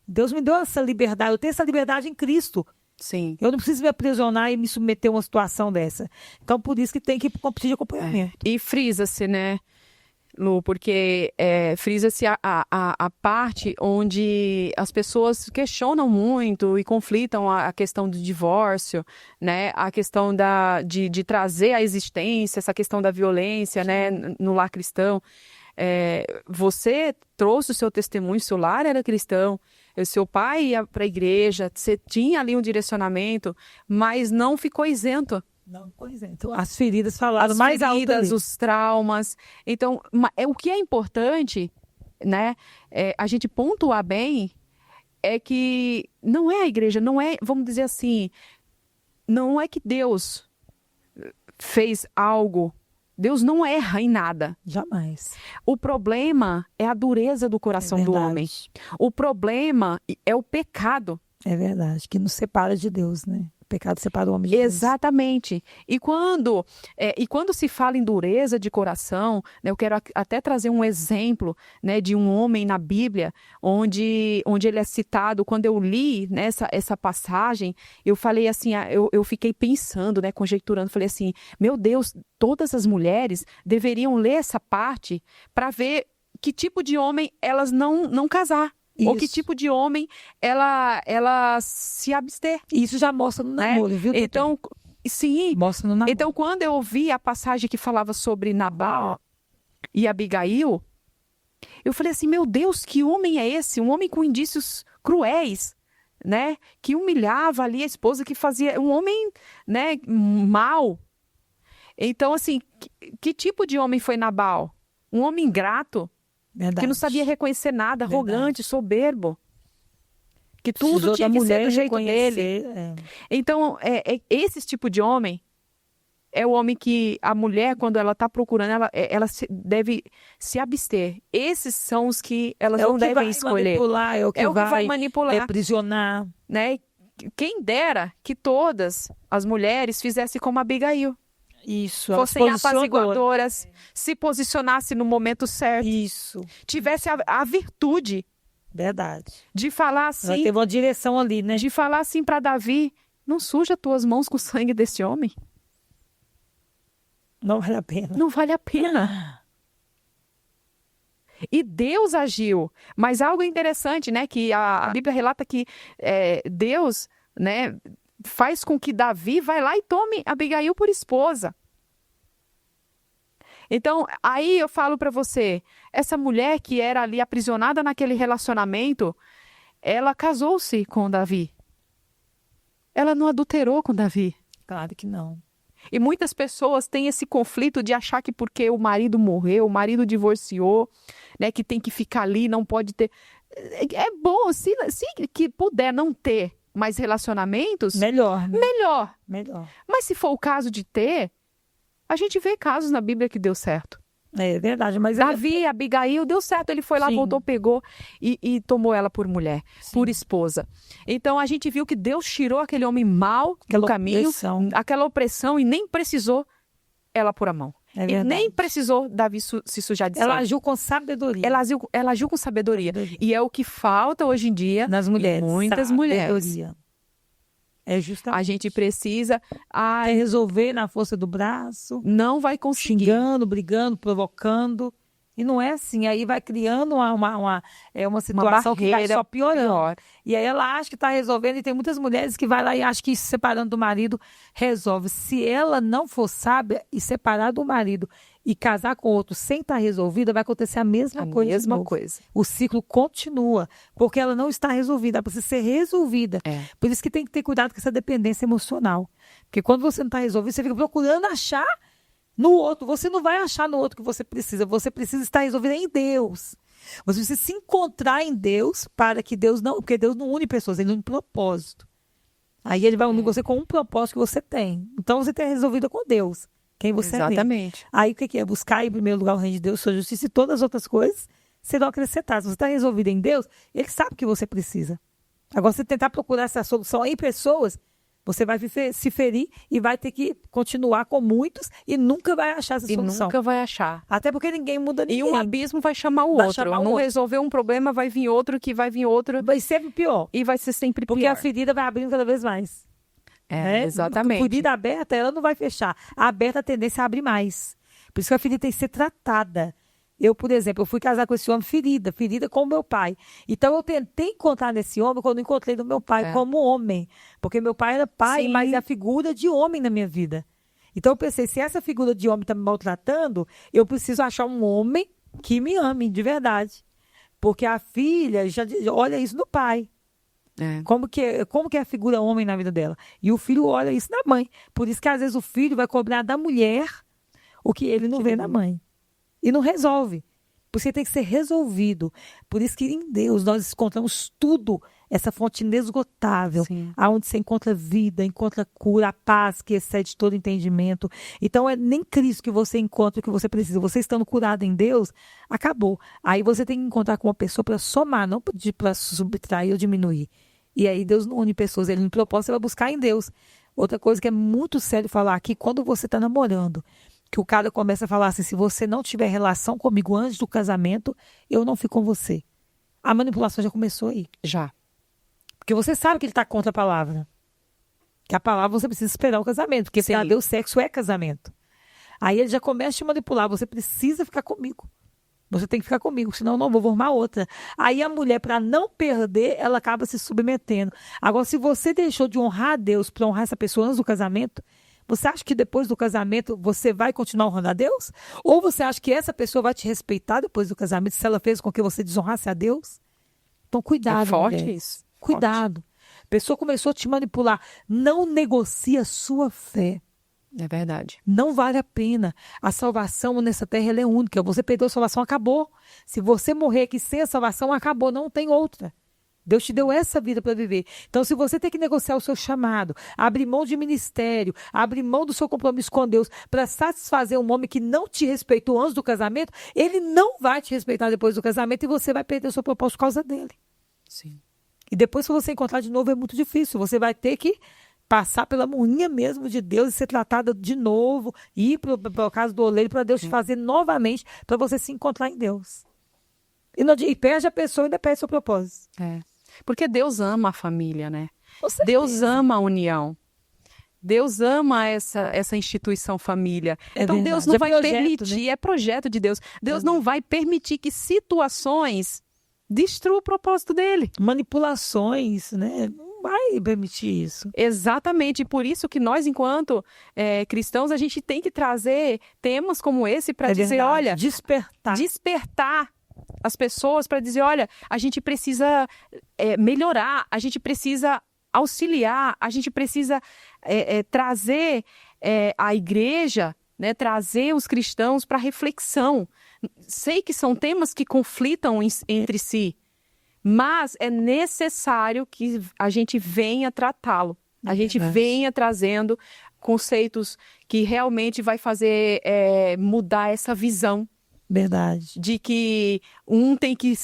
Deus me deu essa liberdade, eu tenho essa liberdade em Cristo. Sim. Eu não preciso me aprisionar e me submeter a uma situação dessa. Então, por isso que tem que pedir acompanhamento. E frisa-se, né, Lu, porque frisa-se a parte onde as pessoas questionam muito e conflitam a questão do divórcio, né, a questão de trazer à existência essa questão da violência, né, no lar cristão. Você trouxe o seu testemunho, seu lar era cristão, o seu pai ia para a igreja, você tinha ali um direcionamento, mas não ficou isento. Não ficou isento. As feridas falaram mais alto ali. Os traumas. Então, o que é importante, né, a gente pontuar bem, é que não é a igreja, não é, vamos dizer assim, não é que Deus fez algo. Deus não erra em nada. Jamais. O problema é a dureza do coração do verdade. homem. O problema é o pecado. É verdade, que nos separa de Deus, né? O pecado separa o homem de Deus. Exatamente. E quando se fala em dureza de coração, né, eu quero até trazer um exemplo, né, de um homem na Bíblia, onde ele é citado. Quando eu li, né, essa passagem, eu falei assim, eu fiquei pensando, né, conjecturando, falei assim, meu Deus, todas as mulheres deveriam ler essa parte para ver que tipo de homem elas não casar. Ou que Isso. tipo de homem ela se abster. Isso já mostra no Né? namoro, viu? doutor? Então, sim. Mostra no namoro. Então, quando eu ouvi a passagem que falava sobre Nabal e Abigail, eu falei assim, meu Deus, que homem é esse? Um homem com indícios cruéis, né? Que humilhava ali a esposa, que fazia um homem, né, mau. Então, assim, que tipo de homem foi Nabal? Um homem ingrato, Verdade. que não sabia reconhecer nada, arrogante, soberbo. Que tudo Precisou tinha da que ser mulher do jeito dele. reconhecer, Então, esse tipo de homem é o homem que a mulher, quando ela está procurando, ela deve se abster. Esses são os que elas É o não que devem vai escolher. manipular, é o que vai manipular. aprisionar. Né? Quem dera que todas as mulheres fizessem como Abigail. Isso. ela se Fossem posicionou. apaziguadoras, se posicionassem no momento certo. Isso. Tivesse a virtude Verdade. de falar Ela assim, teve uma direção ali, né? de falar assim para Davi, não suja tuas mãos com o sangue desse homem. Não vale a pena. Não vale a pena. E Deus agiu. Mas algo interessante, né? Que a Bíblia relata que Deus, né, faz com que Davi vá lá e tome Abigail por esposa. Então, aí eu falo para você, essa mulher que era ali aprisionada naquele relacionamento, ela casou-se com Davi. Ela não adulterou com Davi. Claro que não. E muitas pessoas têm esse conflito de achar que porque o marido morreu, o marido divorciou, né, que tem que ficar ali, não pode ter. É bom, se que puder não ter mais relacionamentos, Melhor, né? melhor. Melhor. Mas se for o caso de ter, a gente vê casos na Bíblia que deu certo. É verdade, mas Davi, Abigail, deu certo. Ele foi lá, Sim. voltou, pegou e tomou ela por mulher, por esposa. Então, a gente viu que Deus tirou aquele homem mau do Aquela caminho, opressão. aquela opressão, e nem precisou ela pôr a mão. É E verdade. nem precisou Davi se sujar de Ela sangue. agiu com sabedoria. Ela agiu com sabedoria. Sabedoria. E é o que falta hoje em dia Nas mulheres. em muitas mulheres. Sabedoria. É justamente. A gente precisa... Quer resolver na força do braço, Não vai conseguir. xingando, brigando, provocando. E não é assim. Aí vai criando uma situação que vai barreira só piorando. pior. E aí ela acha que está resolvendo. E tem muitas mulheres que vai lá e acham que se separando do marido resolve. Se ela não for sábia e separar do marido e casar com outro sem estar resolvida, vai acontecer a mesma coisa. de Mesma novo. coisa. O ciclo continua, porque ela não está resolvida, ela precisa ser resolvida. É. Por isso que tem que ter cuidado com essa dependência emocional. Porque quando você não está resolvido, você fica procurando achar no outro. Você não vai achar no outro que você precisa estar resolvida em Deus. Você precisa se encontrar em Deus para que Deus não... Porque Deus não une pessoas, ele une propósito. Aí ele vai unir você com um propósito que você tem. Então você tem resolvido com Deus, quem você é. Exatamente. Aí o que é? Buscar em primeiro lugar o reino de Deus, sua justiça e todas as outras coisas serão acrescentadas. Se você está resolvido em Deus, ele sabe o que você precisa. Agora, você tentar procurar essa solução em pessoas, você vai se ferir e vai ter que continuar com muitos e nunca vai achar essa E solução. nunca vai achar. Até porque ninguém muda E ninguém. um abismo vai chamar o Vai outro. chamar o Não outro. resolver um problema, vai vir outro, que vai vir outro. Vai sempre pior. E vai ser sempre Porque pior. a ferida vai abrindo cada vez mais. né? Exatamente. Ferida aberta, ela não vai fechar. A aberta, a tendência é abrir mais. Por isso que a ferida tem que ser tratada. Eu, por exemplo, eu fui casar com esse homem ferida com o meu pai. Então, eu tentei encontrar nesse homem quando eu encontrei no meu pai como homem. Porque meu pai era pai, Sim. mas é a figura de homem na minha vida. Então, eu pensei, se essa figura de homem está me maltratando, eu preciso achar um homem que me ame de verdade. Porque a filha já olha isso no pai. Como que é a figura homem na vida dela. E o filho olha isso na mãe. Por isso que, às vezes, o filho vai cobrar da mulher o que ele não vê na mãe. E não resolve. Porque tem que ser resolvido. Por isso que em Deus nós encontramos tudo essa fonte inesgotável, Sim. aonde você encontra vida, encontra cura, a paz que excede todo entendimento. Então, é nem Cristo que você encontra o que você precisa. Você estando curado em Deus, acabou. Aí você tem que encontrar com uma pessoa para somar, não para subtrair ou diminuir. E aí Deus não une pessoas, ele no propósito, você vai buscar em Deus. Outra coisa que é muito sério falar aqui, quando você está namorando, que o cara começa a falar assim, se você não tiver relação comigo antes do casamento, eu não fico com você. A manipulação já começou aí. Já. Porque você sabe que ele está contra a palavra. Que a palavra você precisa esperar o casamento. Porque Sim. para Deus, sexo é casamento. Aí ele já começa a te manipular. Você precisa ficar comigo. Você tem que ficar comigo, senão eu não vou arrumar outra. Aí a mulher, para não perder, ela acaba se submetendo. Agora, se você deixou de honrar a Deus para honrar essa pessoa antes do casamento, você acha que depois do casamento você vai continuar honrando a Deus? Ou você acha que essa pessoa vai te respeitar depois do casamento se ela fez com que você desonrasse a Deus? Então, cuidado, É forte mulher. isso. Cuidado. A pessoa começou a te manipular. Não negocie a sua fé. É verdade. Não vale a pena. A salvação nessa terra ela é única. Você perdeu a salvação, acabou. Se você morrer aqui sem a salvação, acabou. Não tem outra. Deus te deu essa vida para viver. Então, se você tem que negociar o seu chamado, abrir mão de ministério, abrir mão do seu compromisso com Deus para satisfazer um homem que não te respeitou antes do casamento, ele não vai te respeitar depois do casamento e você vai perder o seu propósito por causa dele. Sim. E depois, se você encontrar de novo, é muito difícil. Você vai ter que passar pela moinha mesmo de Deus e ser tratada de novo, ir para o caso do oleiro, para Deus te fazer novamente, para você se encontrar em Deus. E perde a pessoa e ainda perde seu propósito. É. Porque Deus ama a família, né? Com certeza. Deus ama a união. Deus ama essa instituição família. É então verdade. Deus não É vai projeto, permitir, é projeto de Deus. Deus não vai permitir que situações destruam o propósito dele. Manipulações, né? Não vai permitir isso. Exatamente, e por isso que nós, enquanto cristãos, a gente tem que trazer temas como esse para dizer, verdade. olha, despertar as pessoas para dizer, olha, a gente precisa melhorar, a gente precisa auxiliar, a gente precisa trazer a igreja, né, trazer os cristãos para reflexão. Sei que são temas que conflitam entre si, mas é necessário que a gente venha tratá-lo. A gente venha trazendo conceitos que realmente vai fazer mudar essa visão. Verdade. De que um tem que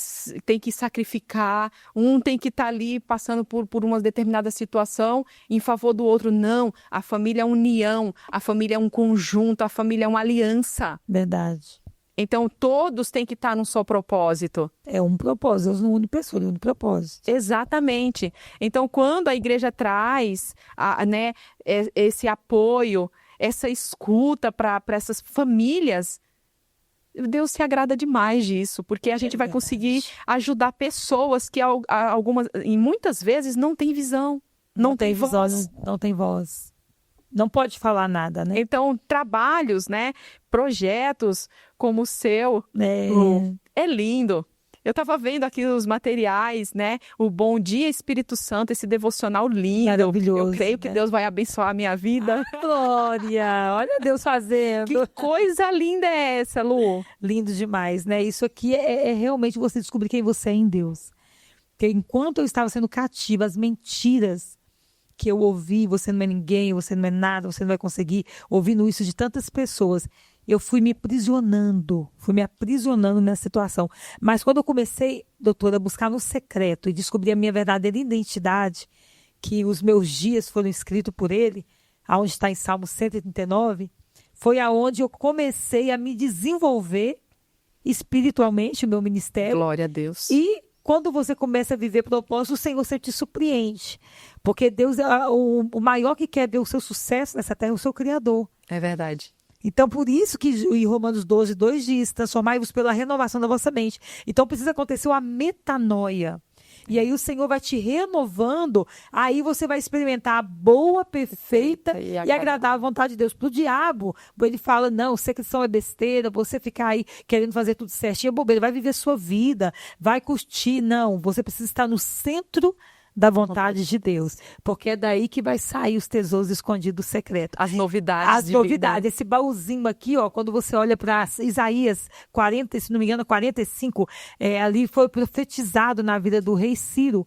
sacrificar, um tem que estar ali passando por uma determinada situação em favor do outro. Não, a família é união, a família é um conjunto, a família é uma aliança. Verdade. Então, todos têm que estar num só propósito. É um propósito, Deus não une pessoa, ele une propósito. Exatamente. Então, quando a igreja traz esse apoio, essa escuta para essas famílias, Deus se agrada demais disso, porque a gente vai conseguir ajudar pessoas que e muitas vezes não têm visão, não tem visão, voz. não tem voz. Não pode falar nada, né? Então, trabalhos, né, projetos como o seu, é lindo. Eu estava vendo aqui os materiais, né? O Bom Dia Espírito Santo, esse devocional lindo. Maravilhoso. Eu creio que Deus vai abençoar a minha vida. Glória! Olha Deus fazendo. Que coisa linda é essa, Lu? Lindo demais, né? Isso aqui é realmente você descobrir quem você é em Deus. Porque enquanto eu estava sendo cativa, as mentiras que eu ouvi, você não é ninguém, você não é nada, você não vai conseguir, ouvindo isso de tantas pessoas, eu fui me aprisionando nessa situação. Mas quando eu comecei, doutora, a buscar no secreto e descobrir a minha verdadeira identidade, que os meus dias foram escritos por ele, aonde está em Salmo 139, foi aonde eu comecei a me desenvolver espiritualmente, o meu ministério. Glória a Deus. E quando você começa a viver propósito, o Senhor sempre te surpreende. Porque Deus é o maior que quer ver o seu sucesso nessa terra, é o seu Criador. É verdade. Então, por isso que em Romanos 12, 2 diz, transformai-vos pela renovação da vossa mente. Então, precisa acontecer uma metanoia. E aí o Senhor vai te renovando, aí você vai experimentar a boa, perfeita e agradável vontade de Deus. Para o diabo, ele fala, não, secreção é besteira, você ficar aí querendo fazer tudo certinho, é bobeira, vai viver sua vida, vai curtir. Não, você precisa estar no centro da vontade de Deus, porque é daí que vai sair os tesouros escondidos secretos. As novidades. As novidades. Esse baúzinho aqui, ó, quando você olha para Isaías 40, se não me engano, 45, ali foi profetizado na vida do rei Ciro,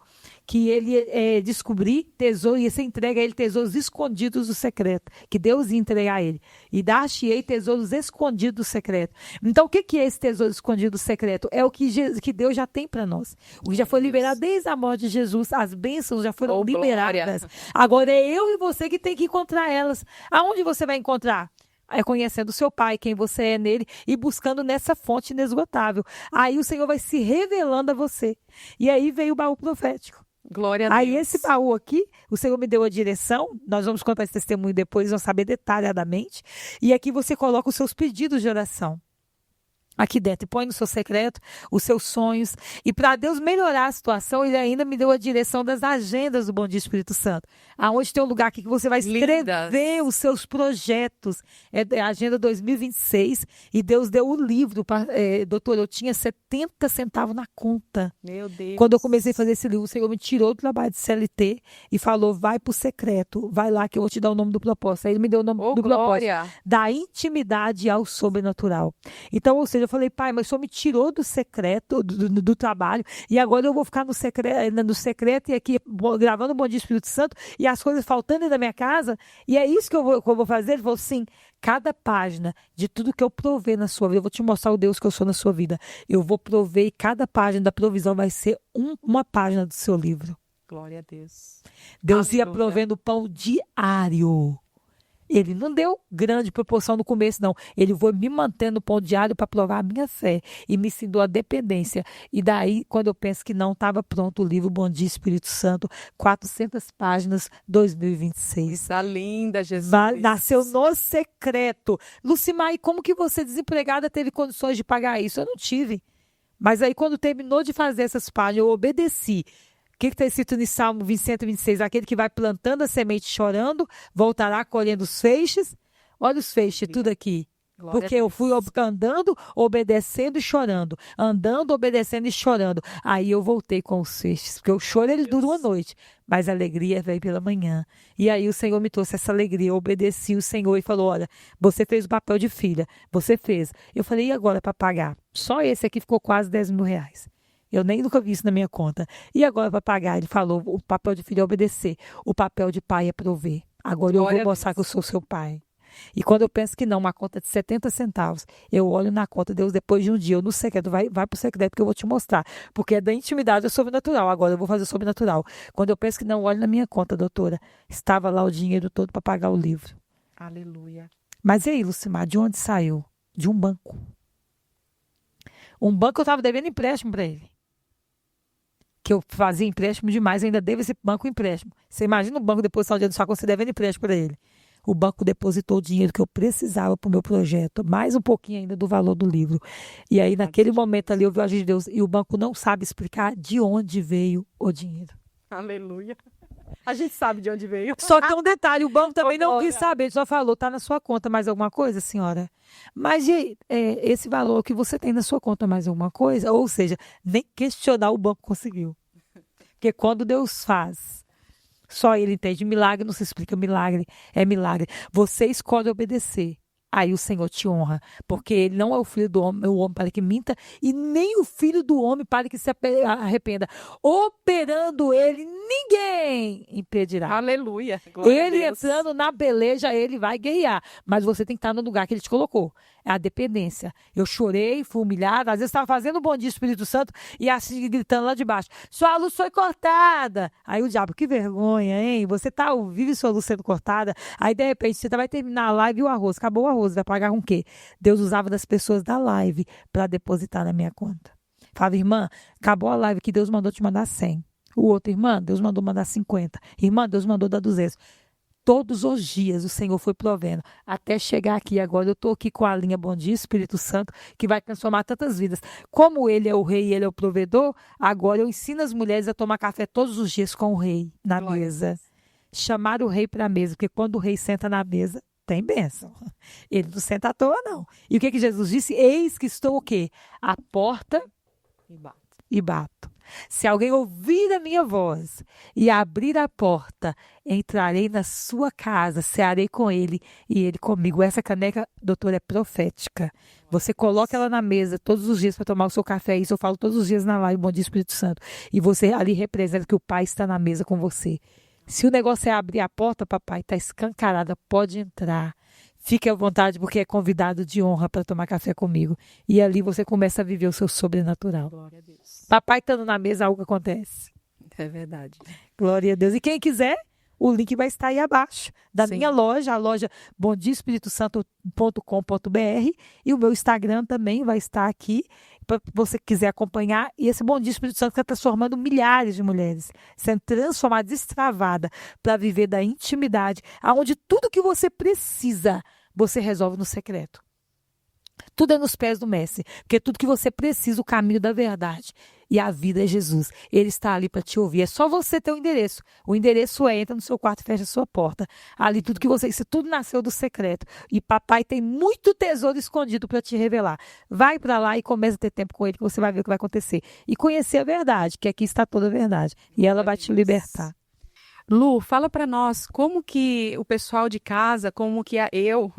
que ele descobrir tesouro, ia ser entregue a ele tesouros escondidos do secreto, que Deus ia entregar a ele. E dar-te-ei tesouros escondidos do secreto. Então, o que é esse tesouro escondido do secreto? É o que Deus já tem para nós. O que já foi liberado desde a morte de Jesus. As bênçãos já foram liberadas. Glória. Agora é eu e você que tem que encontrar elas. Aonde você vai encontrar? É conhecendo o seu pai, quem você é nele, e buscando nessa fonte inesgotável. Aí o Senhor vai se revelando a você. E aí veio o baú profético. Glória a Aí Deus. esse baú aqui, o Senhor me deu a direção, nós vamos contar esse testemunho depois, vamos saber detalhadamente. E aqui você coloca os seus pedidos de oração. Aqui dentro, e põe no seu secreto os seus sonhos. E para Deus melhorar a situação, Ele ainda me deu a direção das agendas do Bom Dia Espírito Santo. Aonde tem um lugar aqui que você vai escrever Lindas. os seus projetos. É a Agenda 2026. E Deus deu o livro. Doutor, eu tinha 70 centavos na conta. Meu Deus. Quando eu comecei a fazer esse livro, o Senhor me tirou do trabalho de CLT e falou, vai pro secreto, vai lá que eu vou te dar o nome do propósito. Aí Ele me deu o nome do propósito. Glória. Da intimidade ao sobrenatural. Então, ou seja, eu falei, pai, mas o Senhor me tirou do secreto, do trabalho, e agora eu vou ficar no secreto e aqui gravando o Bom Dia Espírito Santo e as coisas faltando dentro da minha casa, e é isso que eu vou fazer? Ele falou, sim, cada página de tudo que eu provei na sua vida, eu vou te mostrar o Deus que eu sou na sua vida. Eu vou prover e cada página da provisão vai ser uma página do seu livro. Glória a Deus. Deus ia Aleluia. provendo pão diário. Ele não deu grande proporção no começo, não. Ele foi me mantendo no pão diário para provar a minha fé e me ensinou a dependência. E daí, quando eu penso que não estava pronto o livro Bom Dia Espírito Santo, 400 páginas, 2026. Coisa linda, Jesus. Nasceu no secreto. Lucimar, e como que você, desempregada, teve condições de pagar isso? Eu não tive. Mas aí, quando terminou de fazer essas páginas, eu obedeci. O que está escrito no Salmo 126? Aquele que vai plantando a semente chorando, voltará colhendo os feixes. Olha os feixes, tudo aqui. Glória Porque a eu fui Deus. andando, obedecendo e chorando. Andando, obedecendo e chorando. Aí eu voltei com os feixes. Porque o choro, ele dura uma noite. Mas a alegria veio pela manhã. E aí o Senhor me trouxe essa alegria. Eu obedeci o Senhor e falou, olha, você fez o papel de filha. Você fez. Eu falei, e agora para pagar? Só esse aqui ficou quase 10 mil reais. Eu nem nunca vi isso na minha conta. E agora para pagar? Ele falou, o papel de filho é obedecer. O papel de pai é prover. Agora eu Glória vou a mostrar que eu Deus. sou seu pai. E quando eu penso que não, uma conta de 70 centavos, eu olho na conta, Deus, depois de um dia, eu no secreto, vai pro secreto que eu vou te mostrar. Porque é da intimidade ao sobrenatural. Agora eu vou fazer sobrenatural. Quando eu penso que não, olho na minha conta, doutora. Estava lá o dinheiro todo para pagar o livro. Aleluia. Mas e aí, Lucimar, de onde saiu? De um banco. Um banco que eu estava devendo empréstimo para ele. Que eu fazia empréstimo demais, eu ainda devo esse banco empréstimo. Você imagina o banco depositar o dinheiro só quando você devendo empréstimo para ele. O banco depositou o dinheiro que eu precisava para o meu projeto, mais um pouquinho ainda do valor do livro. E aí, naquele momento ali, eu vi a agir de Deus, e o banco não sabe explicar de onde veio o dinheiro. Aleluia. A gente sabe de onde veio. Só que tem um detalhe, o banco também não Glória. quis saber, ele só falou, está na sua conta mais alguma coisa, senhora? Mas e aí, esse valor que você tem na sua conta mais alguma coisa? Ou seja, nem questionar o banco conseguiu. Porque quando Deus faz, só Ele entende. Milagre não se explica, milagre é milagre. Você escolhe obedecer. Aí o Senhor te honra, porque Ele não é o filho do homem, o homem para que minta, e nem o filho do homem para que se arrependa. Operando Ele, ninguém impedirá. Aleluia. Glória a Ele Deus. entrando na peleja, ele vai guerrear. Mas você tem que estar no lugar que ele te colocou. É a dependência. Eu chorei, fui humilhada. Às vezes estava fazendo um bom dia Espírito Santo e assim gritando lá de baixo. Sua luz foi cortada. Aí o diabo, que vergonha, hein? Você tá ao vivo e sua luz sendo cortada. Aí de repente você vai terminar a live e o arroz. Acabou o arroz. Vai pagar com o quê? Deus usava das pessoas da live para depositar na minha conta. Falava, irmã, acabou a live que Deus mandou te mandar 100. O outro, irmã, Deus mandou mandar 50. Irmã, Deus mandou dar 200. Todos os dias o Senhor foi provendo. Até chegar aqui agora, eu estou aqui com a linha Bom Dia Espírito Santo, que vai transformar tantas vidas. Como Ele é o rei e Ele é o provedor, agora eu ensino as mulheres a tomar café todos os dias com o rei na Glória a mesa. Deus. Chamar o rei para a mesa, porque quando o rei senta na mesa, tem bênção. Ele não senta à toa, não. E o que Jesus disse? Eis que estou o quê? À porta E bate. e bato. Se alguém ouvir a minha voz e abrir a porta, entrarei na sua casa, cearei com ele e ele comigo. Essa caneca, doutora, é profética. Você coloca ela na mesa todos os dias para tomar o seu café. Isso eu falo todos os dias na live, Bom Dia Espírito Santo. E você ali representa que o Pai está na mesa com você. Se o negócio é abrir a porta, papai, está escancarada, pode entrar. Fique à vontade, porque é convidado de honra para tomar café comigo. E ali você começa a viver o seu sobrenatural. Glória a Deus. Papai estando na mesa, algo acontece. É verdade. Glória a Deus. E quem quiser, o link vai estar aí abaixo da Sim. minha loja, a loja bomdiaespiritosanto.com.br, e o meu Instagram também vai estar aqui para você quiser acompanhar. E esse Bom Dia Espírito Santo está transformando milhares de mulheres, sendo transformada, destravada para viver da intimidade, aonde tudo que você precisa, você resolve no secreto. Tudo é nos pés do Mestre, porque tudo que você precisa, o caminho da verdade e a vida é Jesus. Ele está ali para te ouvir. É só você ter o endereço. O endereço entra no seu quarto e fecha a sua porta. Ali tudo que você... Isso tudo nasceu do secreto. E papai tem muito tesouro escondido para te revelar. Vai para lá e começa a ter tempo com ele, que você vai ver o que vai acontecer. E conhecer a verdade, que aqui está toda a verdade. E ela vai te libertar. Lu, fala para nós como que o pessoal de casa, como que eu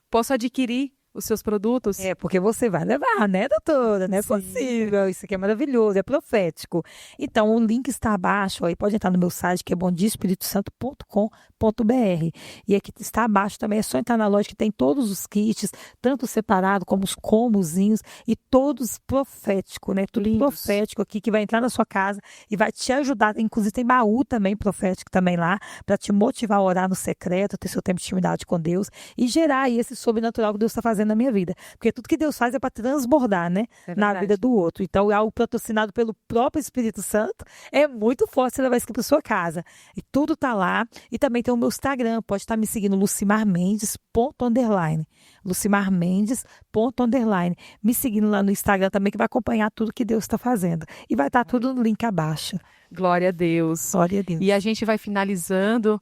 posso adquirir os seus produtos? É, porque você vai levar, né, doutora? Não é possível. Isso aqui é maravilhoso, é profético. Então, o link está abaixo, aí pode entrar no meu site, que é bomdiaespiritosanto.com.br. E aqui está abaixo também, é só entrar na loja que tem todos os kits, tanto separado como os combozinhos, e todos proféticos, né? Tudo Lindos. profético aqui, que vai entrar na sua casa e vai te ajudar. Inclusive, tem baú também profético também lá, para te motivar a orar no secreto, ter seu tempo de intimidade com Deus e gerar aí esse sobrenatural que Deus está fazendo na minha vida. Porque tudo que Deus faz é para transbordar, né? É Na verdade. vida do outro. Então, é algo patrocinado pelo próprio Espírito Santo. É muito forte você levar isso aqui para sua casa. E tudo tá lá. E também tem o meu Instagram. Pode estar me seguindo, lucimarmendes._. lucimarmendes._. Me seguindo lá no Instagram também, que vai acompanhar tudo que Deus está fazendo. E vai estar tudo no link abaixo. Glória a Deus. Glória a Deus. E a gente vai finalizando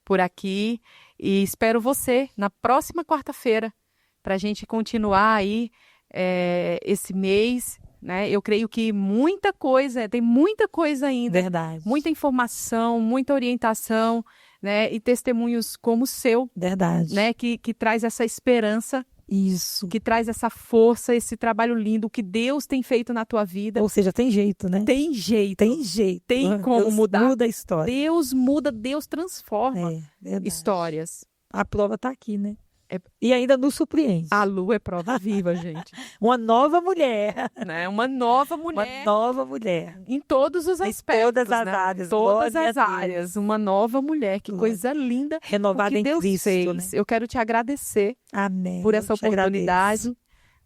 por aqui e espero você na próxima quarta-feira para a gente continuar aí esse mês, né? Eu creio que tem muita coisa ainda, Verdade. muita informação, muita orientação, né? E testemunhos como o seu, Verdade. né? Que traz essa esperança, Isso. que traz essa força, esse trabalho lindo que Deus tem feito na tua vida. Ou seja, tem jeito, né? Tem jeito. Tem jeito. Tem como Deus mudar. Muda a história. Deus muda, Deus transforma Verdade. histórias. A prova está aqui, né? É- E ainda nos surpreende. A Lu é prova viva, gente. Uma nova mulher. Né? Uma nova Uma mulher nova mulher. em todos os Em aspectos. todas as né? áreas. Todas Glória as a Deus. áreas. Uma nova mulher. Que Glória. coisa linda. O Renovada que em Deus Cristo, fez. né? Eu quero te agradecer Amém. por essa Eu te agradeço. oportunidade,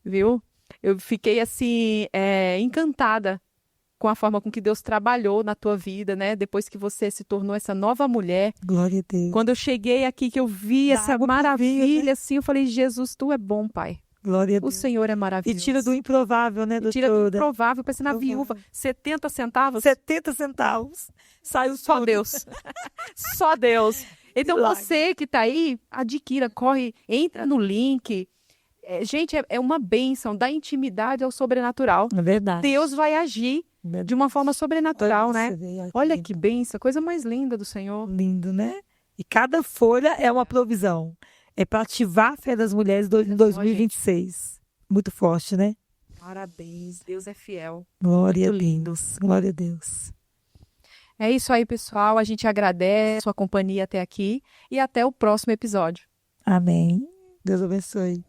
viu? Eu fiquei assim encantada com a forma com que Deus trabalhou na tua vida, né? Depois que você se tornou essa nova mulher. Glória a Deus. Quando eu cheguei aqui, que eu vi Da essa água pro maravilha, vinho, né? assim, eu falei, Jesus, tu é bom, Pai. Glória a O Deus. Senhor é E maravilhoso. tira do improvável, né, E doutora? tira do improvável, pensei na Improvável. viúva, 70 centavos. 70 centavos. Saiu Só tudo. Deus. Só Deus. Então Milagre. você que tá aí, adquira, corre, entra no link. Gente, é uma bênção, da intimidade ao sobrenatural. É verdade. Deus vai agir de uma forma sobrenatural, né? Você vê, Olha lindo. que bênção, coisa mais linda do Senhor. Lindo, né? E cada folha é uma provisão. É para ativar a fé das mulheres em 2026. Muito forte, né? Parabéns, Deus é fiel. Glória a Muito lindo. Deus. Glória a Deus. É isso aí, pessoal. A gente agradece a sua companhia até aqui e até o próximo episódio. Amém. Deus abençoe.